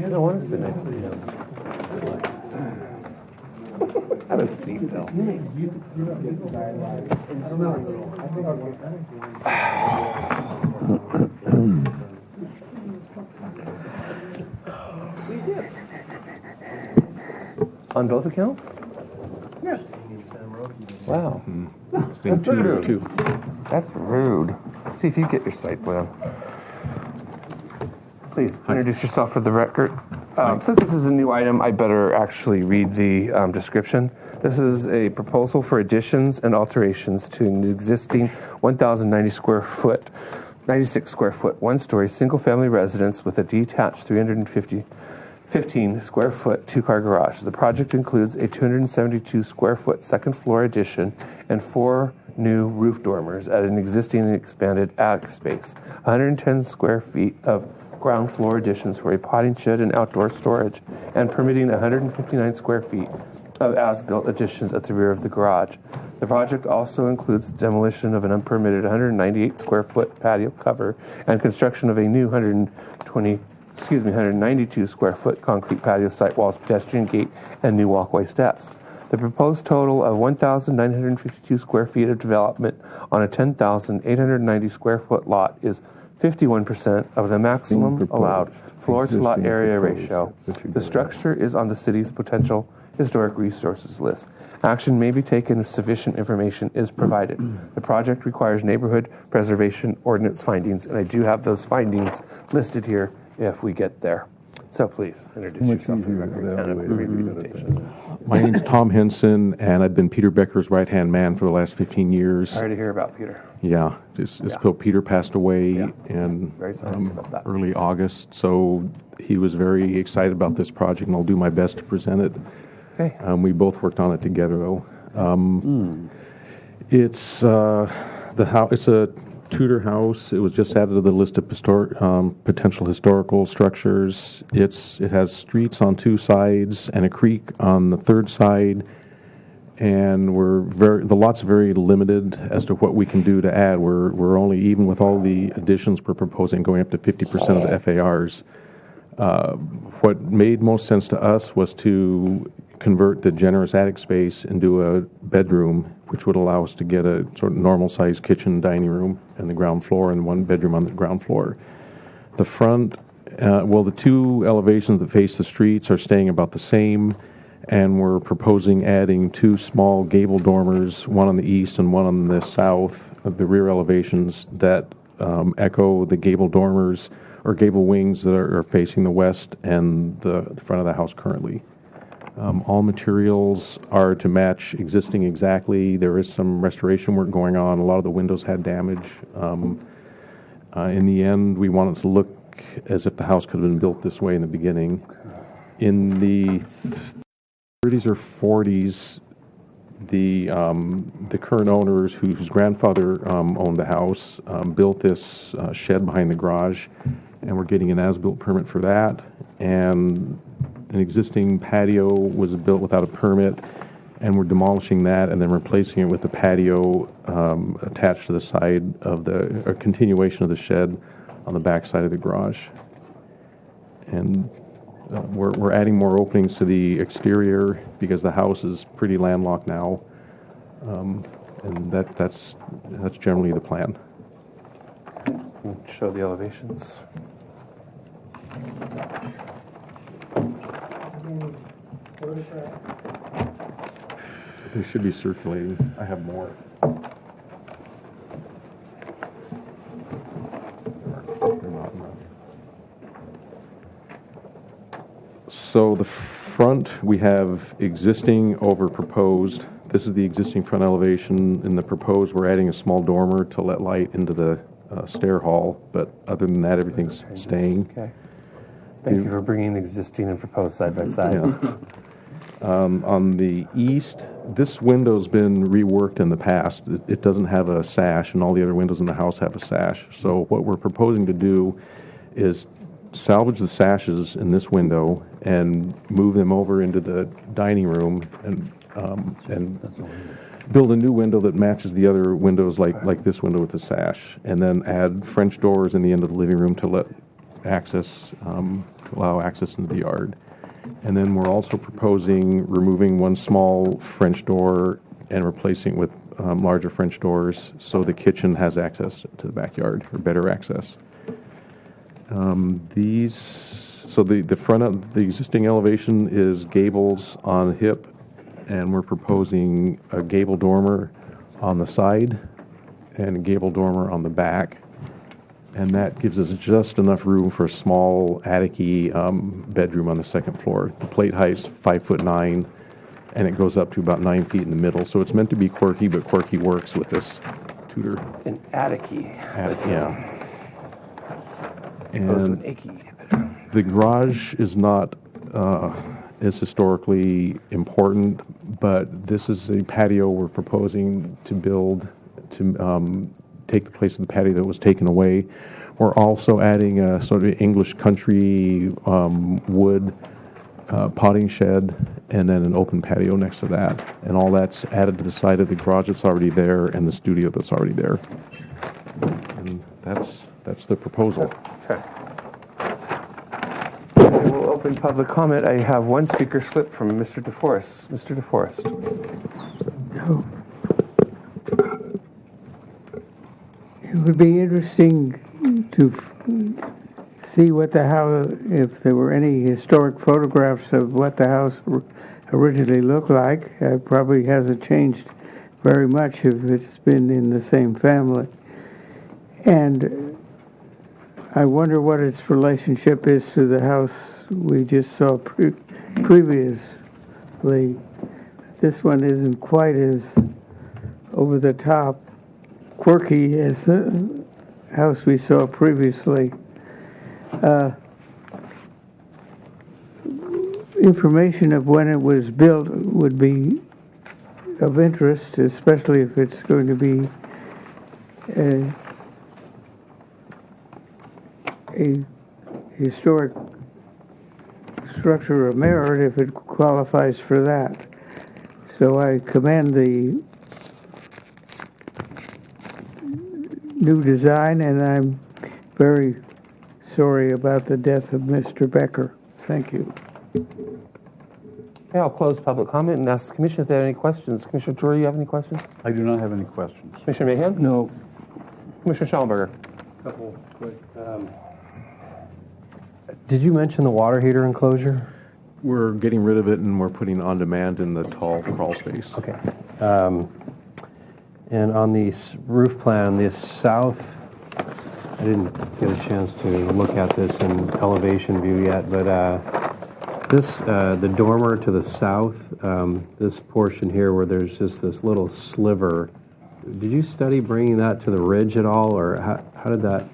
I don't want to sit next to you. Have a seat, Bill. On both accounts? Yes. Wow. Thing 2 or 2. That's rude. See if you get your site plan. Please introduce yourself for the record. Since this is a new item, I better actually read the description. This is a proposal for additions and alterations to an existing 1,090 square foot, 96 square foot, one-story single-family residence with a detached 15 square foot two-car garage. The project includes a 272 square foot second floor addition and 4 new roof dormers at an existing and expanded attic space, 110 square feet of ground floor additions for a potting shed and outdoor storage, and permitting 159 square feet of as-built additions at the rear of the garage. The project also includes demolition of an unpermitted 198 square foot patio cover and construction of a new 192 square foot concrete patio site walls, pedestrian gate, and new walkway steps. The proposed total of 1,952 square feet of development on a 10,890 square foot lot is 51% of the maximum allowed floor-to-lot area ratio. The structure is on the city's potential historic resources list. Action may be taken if sufficient information is provided. The project requires neighborhood preservation ordinance findings, and I do have those findings listed here if we get there. So please introduce yourself for the record and a brief presentation. My name's Tom Henson, and I've been Peter Becker's right-hand man for the last 15 years. Sorry to hear about Peter. Yeah, Peter passed away in Very sorry about that. early August, so he was very excited about this project, and I'll do my best to present it. Okay. We both worked on it together, though. It's it's a Tudor house. It was just added to the list of potential historical structures. It has streets on 2 sides and a creek on the 3rd side, and the lot's very limited as to what we can do to add. We're only, even with all the additions we're proposing, going up to 50% of the FARs. What made most sense to us was to convert the generous attic space into a bedroom, which would allow us to get a sort of normal-sized kitchen, dining room, and the ground floor, and 1 bedroom on the ground floor. The front, the 2 elevations that face the streets are staying about the same, and we're proposing adding 2 small gable dormers, one on the east and one on the south of the rear elevations that echo the gable dormers or gable wings that are facing the west and the front of the house currently. All materials are to match existing exactly. There is some restoration work going on. A lot of the windows had damage. In the end, we want it to look as if the house could have been built this way in the beginning. In the 30s or 40s, the current owners, whose grandfather owned the house, built this shed behind the garage, and we're getting an as-built permit for that. And an existing patio was built without a permit, and we're demolishing that and then replacing it with the patio attached to the side of a continuation of the shed on the back side of the garage. And we're adding more openings to the exterior because the house is pretty landlocked now, and that's generally the plan. Show the elevations. They should be circulating. I have more. They're not enough. So the front, we have existing over proposed. This is the existing front elevation. In the proposed, we're adding a small dormer to let light into the stair hall, but other than that, everything's staying. Okay. Thank you for bringing existing and proposed side by side. Yeah. On the east, this window's been reworked in the past. It doesn't have a sash, and all the other windows in the house have a sash. So what we're proposing to do is salvage the sashes in this window and move them over into the dining room and build a new window that matches the other windows like this window with the sash, and then add French doors in the end of the living room to let access, to allow access into the yard. And then we're also proposing removing one small French door and replacing it with larger French doors so the kitchen has access to the backyard, or better access. So the front of the existing elevation is gables on hip, and we're proposing a gable dormer on the side and a gable dormer on the back. And that gives us just enough room for a small attic-y bedroom on the second floor. The plate height's 5'9", and it goes up to about 9 feet in the middle. So it's meant to be quirky, but quirky works with this Tudor. An attic-y. Yeah. Opposed to And an achy. the garage is not as historically important, but this is a patio we're proposing to build to take the place of the patio that was taken away. We're also adding a sort of English country wood potting shed, and then an open patio next to that. And all that's added to the side of the garage that's already there and the studio that's already there. And that's the proposal. Okay. We'll open public comment. I have one speaker slip from Mr. DeForest. Mr. DeForest. No. It would be interesting to see what the house, if there were any historic photographs of what the house originally looked like. It probably hasn't changed very much if it's been in the same family. And I wonder what its relationship is to the house we just saw previously. This one isn't quite as over the top quirky as the house we saw previously. Information of when it was built would be of interest, especially if it's going to be a historic structure of merit, if it qualifies for that. So I commend the new design, and I'm very sorry about the death of Mr. Becker. Thank you. Okay, I'll close public comment and ask the Commission if they have any questions. Commissioner Drury, you have any questions? I do not have any questions. Commissioner Mahan? No. Commissioner Schallenberger? Couple quick. Did you mention the water heater enclosure? We're getting rid of it, and we're putting on demand in the tall crawl space. Okay. And on the roof plan, the south, I didn't get a chance to look at this in elevation view yet, but the dormer to the south, this portion here where there's just this little sliver, did you study bringing that to the ridge at all, or how did that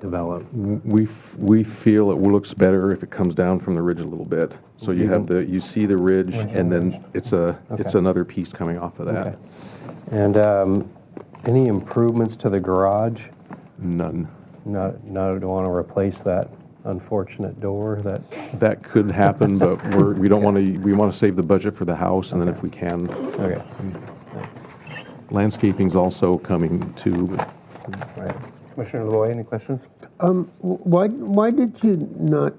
develop? We feel it looks better if it comes down from the ridge a little bit. So you see the ridge, and then it's another piece coming off of that. Okay. And any improvements to the garage? None. Not want to replace that unfortunate door that. That could happen, but we don't want to, we want to save the budget for the house, and then if we can. Okay. Landscaping's also coming too. Right. Commissioner Lavoie, any questions? Why did you not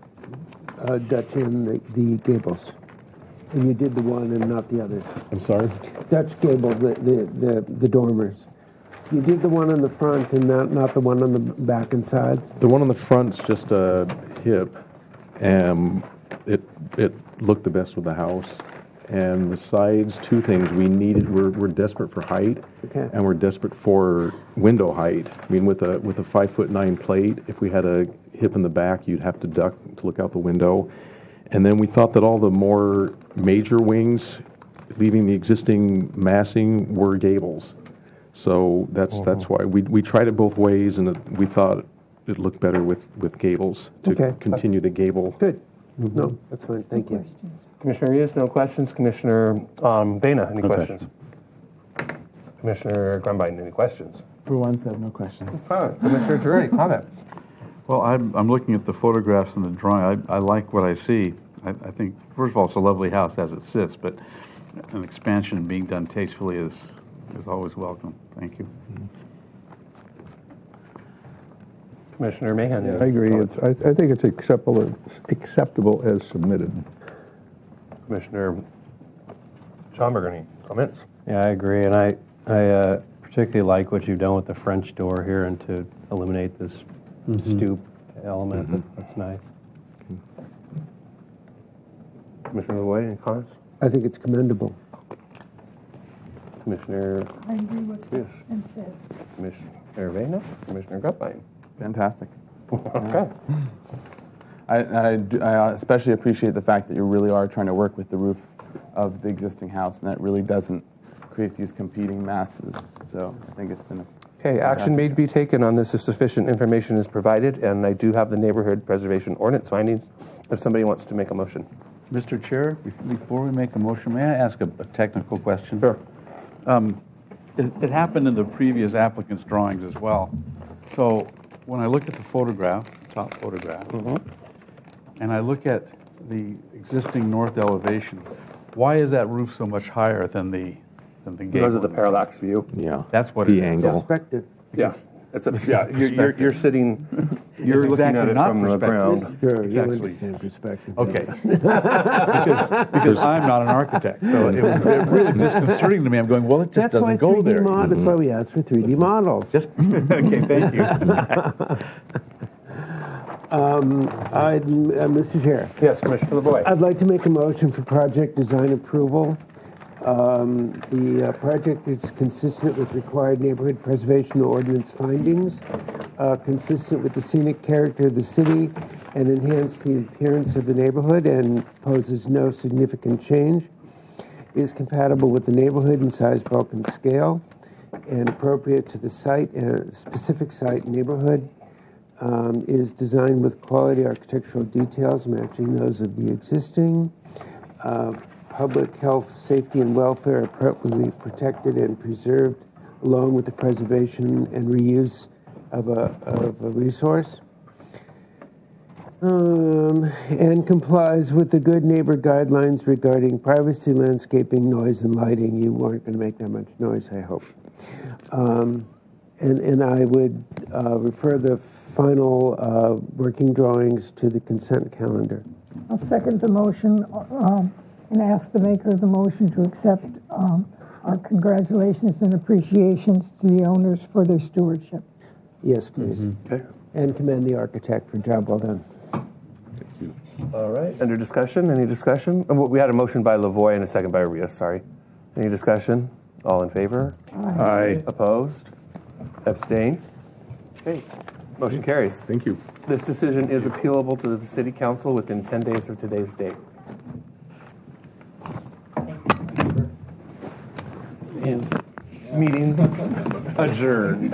Dutch in the gables? And you did the one and not the others? I'm sorry? Dutch gable, the dormers. You did the one on the front and not the one on the back and sides? The one on the front's just a hip, and it looked the best with the house. And the sides, two things we needed. We're desperate for height, Okay. and we're desperate for window height. I mean, with a 5'9" plate, if we had a hip in the back, you'd have to duck to look out the window. And then we thought that all the more major wings, leaving the existing massing, were gables. So that's why we tried it both ways, and we thought it looked better with gables to continue the gable. Good. No, that's fine. Thank you. Commissioner Hughes, no questions. Commissioner Vena, any questions? Commissioner Grunbein, any questions? For once, I have no questions. Commissioner Drury, comment. Well, I'm looking at the photographs and the drawing. I like what I see. I think, first of all, it's a lovely house as it sits, but an expansion being done tastefully is always welcome. Thank you. Commissioner Mahan. I agree. I think it's acceptable as submitted. Commissioner Schomburg, any comments? Yeah, I agree, and I particularly like what you've done with the French door here and to eliminate this stoop element. That's nice. Commissioner Lavoie, any comments? I think it's commendable. Commissioner I agree with what's been said. Commissioner Vena, Commissioner Grunbein. Fantastic. Okay. I especially appreciate the fact that you really are trying to work with the roof of the existing house, and that really doesn't create these competing masses. So I think it's been Okay, action may be taken on this if sufficient information is provided, and I do have the neighborhood preservation ordinance findings if somebody wants to make a motion. Mr. Chair, before we make a motion, may I ask a technical question? Sure. It happened in the previous applicant's drawings as well. So when I look at the photograph, top photograph, and I look at the existing north elevation, why is that roof so much higher than the gable? Because of the parallax view. Yeah. That's what the it is. angle. Perspective. Yeah. You're sitting, you're looking at it from the ground. Sure, It's you actually- understand perspective. Okay. because I'm not an architect, so it was really disconcerting to me. I'm going, well, it just That's why doesn't go 3D there. That's why we asked for 3D models. Just okay, thank you. Mr. Chair, Yes, Commissioner Lavoie. I'd like to make a motion for project design approval. The project is consistent with required neighborhood preservation ordinance findings, consistent with the scenic character of the city, and enhance the appearance of the neighborhood and poses no significant change, is compatible with the neighborhood in size, bulk, and scale, and appropriate to the site, specific site and neighborhood, is designed with quality architectural details matching those of the existing. Public health, safety, and welfare are appropriately protected and preserved, along with the preservation and reuse of a resource, and complies with the good neighbor guidelines regarding privacy, landscaping, noise, and lighting. You aren't going to make that much noise, I hope. And I would refer the final working drawings to the consent calendar. I'll second the motion and ask the maker of the motion to accept our congratulations and appreciations to the owners for their stewardship. Yes, please. Okay. And commend the architect for a job well done. All right. Under discussion, any discussion? We had a motion by Lavoie and a second by Arias, sorry. Any discussion? All in favor? Aye. Opposed? Abstained? Okay. Motion carries. Thank you. This decision is appealable to the City Council within 10 days of today's date. And meeting adjourned.